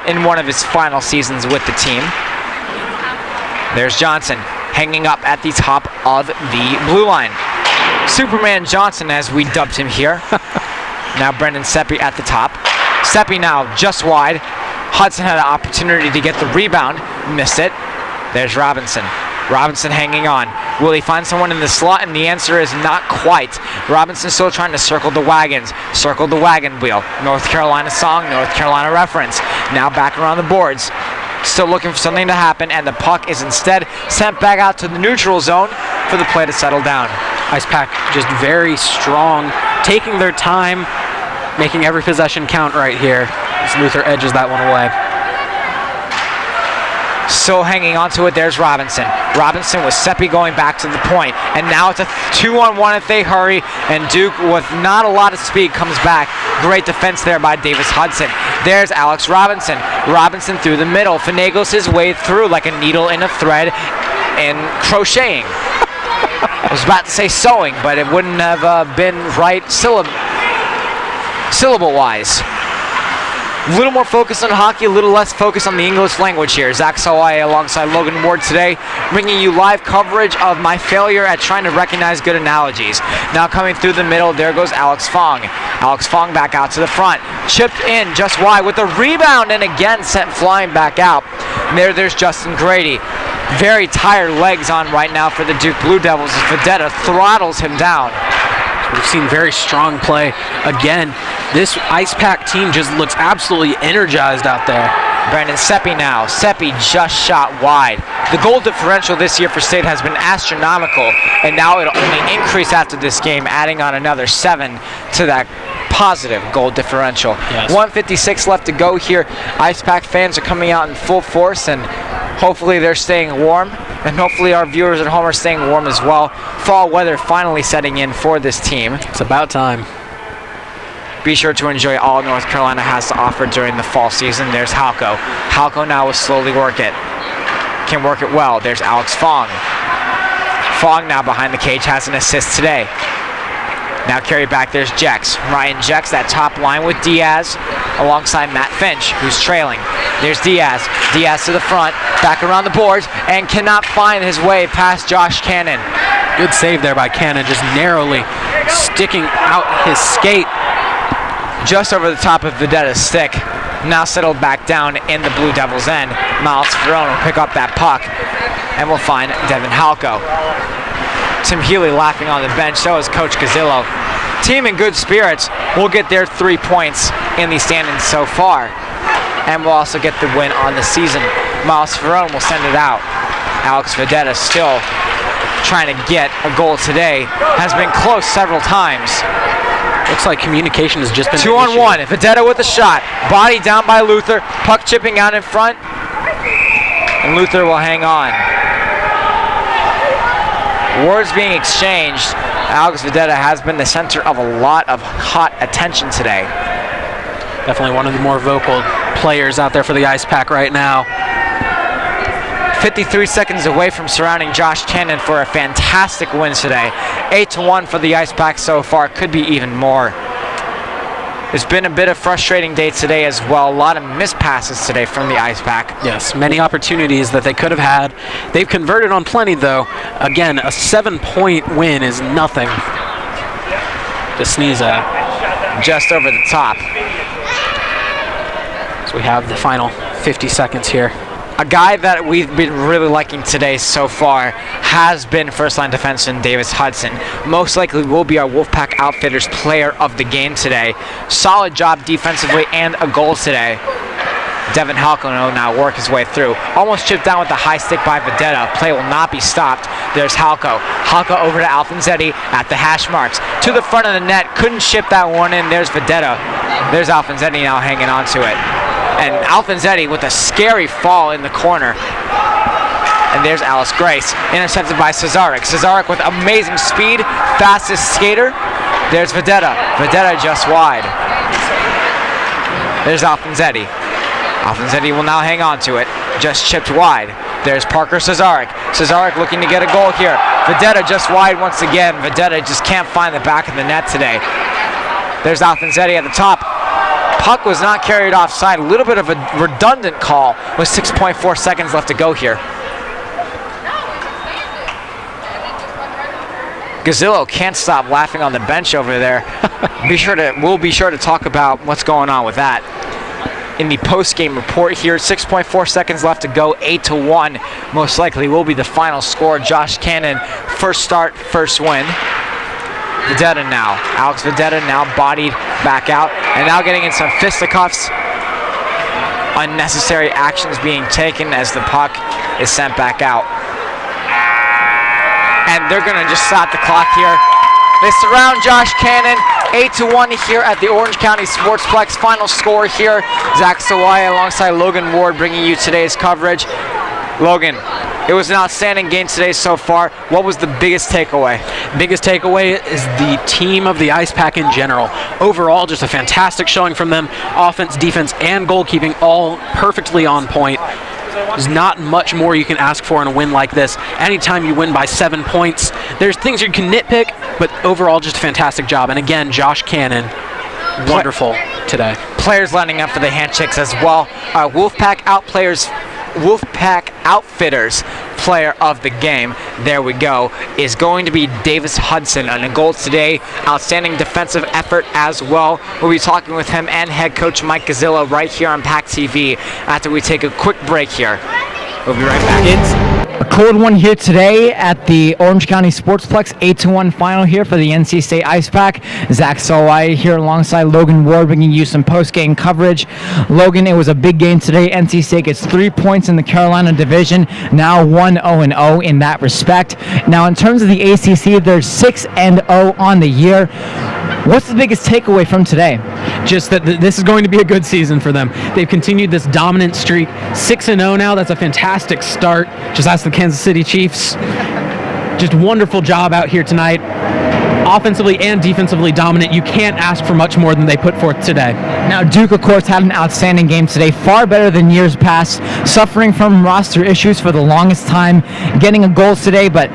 in one of his final seasons with the team. There's Johnson hanging up at the top of the blue line. Superman Johnson, as we dubbed him here. Now Brendan Seppi at the top. Seppi now just wide. Hudson had an opportunity to get the rebound, missed it. There's Robinson. Robinson hanging on. Will he find someone in the slot? And the answer is not quite. Robinson still trying to circle the wagons. Circle the wagon wheel. North Carolina song, North Carolina reference. Now back around the boards. Still looking for something to happen, and the puck is instead sent back out to the neutral zone for the play to settle down. Ice Pack just very strong, taking their time, making every possession count right here as Luther edges that one away. Still hanging on to it, there's Robinson. Robinson with Seppi going back to the point. And now it's a 2-on-1 if they hurry. And Duke, with not a lot of speed, comes back. Great defense there by Davis Hudson. There's Alex Robinson. Robinson through the middle. Finagles his way through like a needle in a thread and crocheting. I was about to say sewing, but it wouldn't have been right syllable-wise. A little more focus on hockey, a little less focus on the English language here. Zach Sawai alongside Logan Ward today, bringing you live coverage of my failure at trying to recognize good analogies. Now coming through the middle, there goes Alex Fong. Alex Fong back out to the front. Chipped in just wide with the rebound and again sent flying back out. And there's Justin Grady. Very tired legs on right now for the Duke Blue Devils as Vedetta throttles him down. We've seen very strong play. Again, this Ice Pack team just looks absolutely energized out there. Brandon Seppi now. Seppi just shot wide. The goal differential this year for State has been astronomical, and now it'll only increase after this game, adding on another 7 to that positive goal differential. Yes. 1:56 left to go here. Ice Pack fans are coming out in full force, and hopefully they're staying warm. And hopefully our viewers at home are staying warm as well. Fall weather finally setting in for this team. It's about time. Be sure to enjoy all North Carolina has to offer during the fall season. There's Halco. Halco now will slowly work it. Can work it well. There's Alex Fong. Fong now behind the cage has an assist today. Now carry back, there's Jex. Ryan Jex, that top line with Diaz alongside Matt Finch, who's trailing. There's Diaz. Diaz to the front, back around the boards, and cannot find his way past Josh Cannon. Good save there by Cannon, just narrowly sticking out his skate. Just over the top of Vedetta's stick. Now settled back down in the Blue Devils' end. Miles Ferrone will pick up that puck, and we'll find Devin Halco. Tim Healy laughing on the bench, so is Coach Gazzillo. Team in good spirits will get their 3 points in the standings so far. And we'll also get the win on the season. Miles Ferrone will send it out. Alex Vedetta still trying to get a goal today. Has been close several times. Looks like communication has just been 2-on-1. Vedetta with a shot. Body down by Luther. Puck chipping out in front. And Luther will hang on. Words being exchanged. Alex Vedetta has been the center of a lot of hot attention today. Definitely one of the more vocal players out there for the Ice Pack right now. 53 seconds away from surrounding Josh Cannon for a fantastic win today. 8-1 for the Ice Pack so far. Could be even more. It's been a bit of frustrating day today as well. A lot of missed passes today from the Ice Pack. Yes, many opportunities that they could have had. They've converted on plenty, though. Again, a 7-point win is nothing to sneeze at. Just over the top. So we have the final 50 seconds here. A guy that we've been really liking today so far has been first-line defenseman Davis Hudson. Most likely will be our Wolfpack Outfitters player of the game today. Solid job defensively and a goal today. Devin Halco will now work his way through. Almost chipped down with the high stick by Vedetta. Play will not be stopped. There's Halco. Halco over to Alfonsetti at the hash marks. To the front of the net. Couldn't ship that one in. There's Vedetta. There's Alfonsetti now hanging on to it. And Alfonsetti with a scary fall in the corner. And there's Alice Grace, intercepted by Cesarek. Cesarek with amazing speed, fastest skater. There's Vedetta. Vedetta just wide. There's Alfonsetti. Alfonsetti will now hang on to it. Just chipped wide. There's Parker Cesarek. Cesarek looking to get a goal here. Vedetta just wide once again. Vedetta just can't find the back of the net today. There's Alfonsetti at the top. Puck was not carried offside. A little bit of a redundant call with 6.4 seconds left to go here. Gazzillo can't stop laughing on the bench over there. We'll be sure to talk about what's going on with that. in the post-game report here. 6.4 seconds left to go, 8-1. Most likely will be the final score. Josh Cannon, first start, first win. Vedetta now. Alex Vedetta now bodied back out and now getting in some fisticuffs. Unnecessary actions being taken as the puck is sent back out. And they're going to just stop the clock here. They surround Josh Cannon, 8-1 here at the Orange County Sportsplex. Final score here, Zach Sawaya alongside Logan Ward bringing you today's coverage. Logan, it was an outstanding game today so far. What was the biggest takeaway? Biggest takeaway is the team of the Ice Pack in general. Overall, just a fantastic showing from them. Offense, defense, and goalkeeping all perfectly on point. There's not much more you can ask for in a win like this. Anytime you win by 7 points, there's things you can nitpick, but overall just a fantastic job. And again, Josh Cannon, wonderful today. Players lining up for the handshakes as well. Wolfpack Outfitters player of the game, there we go, is going to be Davis Hudson on a goal today. Outstanding defensive effort as well. We'll be talking with him and head coach Mike Gazzillo right here on PackTV after we take a quick break here. We'll be right back. It's a cold one here today at the Orange County Sportsplex, 8-1 final here for the NC State Ice Pack. Zach Solway here alongside Logan Ward bringing you some post-game coverage. Logan, it was a big game today. NC State gets 3 points in the Carolina Division, now 1-0-0 in that respect. Now in terms of the ACC, they're 6-0 on the year. What's the biggest takeaway from today? Just that this is going to be a good season for them. They've continued this dominant streak, 6-0 now. That's a fantastic start. Just ask the Kansas City Chiefs. Just wonderful job out here tonight. Offensively and defensively dominant. You can't ask for much more than they put forth today. Now, Duke, of course, had an outstanding game today, far better than years past, suffering from roster issues for the longest time, getting a goal today, but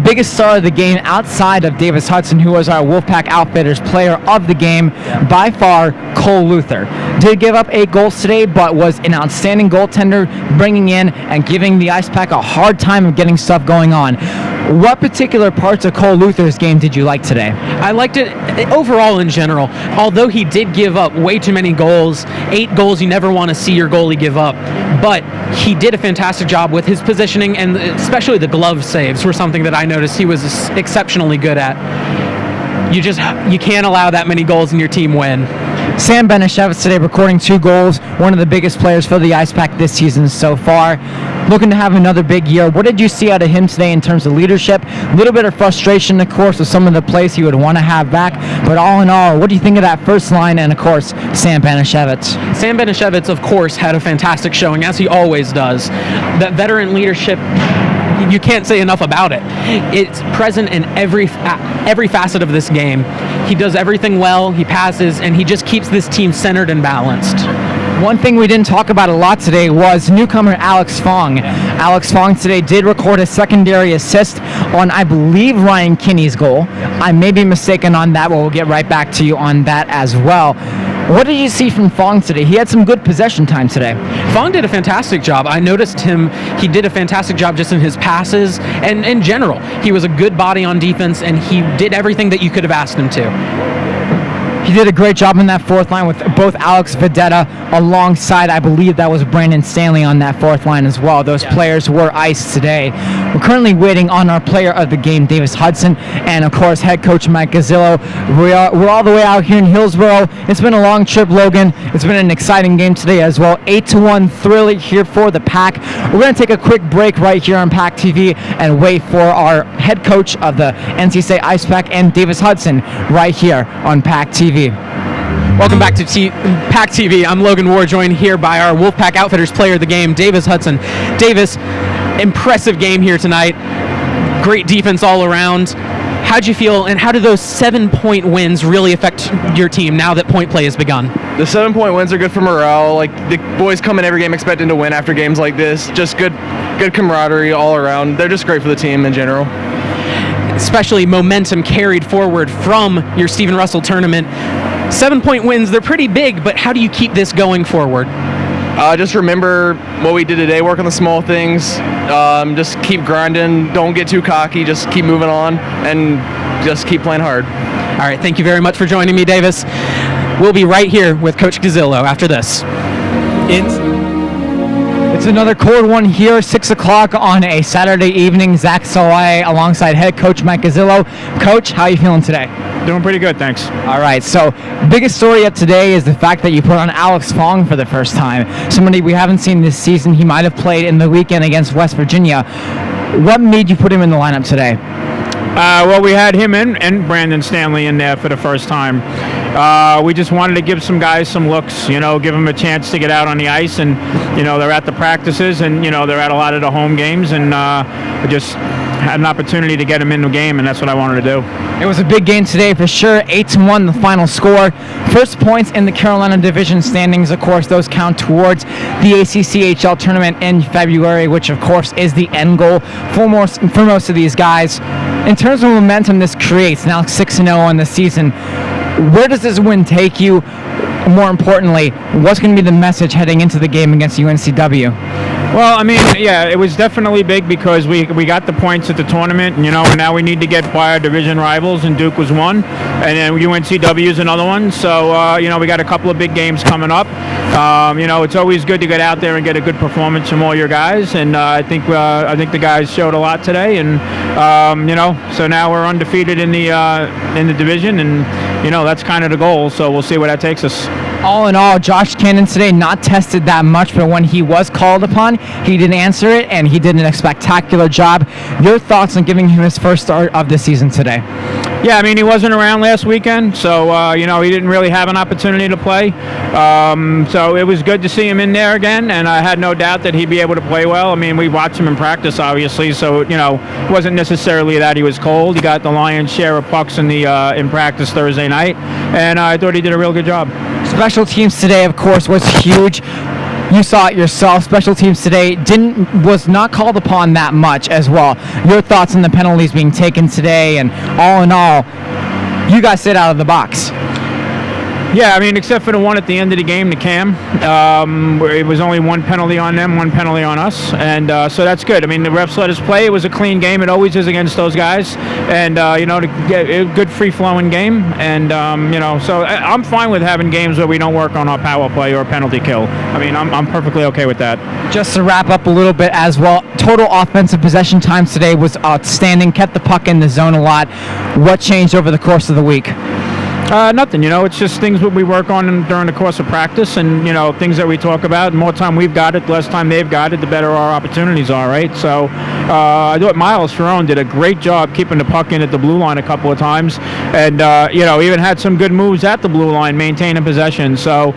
biggest star of the game outside of Davis Hudson, who was our Wolfpack Outfitters player of the game, by far, Cole Luther. Did give up 8 goals today, but was an outstanding goaltender, bringing in and giving the Ice Pack a hard time of getting stuff going on. What particular parts of Cole Luther's game did you like today? I liked it overall in general. Although he did give up way too many goals, 8 goals you never want to see your goalie give up, but he did a fantastic job with his positioning, and especially the glove saves were something that I noticed he was exceptionally good at. You can't allow that many goals in your team win. Sam Benishevitz today recording 2 goals, one of the biggest players for the Ice Pack this season so far. Looking to have another big year. What did you see out of him today in terms of leadership? A little bit of frustration, of course, with some of the plays he would want to have back, but all in all, what do you think of that first line and, of course, Sam Benishevitz? Sam Benishevitz, of course, had a fantastic showing, as he always does. That veteran leadership, you can't say enough about it. It's present in every facet of this game. He does everything well, he passes, and he just keeps this team centered and balanced. One thing we didn't talk about a lot today was newcomer Alex Fong. Alex Fong today did record a secondary assist on, I believe, Ryan Kinney's goal. I may be mistaken on that, but we'll get right back to you on that as well. What did you see from Fong today? He had some good possession time today. Fong did a fantastic job. I noticed he did a fantastic job just in his passes, and in general. He was a good body on defense, and he did everything that you could have asked him to. He did a great job in that fourth line with both Alex Vedetta alongside, I believe that was Brandon Stanley on that fourth line as well. Those players were iced today. We're currently waiting on our player of the game, Davis Hudson, and of course head coach Mike Gazzillo. We're all the way out here in Hillsboro. It's been a long trip, Logan. It's been an exciting game today as well. 8-1 thrilling here for the Pack. We're going to take a quick break right here on PackTV and wait for our head coach of the NC State Ice Pack and Davis Hudson right here on PackTV. Welcome back to PackTV. I'm Logan Ward, joined here by our Wolfpack Outfitters player of the game, Davis Hudson. Davis, impressive game here tonight. Great defense all around. How'd you feel, and how do those 7-point wins really affect your team now that point play has begun? The 7-point wins are good for morale. Like, the boys come in every game expecting to win after games like this. Just good camaraderie all around. They're just great for the team in general. Especially momentum carried forward from your Stephen Russell tournament. 7-point wins, they're pretty big, but how do you keep this going forward? Just remember what we did today, work on the small things, just keep grinding, don't get too cocky, just keep moving on, and just keep playing hard. All right, thank you very much for joining me, Davis. We'll be right here with Coach Gazzillo after this. It's another cold one here, 6 o'clock on a Saturday evening. Zach Sawai alongside head coach Mike Gazzillo. Coach, how are you feeling today? Doing pretty good, thanks. All right, so biggest story of today is the fact that you put on Alex Fong for the first time. Somebody we haven't seen this season. He might have played in the weekend against West Virginia. What made you put him in the lineup today? Well, we had him and Brandon Stanley in there for the first time. We just wanted to give some guys some looks, give them a chance to get out on the ice, and they're at the practices, and they're at a lot of the home games, and we just had an opportunity to get them in the game, and that's what I wanted to do. It was a big game today for sure. 8-1 the final score. First points in the Carolina Division standings. Of course, those count towards the ACCHL tournament in February, which of course is the end goal for most of these guys. In terms of momentum this creates, now 6-0 on the season, where does this win take you? More importantly, what's going to be the message heading into the game against UNCW? Well, I mean, yeah, it was definitely big because we got the points at the tournament, and now we need to get by our division rivals, and Duke was one, and then UNCW is another one. So, we got a couple of big games coming up. It's always good to get out there and get a good performance from all your guys, and I think the guys showed a lot today, and so now we're undefeated in the division, and that's kind of the goal. So we'll see where that takes us. All in all, Josh Cannon today not tested that much, but when he was called upon, he did answer it, and he did a spectacular job. Your thoughts on giving him his first start of the season today? Yeah, I mean, he wasn't around last weekend, so, he didn't really have an opportunity to play. So it was good to see him in there again, and I had no doubt that he'd be able to play well. I mean, we watched him in practice, obviously, so, it wasn't necessarily that he was cold. He got the lion's share of pucks in practice Thursday night, and I thought he did a real good job. Special teams today, of course, was huge. You saw it yourself. Special teams today was not called upon that much as well. Your thoughts on the penalties being taken today, and all in all, you guys sit out of the box. Yeah, I mean, except for the one at the end of the game, the Cam, where it was only one penalty on them, one penalty on us, and so that's good. I mean, the refs let us play. It was a clean game. It always is against those guys, and to get a good free-flowing game, and so I'm fine with having games where we don't work on our power play or penalty kill. I mean, I'm perfectly okay with that. Just to wrap up a little bit as well, total offensive possession times today was outstanding. Kept the puck in the zone a lot. What changed over the course of the week? Nothing, it's just things that we work on during the course of practice, and, things that we talk about. The more time we've got it, the less time they've got it, the better our opportunities are, right? So I thought Miles Ferrone did a great job keeping the puck in at the blue line a couple of times, and, even had some good moves at the blue line, maintaining possession. So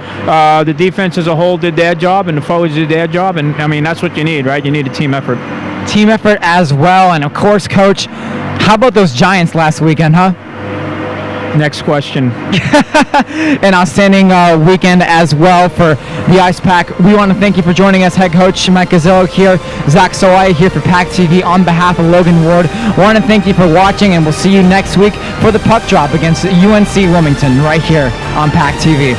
the defense as a whole did their job, and the forwards did their job, and, I mean, that's what you need, right? You need a team effort. Team effort as well, and, of course, Coach, how about those Giants last weekend, huh? Next question. An outstanding weekend as well for the Ice Pack. We want to thank you for joining us, head coach Mike Gazzillo here, Zach Sawai here for PackTV on behalf of Logan Ward. Want to thank you for watching, and we'll see you next week for the puck drop against UNC Wilmington right here on PackTV.